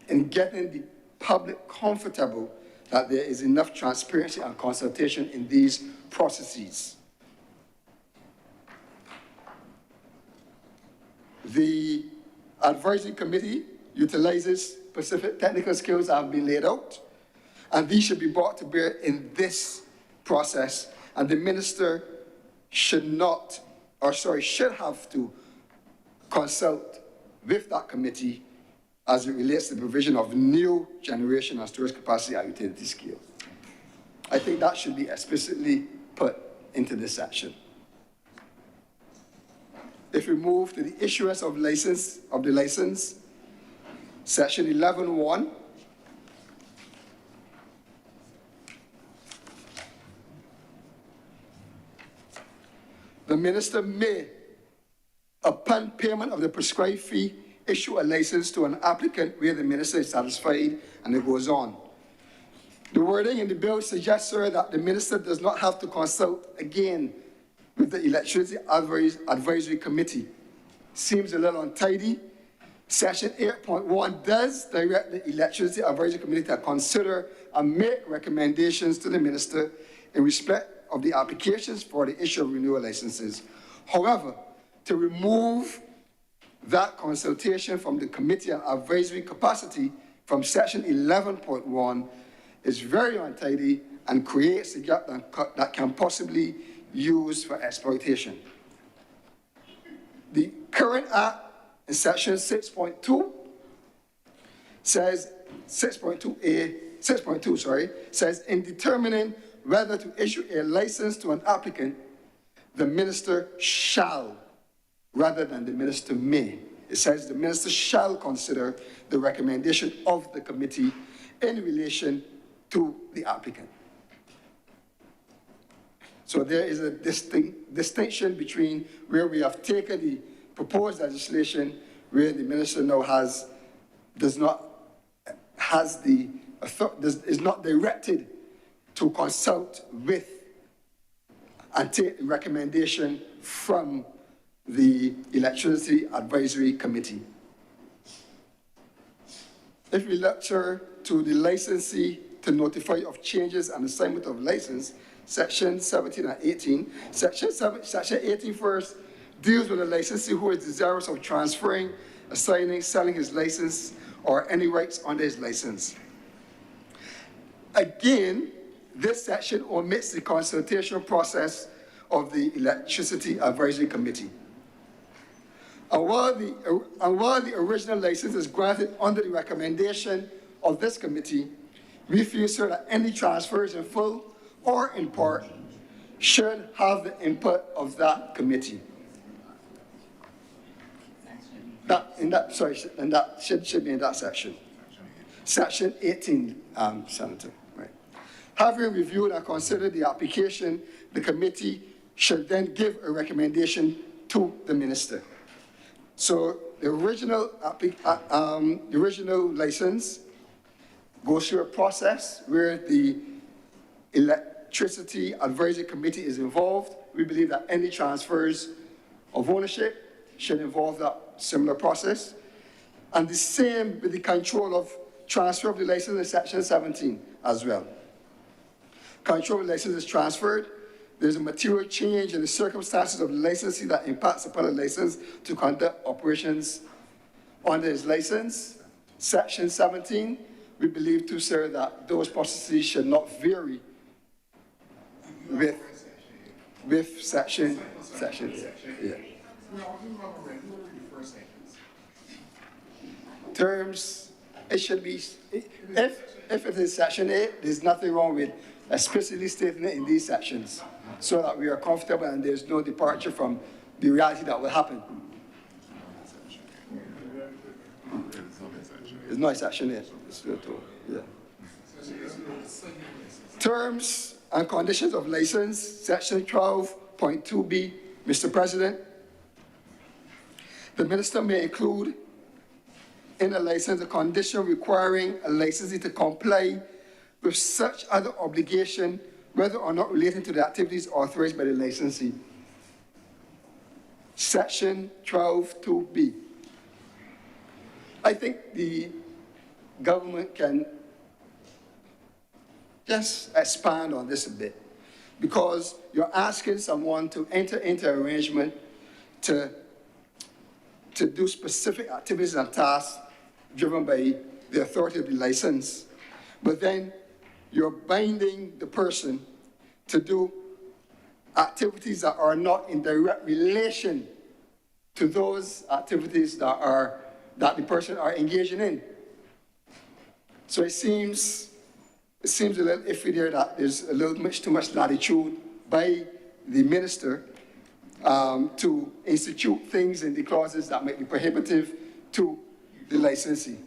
in getting the public comfortable that there is enough transparency and consultation in these processes. The advisory committee utilizes specific technical skills that have been laid out, and these should be brought to bear in this process, and the minister should have to consult with that committee as it relates to the provision of new generation and storage capacity at utility scale. I think that should be explicitly put into this section. If we move to the issuance of the license, section 11.1, the minister may, upon payment of the prescribed fee, issue a license to an applicant where the minister is satisfied, and it goes on. The wording in the bill suggests, sir, that the minister does not have to consult again with the Electricity Advisory Committee. Seems a little untidy. Section 8.1 does direct the Electricity Advisory Committee to consider and make recommendations to the minister in respect of the applications for the issue of renewal licenses. However, to remove that consultation from the committee and advisory capacity from section 11.1 is very untidy and creates a gap that can possibly use for exploitation. The current act in section 6.2 says, 6.2, says in determining whether to issue a license to an applicant, the minister shall, rather than the minister may. it says the minister shall consider the recommendation of the committee in relation to the applicant. So there is a distinction between where we have taken the proposed legislation, where the minister now is not directed to consult with and take recommendation from the Electricity Advisory Committee. If we lecture to the licensee to notify of changes and assignment of license, Section 17 and 18. Section 18 first deals with a licensee who is desirous of transferring, assigning, selling his license, or any rights under his license. Again, this section omits the consultation process of the Electricity Advisory Committee. And while the original license is granted under the recommendation of this committee, we feel sure that any transfers in full or in part should have the input of that committee. That should be in that section. Section 18, Senator. Right. Having reviewed and considered the application, the committee should then give a recommendation to the minister. So the original license goes through a process where the Electricity Advisory Committee is involved. We believe that any transfers of ownership should involve that similar process. And the same with the control of transfer of the license in Section 17 as well. Control of the license is transferred. There's a material change in the circumstances of the licensee that impacts upon the license to conduct operations under his license. Section 17, we believe too, sir, that those processes should not vary with section. Yeah. Terms, it should be, if it is Section 8, there's nothing wrong with explicitly stating it in these sections so that we are comfortable and there's no departure from the reality that will happen. It's not Section 8. Yeah. Terms and conditions of license, Section 12.2b, Mr. President. The minister may include in a license a condition requiring a licensee to comply with such other obligation, whether or not relating to the activities authorized by the licensee. Section 12.2b. I think the government can just expand on this a bit, because you're asking someone to enter into an arrangement to do specific activities and tasks driven by the authority of the license, but then you're binding the person to do activities that are not in direct relation to those activities that the person are engaging in. So it seems a little iffy there that there's a little too much latitude by the minister to institute things in the clauses that might be prohibitive to the licensee.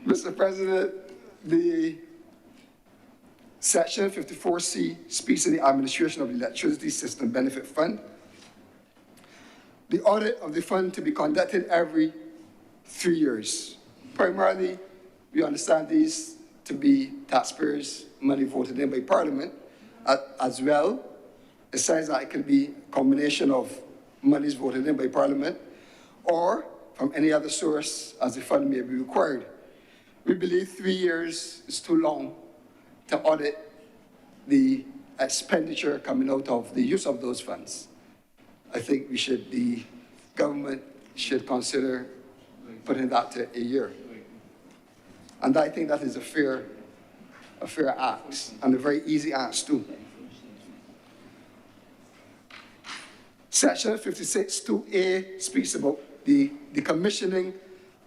Mr. President, the Section 54C speaks to the administration of the Electricity System Benefit Fund. The audit of the fund to be conducted every 3 years. Primarily, we understand these to be taxpayers' money voted in by Parliament as well. It says that it can be a combination of monies voted in by Parliament or from any other source as the fund may be required. We believe 3 years is too long to audit the expenditure coming out of the use of those funds. I think the government should consider putting that to a year. And I think that is a fair ask, and a very easy ask too. Section 56(2)A speaks about the commissioning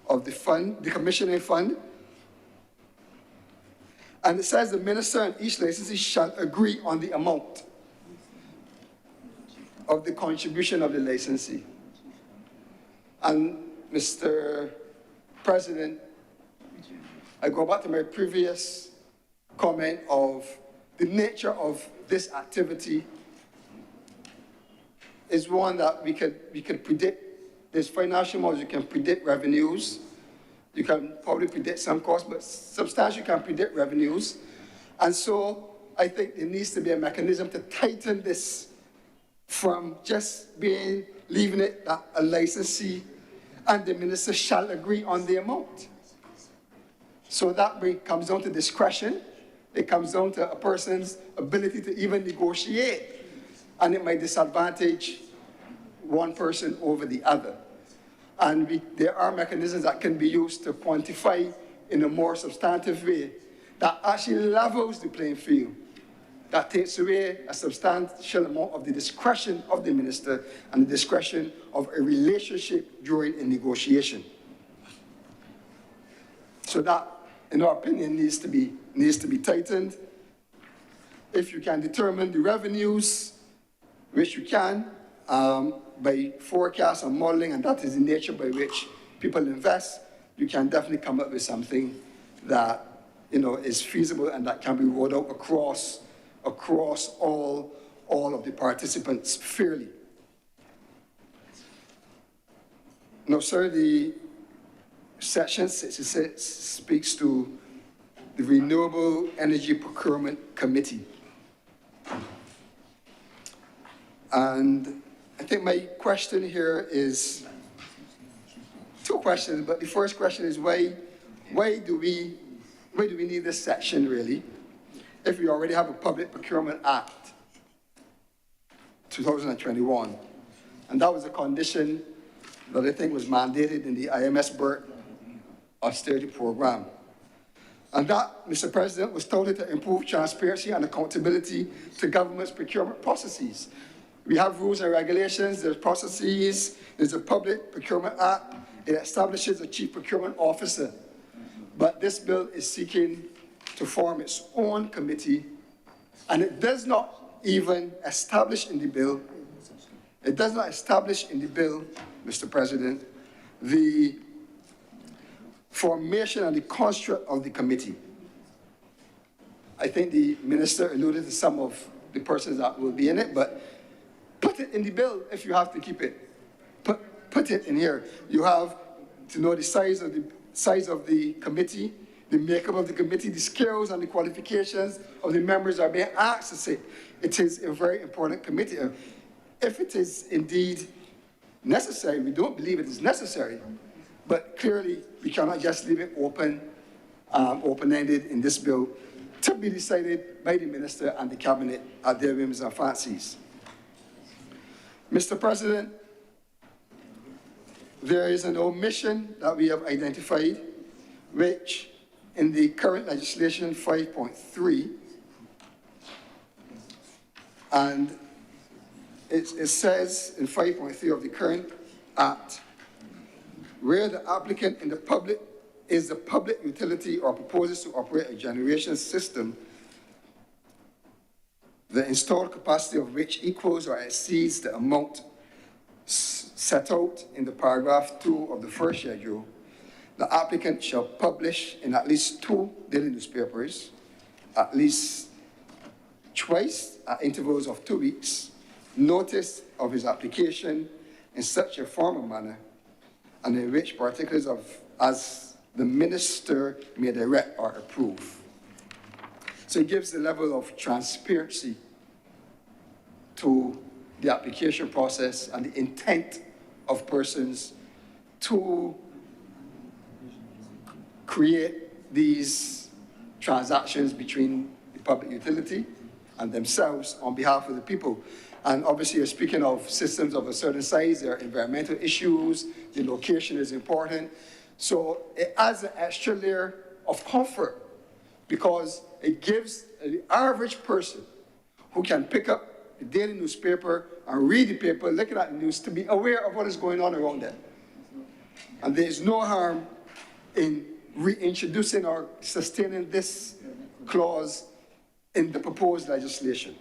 of the fund, the commissioning fund. And it says the minister and each licensee shall agree on the amount of the contribution of the licensee. And Mr. President, I go back to my previous comment of the nature of this activity is one that we could predict. There's financial models, you can predict revenues. You can probably predict some costs, but substantially you can predict revenues. And so I think there needs to be a mechanism to tighten this from just leaving it that a licensee and the minister shall agree on the amount. So that comes down to discretion. It comes down to a person's ability to even negotiate, and it might disadvantage one person over the other. And there are mechanisms that can be used to quantify in a more substantive way that actually levels the playing field, that takes away a substantial amount of the discretion of the minister and the discretion of a relationship during a negotiation. So that, in our opinion, needs to be tightened. If you can determine the revenues, which you can, by forecast and modeling, and that is the nature by which people invest, you can definitely come up with something that is feasible and that can be rolled out across all of the participants fairly. Now, sir, the Section 66 speaks to the Renewable Energy Procurement Committee. And I think my question here is two questions, but the first question is why do we need this section really, if we already have a Public Procurement Act, 2021, and that was a condition that I think was mandated in the IMS-BERT austerity program. And that, Mr. President, was touted to improve transparency and accountability to government's procurement processes. We have rules and regulations, there's processes, there's a Public Procurement Act, it establishes a Chief Procurement Officer. But this bill is seeking to form its own committee, and it does not even establish in the bill, Mr. President, the formation and the construct of the committee. I think the minister alluded to some of the persons that will be in it, but put it in the bill if you have to keep it. Put it in here. You have to know the size of the committee, the makeup of the committee, the skills and the qualifications of the members are being asked to say. It is a very important committee. If it is indeed necessary, we don't believe it is necessary, but clearly we cannot just leave it open-ended in this bill to be decided by the minister and the cabinet at their whims and fancies. Mr. President, there is an omission that we have identified, which in the current legislation 5.3, and it says in 5.3 of the current Act, where the applicant in the public is the public utility or proposes to operate a generation system, the installed capacity of which equals or exceeds the amount set out in the paragraph 2 of the first schedule, the applicant shall publish in at least 2 daily newspapers, at least twice at intervals of 2 weeks, notice of his application in such a form and manner, and in which particulars as the minister may direct or approve. So it gives the level of transparency to the application process and the intent of persons to create these transactions between the public utility and themselves on behalf of the people. And obviously, you're speaking of systems of a certain size, there are environmental issues, the location is important. So it adds an extra layer of comfort because it gives the average person who can pick up the daily newspaper and read the paper, looking at the news, to be aware of what is going on around them. And there is no harm in reintroducing or sustaining this clause in the proposed legislation.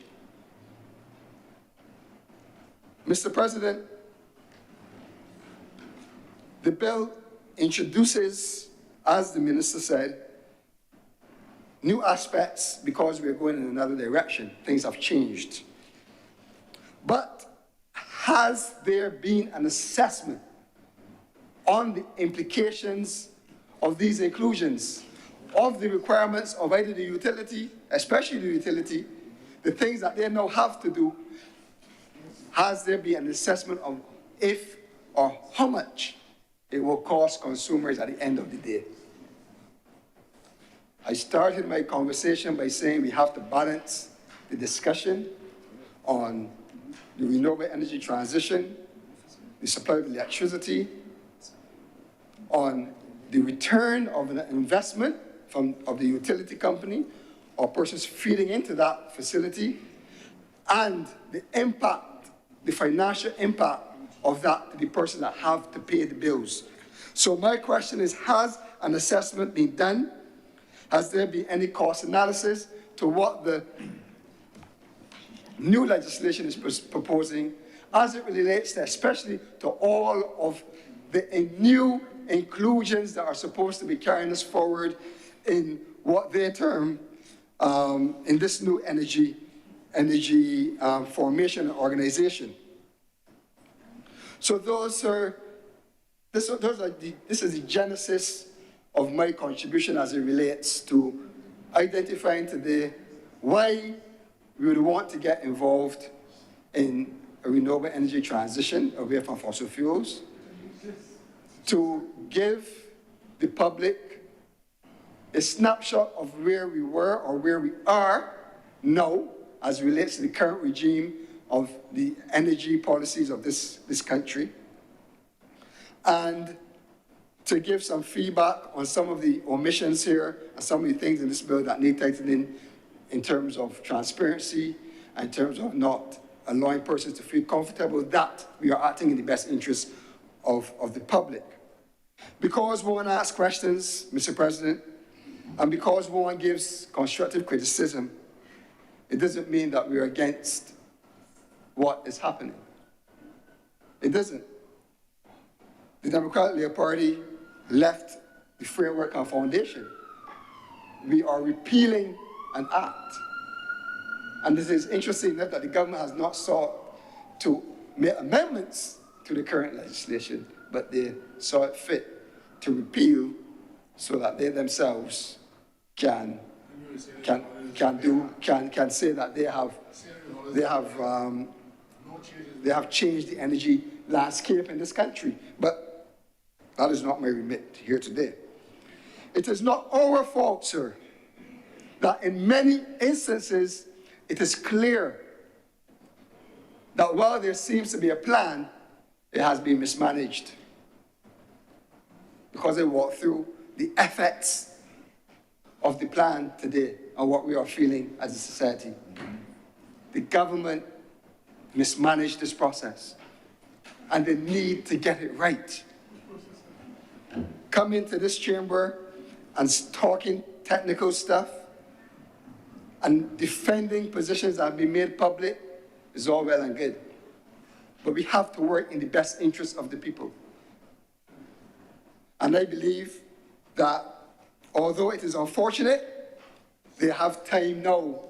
Mr. President, the bill introduces, as the minister said, new aspects because we're going in another direction. Things have changed. But has there been an assessment on the implications of these inclusions, of the requirements of either the utility, especially the utility, the things that they now have to do? Has there been an assessment of if or how much it will cost consumers at the end of the day? I started my conversation by saying we have to balance the discussion on the renewable energy transition, the supply of electricity, on the return of an investment of the utility company or persons feeding into that facility, and the impact, the financial impact of that to the person that have to pay the bills. So my question is, has an assessment been done? Has there been any cost analysis to what the new legislation is proposing as it relates to, especially to all of the new inclusions that are supposed to be carrying us forward in what they term in this new energy formation and organization? So this is the genesis of my contribution as it relates to identifying today why we would want to get involved in a renewable energy transition away from fossil fuels, to give the public a snapshot of where we were or where we are now as it relates to the current regime of the energy policies of this country, and to give some feedback on some of the omissions here and some of the things in this bill that need tightening in terms of transparency, and in terms of not allowing persons to feel comfortable that we are acting in the best interest of the public. Because one asks questions, Mr. President, and because one gives constructive criticism, it doesn't mean that we're against what is happening. It doesn't. The Democratic Labour Party left the framework and foundation. We are repealing an act. And this is interesting enough that the government has not sought to make amendments to the current legislation, but they saw it fit to repeal so that they themselves can say that they have changed the energy landscape in this country. But that is not my remit here today. It is not our fault, sir, that in many instances it is clear that while there seems to be a plan, it has been mismanaged. Because I walked through the effects of the plan today and what we are feeling as a society. The government mismanaged this process, and they need to get it right. Come into this chamber and talking technical stuff and defending positions that have been made public is all well and good. But we have to work in the best interest of the people. And I believe that although it is unfortunate, they have time now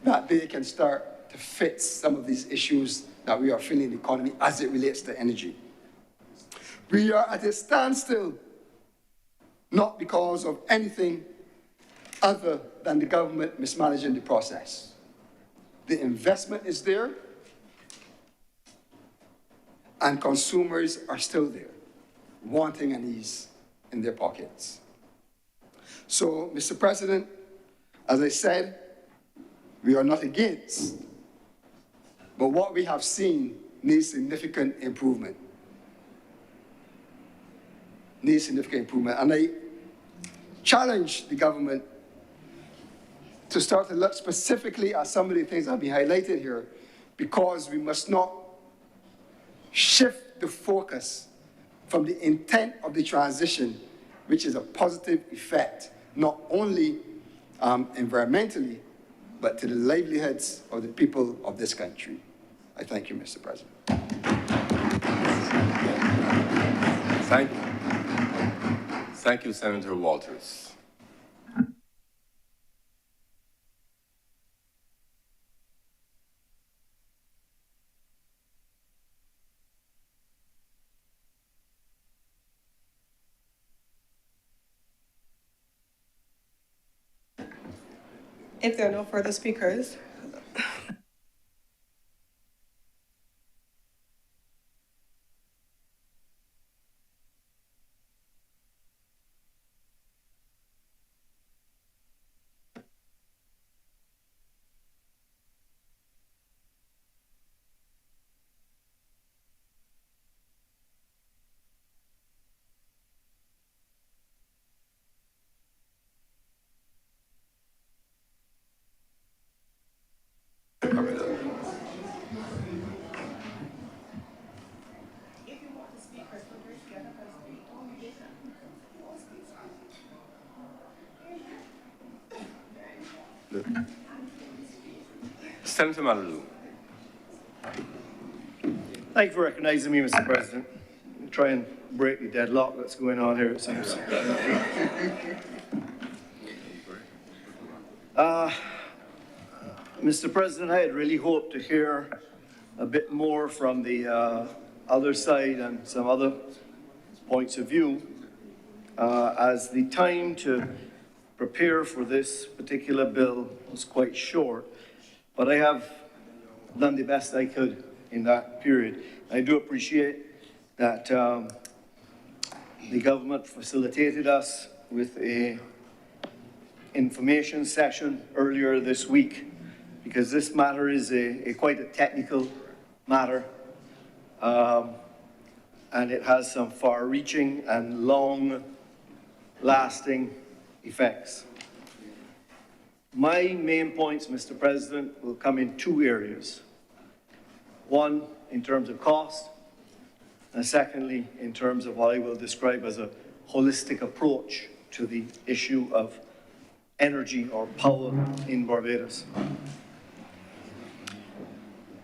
that they can start to fix some of these issues that we are feeling in the economy as it relates to energy. We are at a standstill, not because of anything other than the government mismanaging the process. The investment is there, and consumers are still there, wanting an ease in their pockets. So, Mr. President, as I said, we are not against, but what we have seen needs significant improvement. Needs significant improvement. And I challenge the government to start to look specifically at some of the things that have been highlighted here, because we must not shift the focus from the intent of the transition, which is a positive effect, not only environmentally, but to the livelihoods of the people of this country. I thank you, Mr. President. Thank you, Senator Walters. If there are no further speakers, Senator Malou. Thank you for recognizing me, Mr. President. I'll try and break the deadlock that's going on here, it seems. Mr. President, I had really hoped to hear a bit more from the other side and some other points of view, as the time to prepare for this particular bill was quite short, but I have done the best I could in that period. I do appreciate that the government facilitated us with an information session earlier this week, because this matter is quite a technical matter, and it has some far-reaching and long-lasting effects. My main points, Mr. President, will come in two areas. One, in terms of cost, and secondly, in terms of what I will describe as a holistic approach to the issue of energy or power in Barbados.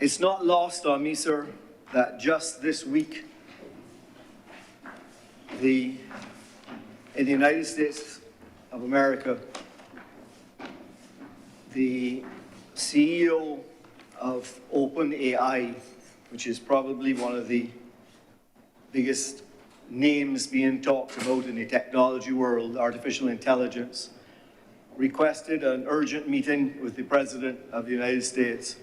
It's not lost on me, sir, that just this week, in the United States of America, the CEO of OpenAI, which is probably one of the biggest names being talked about in the technology world, artificial intelligence, requested an urgent meeting with the President of the United States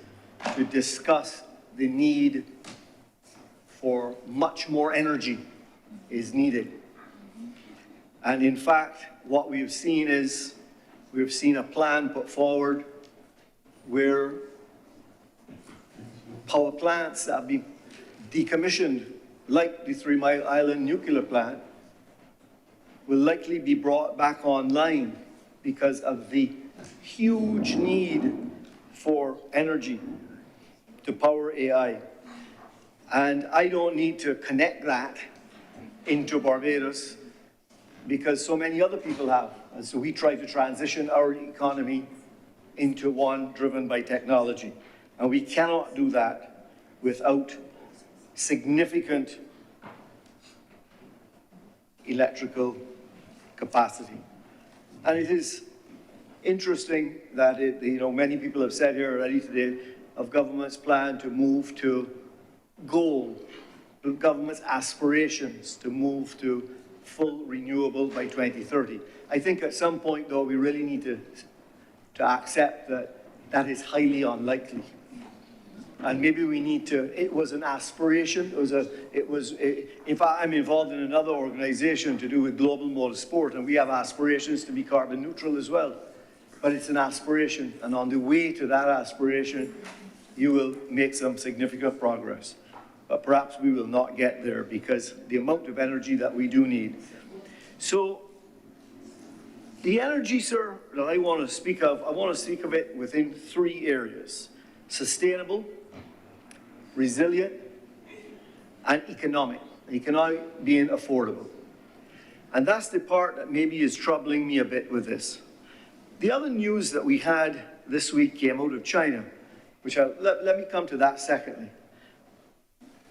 to discuss the need for much more energy is needed. And in fact, what we've seen is, we've seen a plan put forward where power plants that have been decommissioned, like the 3 Mile Island nuclear plant, will likely be brought back online because of the huge need for energy to power AI. And I don't need to connect that into Barbados because so many other people have. And so we try to transition our economy into one driven by technology. And we cannot do that without significant electrical capacity. And it is interesting that many people have said here already today of government's plan to move to goal, the government's aspirations to move to full renewable by 2030. I think at some point, though, we really need to accept that that is highly unlikely. And maybe we need to, it was an aspiration, in fact, I'm involved in another organization to do with global motorsport, and we have aspirations to be carbon neutral as well. But it's an aspiration, and on the way to that aspiration, you will make some significant progress. But perhaps we will not get there because the amount of energy that we do need. So, the energy, sir, that I want to speak of, I want to speak of it within 3 areas: sustainable, resilient, and economic. Economic being affordable. And that's the part that maybe is troubling me a bit with this. The other news that we had this week came out of China, which let me come to that secondly.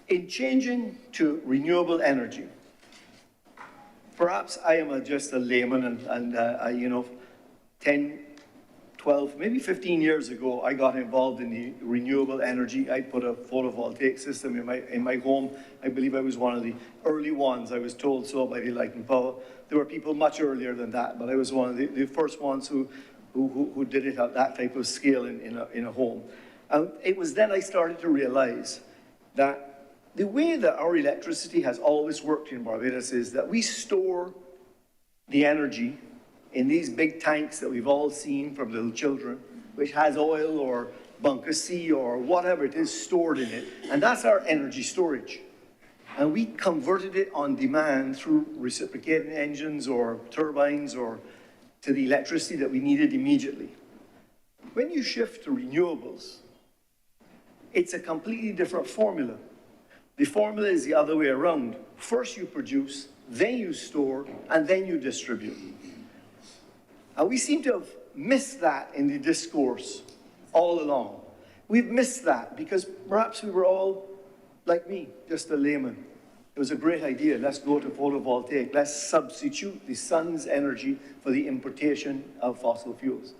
In changing to renewable energy, perhaps I am just a layman you know, 10, 12, maybe 15 years ago, I got involved in the renewable energy. I put a photovoltaic system in my home. I believe I was one of the early ones. I was told so by the Light and Power. There were people much earlier than that, but I was one of the first ones who did it at that type of scale in a home. And it was then I started to realize that the way that our electricity has always worked in Barbados is that we store the energy in these big tanks that we've all seen from little children, which has oil or bunker C or whatever it is stored in it. And that's our energy storage. And we converted it on demand through reciprocating engines or turbines or to the electricity that we needed immediately. When you shift to renewables, it's a completely different formula. The formula is the other way around. First you produce, then you store, and then you distribute. And we seem to have missed that in the discourse all along. We've missed that because perhaps we were all, like me, just a layman. It was a great idea. Let's go to photovoltaic. Let's substitute the sun's energy for the importation of fossil fuels.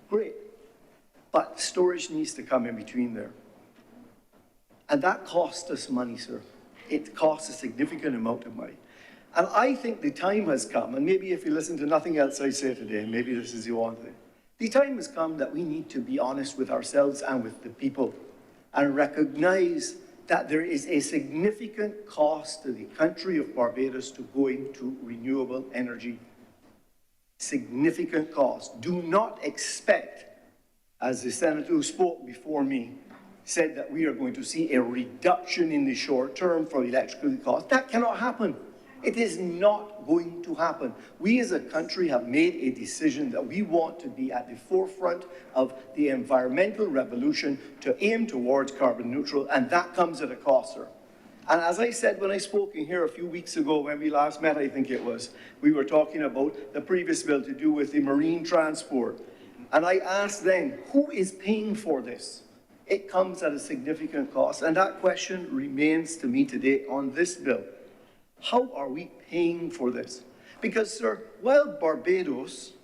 Great. But storage needs to come in between there. And that cost us money, sir. It costs a significant amount of money. And I think the time has come, and maybe if you listen to nothing else I say today, maybe this is the one thing. The time has come that we need to be honest with ourselves and with the people and recognize that there is a significant cost to the country of Barbados to going to renewable energy. Significant cost. Do not expect, as the senator who spoke before me said, that we are going to see a reduction in the short term for electrical costs. That cannot happen. It is not going to happen. We as a country have made a decision that we want to be at the forefront of the environmental revolution to aim towards carbon neutral, and that comes at a cost, sir. And as I said when I spoke in here a few weeks ago, when we last met, I think it was, we were talking about the previous bill to do with the marine transport. And I asked then, who is paying for this? It comes at a significant cost. And that question remains to me today on this bill. How are we paying for this? Because, sir, while Barbados,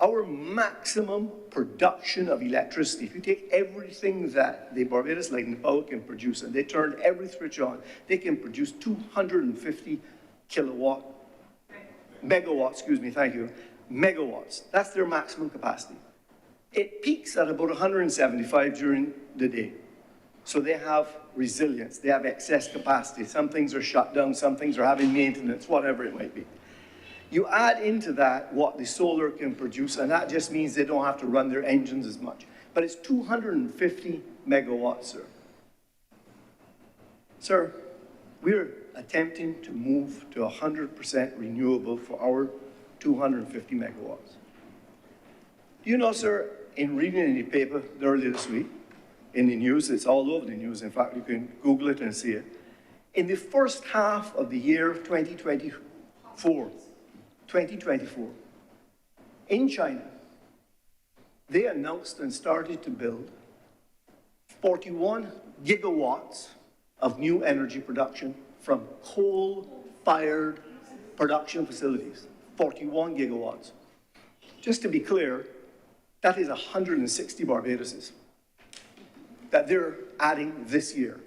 our maximum production of electricity, if you take everything that the Barbados Light and Power can produce, and they turn every switch on, they can produce 250 megawatts, excuse me, thank you, megawatts. That's their maximum capacity. It peaks at about 175 during the day. So they have resilience, they have excess capacity. Some things are shut down, some things are having maintenance, whatever it might be. You add into that what the solar can produce, and that just means they don't have to run their engines as much. But it's 250 megawatts, sir. Sir, we're attempting to move to 100% renewable for our 250 megawatts. You know, sir, in reading in the paper earlier this week, in the news, it's all over the news, in fact, you can Google it and see it. In the first half of the year 2024, in China, they announced and started to build 41 gigawatts of new energy production from coal-fired production facilities, 41 gigawatts. Just to be clear, that is 160 Barbadoses that they're adding this year.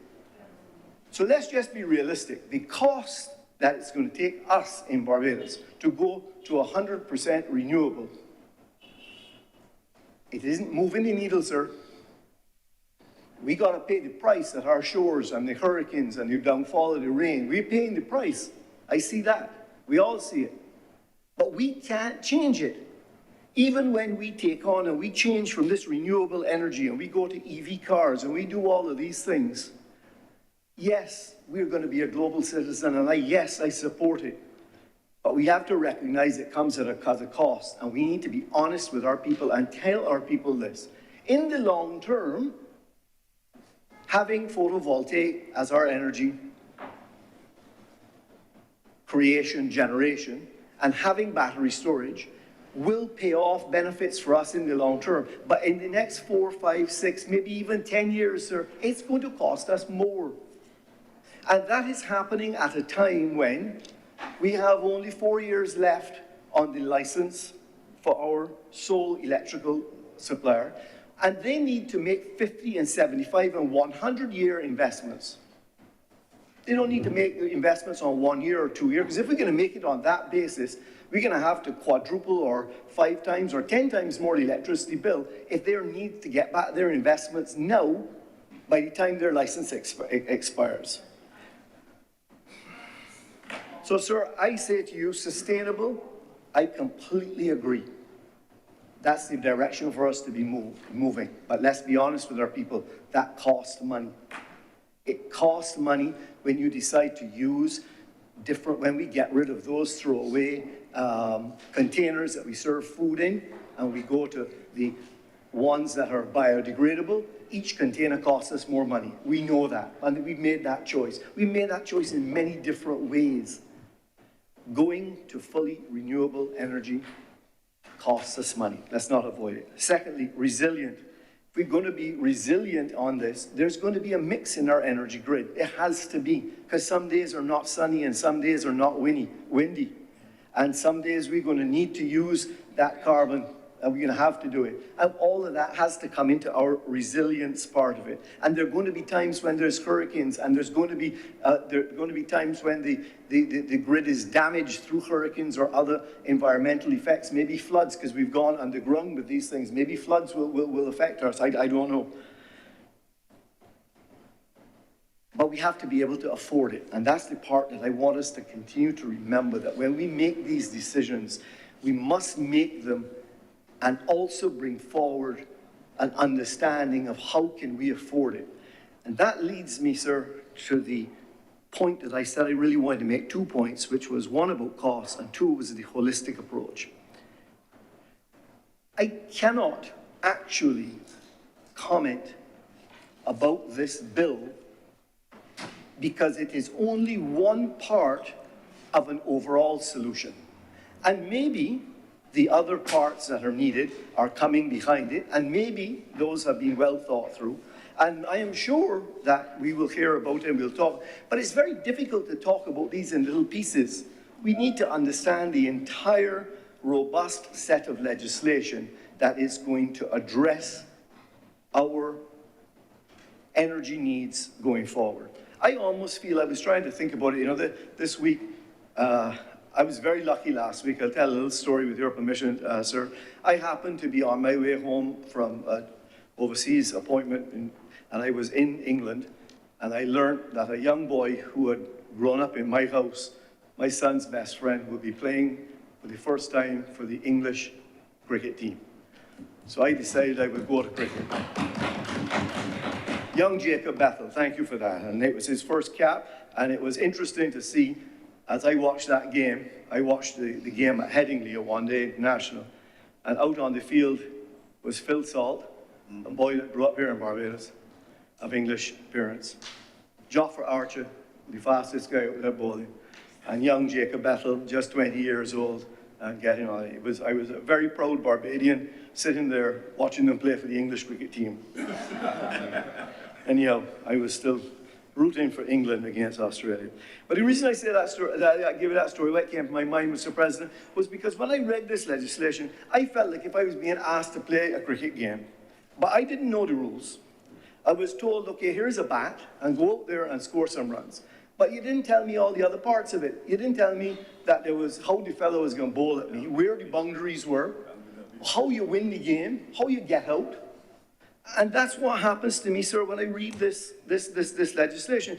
So let's just be realistic. The cost that it's going to take us in Barbados to go to 100% renewable, it isn't moving the needle, sir. We got to pay the price at our shores and the hurricanes and the downfall of the rain. We're paying the price. I see that. We all see it. But we can't change it. Even when we take on and we change from this renewable energy and we go to EV cars and we do all of these things, yes, we're going to be a global citizen, and yes, I support it. But we have to recognize it comes at a cost, and we need to be honest with our people and tell our people this. In the long term, having photovoltaic as our energy creation, generation, and having battery storage will pay off benefits for us in the long term. But in the next 4, 5, 6, maybe even 10 years, sir, it's going to cost us more. And that is happening at a time when we have only 4 years left on the license for our sole electrical supplier. And they need to make 50 and 75 and 100-year investments. They don't need to make investments on 1 year or 2 years, because if we're going to make it on that basis, we're going to have to quadruple or 5 times or 10 times more electricity bill if they need to get back their investments now by the time their license expires. So, sir, I say to you, sustainable, I completely agree. That's the direction for us to be moving. But let's be honest with our people, that costs money. It costs money when you decide to use different, when we get rid of those throwaway containers that we serve food in, and we go to the ones that are biodegradable. Each container costs us more money. We know that, and we've made that choice. We've made that choice in many different ways. Going to fully renewable energy costs us money. Let's not avoid it. Secondly, resilient. If we're going to be resilient on this, there's going to be a mix in our energy grid. It has to be, because some days are not sunny and some days are not windy. And some days we're going to need to use that carbon, and we're going to have to do it. And all of that has to come into our resilience part of it. And there are going to be times when there's hurricanes, and there's going to be times when the grid is damaged through hurricanes or other environmental effects, maybe floods, because we've gone underground with these things. Maybe floods will affect us. I don't know. But we have to be able to afford it. And that's the part that I want us to continue to remember, that when we make these decisions, we must make them and also bring forward an understanding of how can we afford it. And that leads me, sir, to the point that I said I really wanted to make, 2 points, which was one about cost and 2 was the holistic approach. I cannot actually comment about this bill because it is only one part of an overall solution. And maybe the other parts that are needed are coming behind it, and maybe those have been well thought through. And I am sure that we will hear about it and we'll talk. But it's very difficult to talk about these in little pieces. We need to understand the entire robust set of legislation that is going to address our energy needs going forward. I almost feel, I was trying to think about it, this week, I was very lucky last week. I'll tell a little story with your permission, sir. I happened to be on my way home from an overseas appointment, and I was in England, and I learned that a young boy who had grown up in my house, my son's best friend, would be playing for the first time for the English cricket team. So I decided I would go to cricket. Young Jacob Bethel, thank you for that. And it was his first cap, and it was interesting to see, as I watched that game, I watched the game at Headingley at One Day International, and out on the field was Phil Salt, a boy that grew up here in Barbados, of English parents. Jofra Archer, the fastest guy out there bowling, and young Jacob Bethel, just 20 years old, and getting on it. I was a very proud Barbadian sitting there watching them play for the English cricket team. Anyhow, I was still rooting for England against Australia. But the reason I say that story, that I give you that story, what came to my mind, Mr. President, was because when I read this legislation, I felt like if I was being asked to play a cricket game, but I didn't know the rules. I was told, okay, here's a bat, and go out there and score some runs. But you didn't tell me all the other parts of it. You didn't tell me that there was how the fellow was going to bowl at me, where the boundaries were, how you win the game, how you get out. And that's what happens to me, sir, when I read this legislation.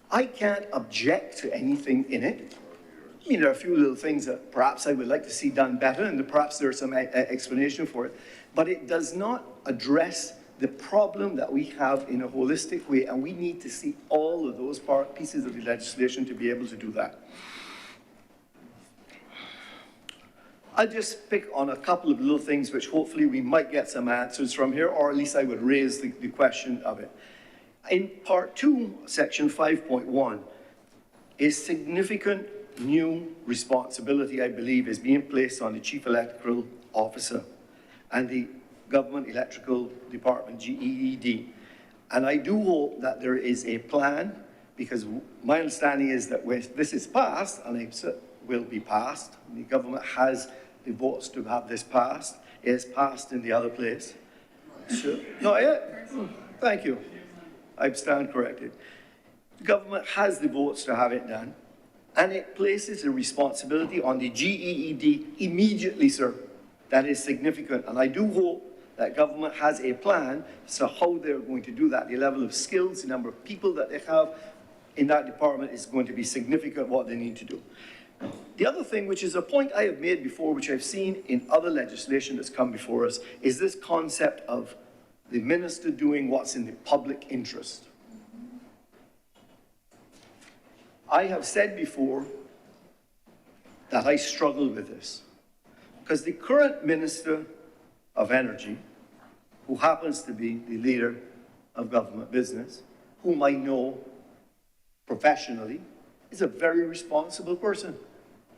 I can't object to anything in it. I mean, there are a few little things that perhaps I would like to see done better, and perhaps there's some explanation for it. But it does not address the problem that we have in a holistic way, and we need to see all of those pieces of the legislation to be able to do that. I'll just pick on a couple of little things which hopefully we might get some answers from here, or at least I would raise the question of it. In Part 2, Section 5.1, a significant new responsibility, I believe, is being placed on the Chief Electoral Officer and the Government Electrical Department, GEED. And I do hope that there is a plan, because my understanding is that when this is passed, and it will be passed, the government has the votes to have this passed, it is passed in the other place. So, not yet? Thank you. I stand corrected. The government has the votes to have it done, and it places a responsibility on the GEED immediately, sir. That is significant, and I do hope that government has a plan as to how they're going to do that. The level of skills, the number of people that they have in that department is going to be significant, what they need to do. The other thing, which is a point I have made before, which I've seen in other legislation that's come before us, is this concept of the minister doing what's in the public interest. I have said before that I struggle with this, because the current Minister of Energy, who happens to be the leader of government business, whom I know professionally, is a very responsible person.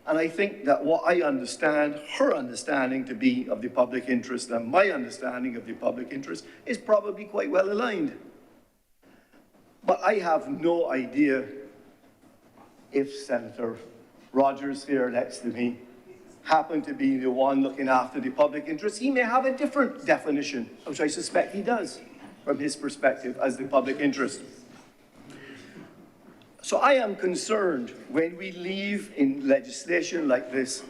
And I think that what I understand, her understanding to be of the public interest and my understanding of the public interest is probably quite well aligned. But I have no idea if Senator Rogers here next to me happened to be the one looking after the public interest. He may have a different definition, which I suspect he does, from his perspective as the public interest. So I am concerned when we leave in legislation like this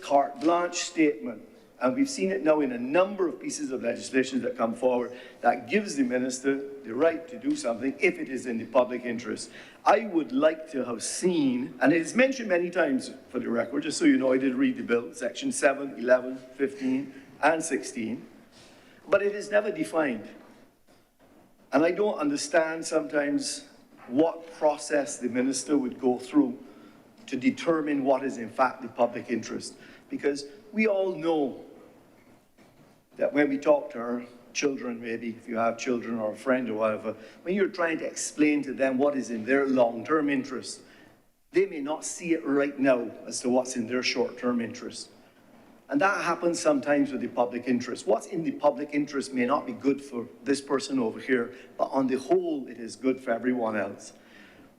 carte blanche statement, and we've seen it now in a number of pieces of legislation that come forward, that gives the minister the right to do something if it is in the public interest. I would like to have seen, and it is mentioned many times for the record, just so you know, I did read the bill, section 7, 11, 15, and 16, but it is never defined. And I don't understand sometimes what process the minister would go through to determine what is in fact the public interest. Because we all know that when we talk to our children, maybe if you have children or a friend or whatever, when you're trying to explain to them what is in their long-term interest, they may not see it right now as to what's in their short-term interest. And that happens sometimes with the public interest. What's in the public interest may not be good for this person over here, but on the whole, it is good for everyone else.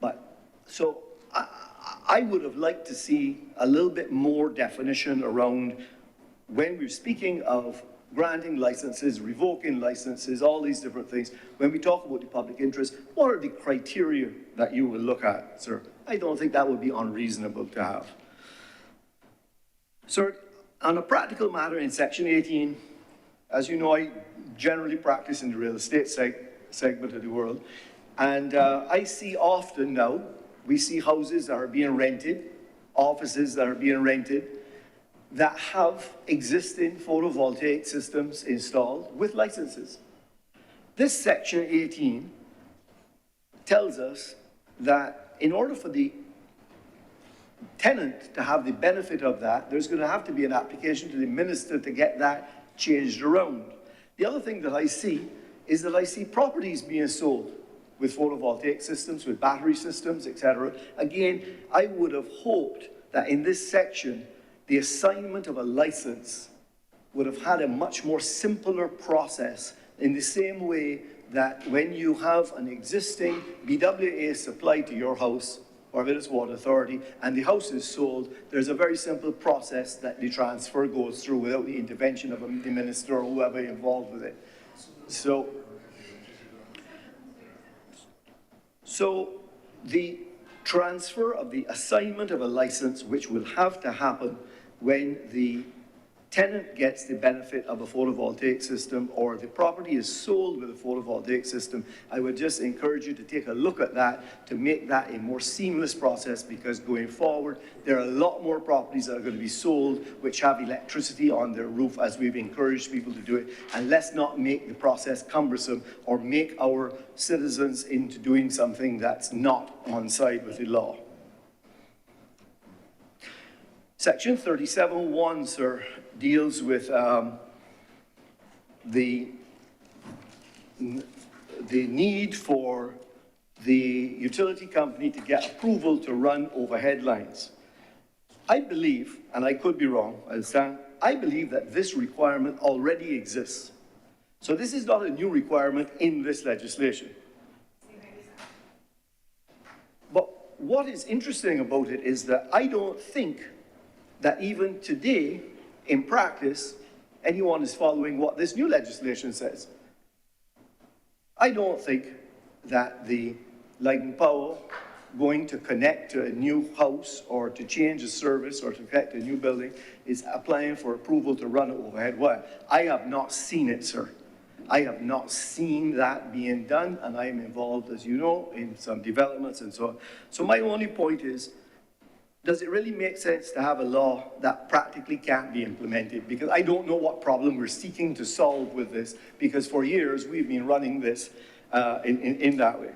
But so I would have liked to see a little bit more definition around when we're speaking of granting licenses, revoking licenses, all these different things. When we talk about the public interest, what are the criteria that you will look at, sir? I don't think that would be unreasonable to have. Sir, on a practical matter in Section 18, as you know, I generally practice in the real estate segment of the world, and I see often now, we see houses that are being rented, offices that are being rented, that have existing photovoltaic systems installed with licenses. This Section 18 tells us that in order for the tenant to have the benefit of that, there's going to have to be an application to the minister to get that changed around. The other thing that I see is that I see properties being sold with photovoltaic systems, with battery systems, etc. Again, I would have hoped that in this section, the assignment of a license would have had a much more simpler process, in the same way that when you have an existing BWA supply to your house, or Venice Water Authority, and the house is sold, there's a very simple process that the transfer goes through without the intervention of the minister or whoever involved with it. So the transfer of the assignment of a license, which will have to happen when the tenant gets the benefit of a photovoltaic system or the property is sold with a photovoltaic system, I would just encourage you to take a look at that to make that a more seamless process, because going forward, there are a lot more properties that are going to be sold which have electricity on their roof, as we've encouraged people to do it. And let's not make the process cumbersome or make our citizens into doing something that's not on side with the law. Section 37.1, sir, deals with the need for the utility company to get approval to run overhead lines. I believe, and I could be wrong, I I believe that this requirement already exists. So this is not a new requirement in this legislation. But what is interesting about it is that I don't think that even today, in practice, anyone is following what this new legislation says. I don't think that the Light and Power going to connect to a new house or to change a service or to connect to a new building is applying for approval to run an overhead wire. I have not seen it, sir. I have not seen that being done, and I am involved, as you know, in some developments and so on. So my only point is, does it really make sense to have a law that practically can't be implemented? Because I don't know what problem we're seeking to solve with this, because for years we've been running this in that way.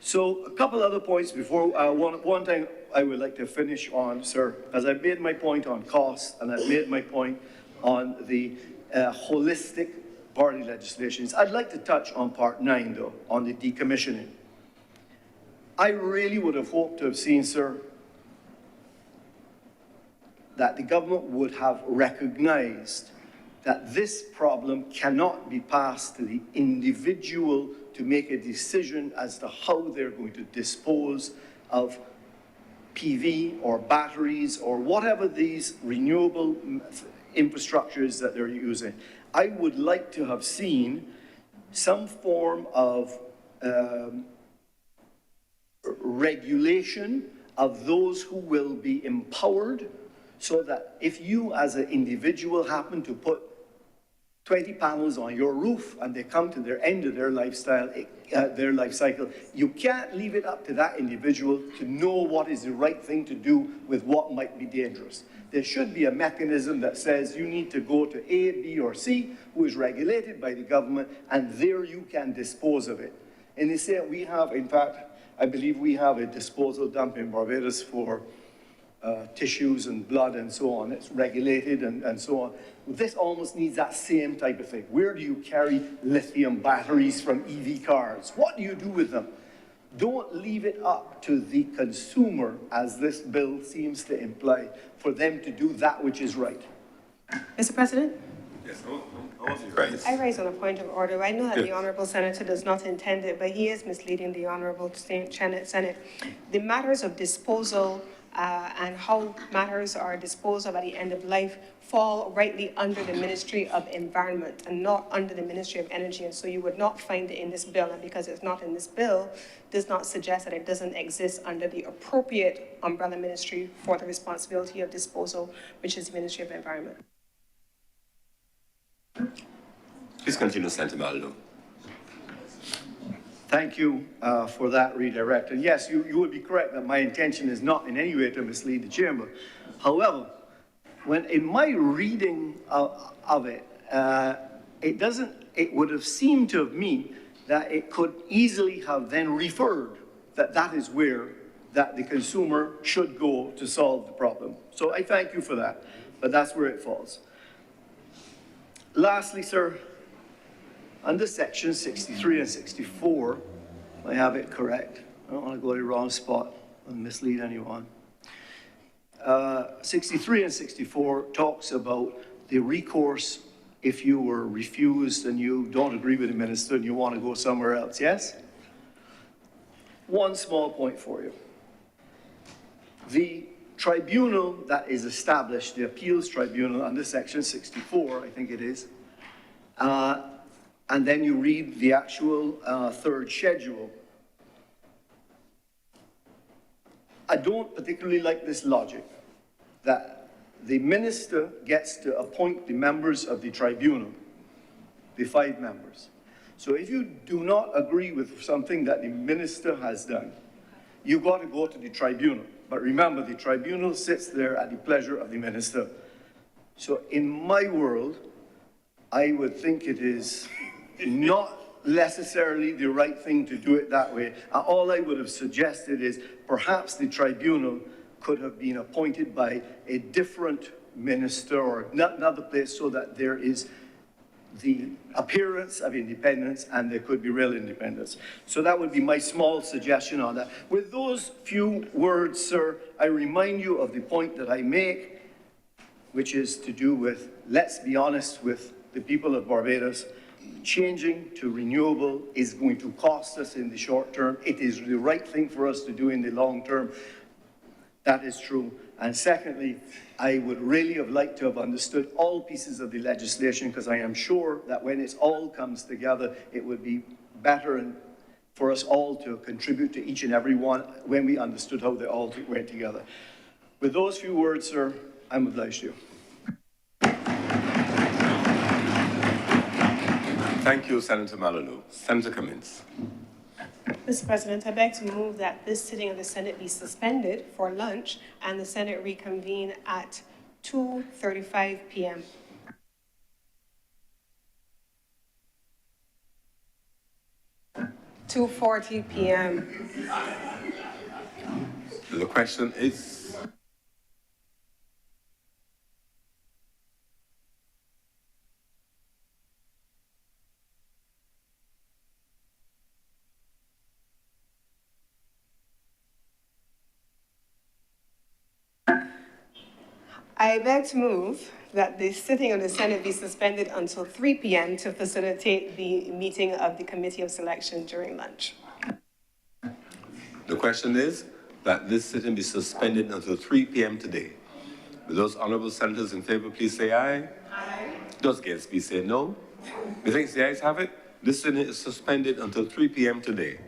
So a couple other points before, one thing I would like to finish on, sir, as I've made my point on cost and I've made my point on the holistic party legislations. I'd like to touch on part 9 though, on the decommissioning. I really would have hoped to have seen, sir, that the government would have recognized that this problem cannot be passed to the individual to make a decision as to how they're going to dispose of PV or batteries or whatever these renewable infrastructures that they're using. I would like to have seen some form of regulation of those who will be empowered, so that if you as an individual happen to put 20 panels on your roof and they come to their end of their life cycle, you can't leave it up to that individual to know what is the right thing to do with what might be dangerous. There should be a mechanism that says you need to go to A, B, or C, who is regulated by the government, and there you can dispose of it. And they say we have, in fact, I believe we have a disposal dump in Barbados for tissues and blood and so on. It's regulated and so on. This almost needs that same type of thing. Where do you carry lithium batteries from EV cars? What do you do with them? Don't leave it up to the consumer, as this bill seems to imply, for them to do that which is right. Mr. President? Yes, I want to rise. I raise on a point of order. I know that the Honourable Senator does not intend it, but he is misleading the Honourable Senate. The matters of disposal and how matters are disposed of at the end of life fall rightly under the Ministry of Environment and not under the Ministry of Energy. And so you would not find it in this bill. And because it's not in this bill, does not suggest that it doesn't exist under the appropriate umbrella ministry for the responsibility of disposal, which is the Ministry of Environment. Please continue, Senator Baldo. Thank you for that redirect. And yes, you would be correct that my intention is not in any way to mislead the chamber. However, when in my reading of it, it would have seemed to me that it could easily have then referred that is where that the consumer should go to solve the problem. So I thank you for that, but that's where it falls. Lastly, sir, under section 63 and 64, I have it correct. I don't want to go to the wrong spot and mislead anyone. 63 and 64 talks about the recourse if you were refused and you don't agree with the minister and you want to go somewhere else, yes? One small point for you. The tribunal that is established, the appeals tribunal under section 64, I think it is, and then you read the actual third schedule. I don't particularly like this logic that the minister gets to appoint the members of the tribunal, the 5 members. So if you do not agree with something that the minister has done, you got to go to the tribunal. But remember, the tribunal sits there at the pleasure of the minister. So in my world, I would think it is not necessarily the right thing to do it that way. All I would have suggested is perhaps the tribunal could have been appointed by a different minister or another place so that there is the appearance of independence and there could be real independence. So that would be my small suggestion on that. With those few words, sir, I remind you of the point that I make. which is to do with, let's be honest with the people of Barbados, changing to renewable is going to cost us in the short term. It is the right thing for us to do in the long term. That is true. And secondly, I would really have liked to have understood all pieces of the legislation, because I am sure that when it all comes together, it would be better and for us all to contribute to each and every one when we understood how they all went together. With those few words, sir, I'm obliged to you. Thank you, Senator Maloney. Senator Cummins. Mr. President, I beg to move that this sitting of the Senate be suspended for lunch and the Senate reconvene at 2:35 p.m. (2:40 p.m.) The question is, I beg to move that the sitting of the Senate be suspended until 3 p.m. to facilitate the meeting of the Committee of Selection during lunch. the question is that this sitting be suspended until 3 p.m. today. Will those honorable senators in favor please say aye? Aye. Those against please say no. Methinks the ayes have it. This sitting is suspended until 3 p.m. today.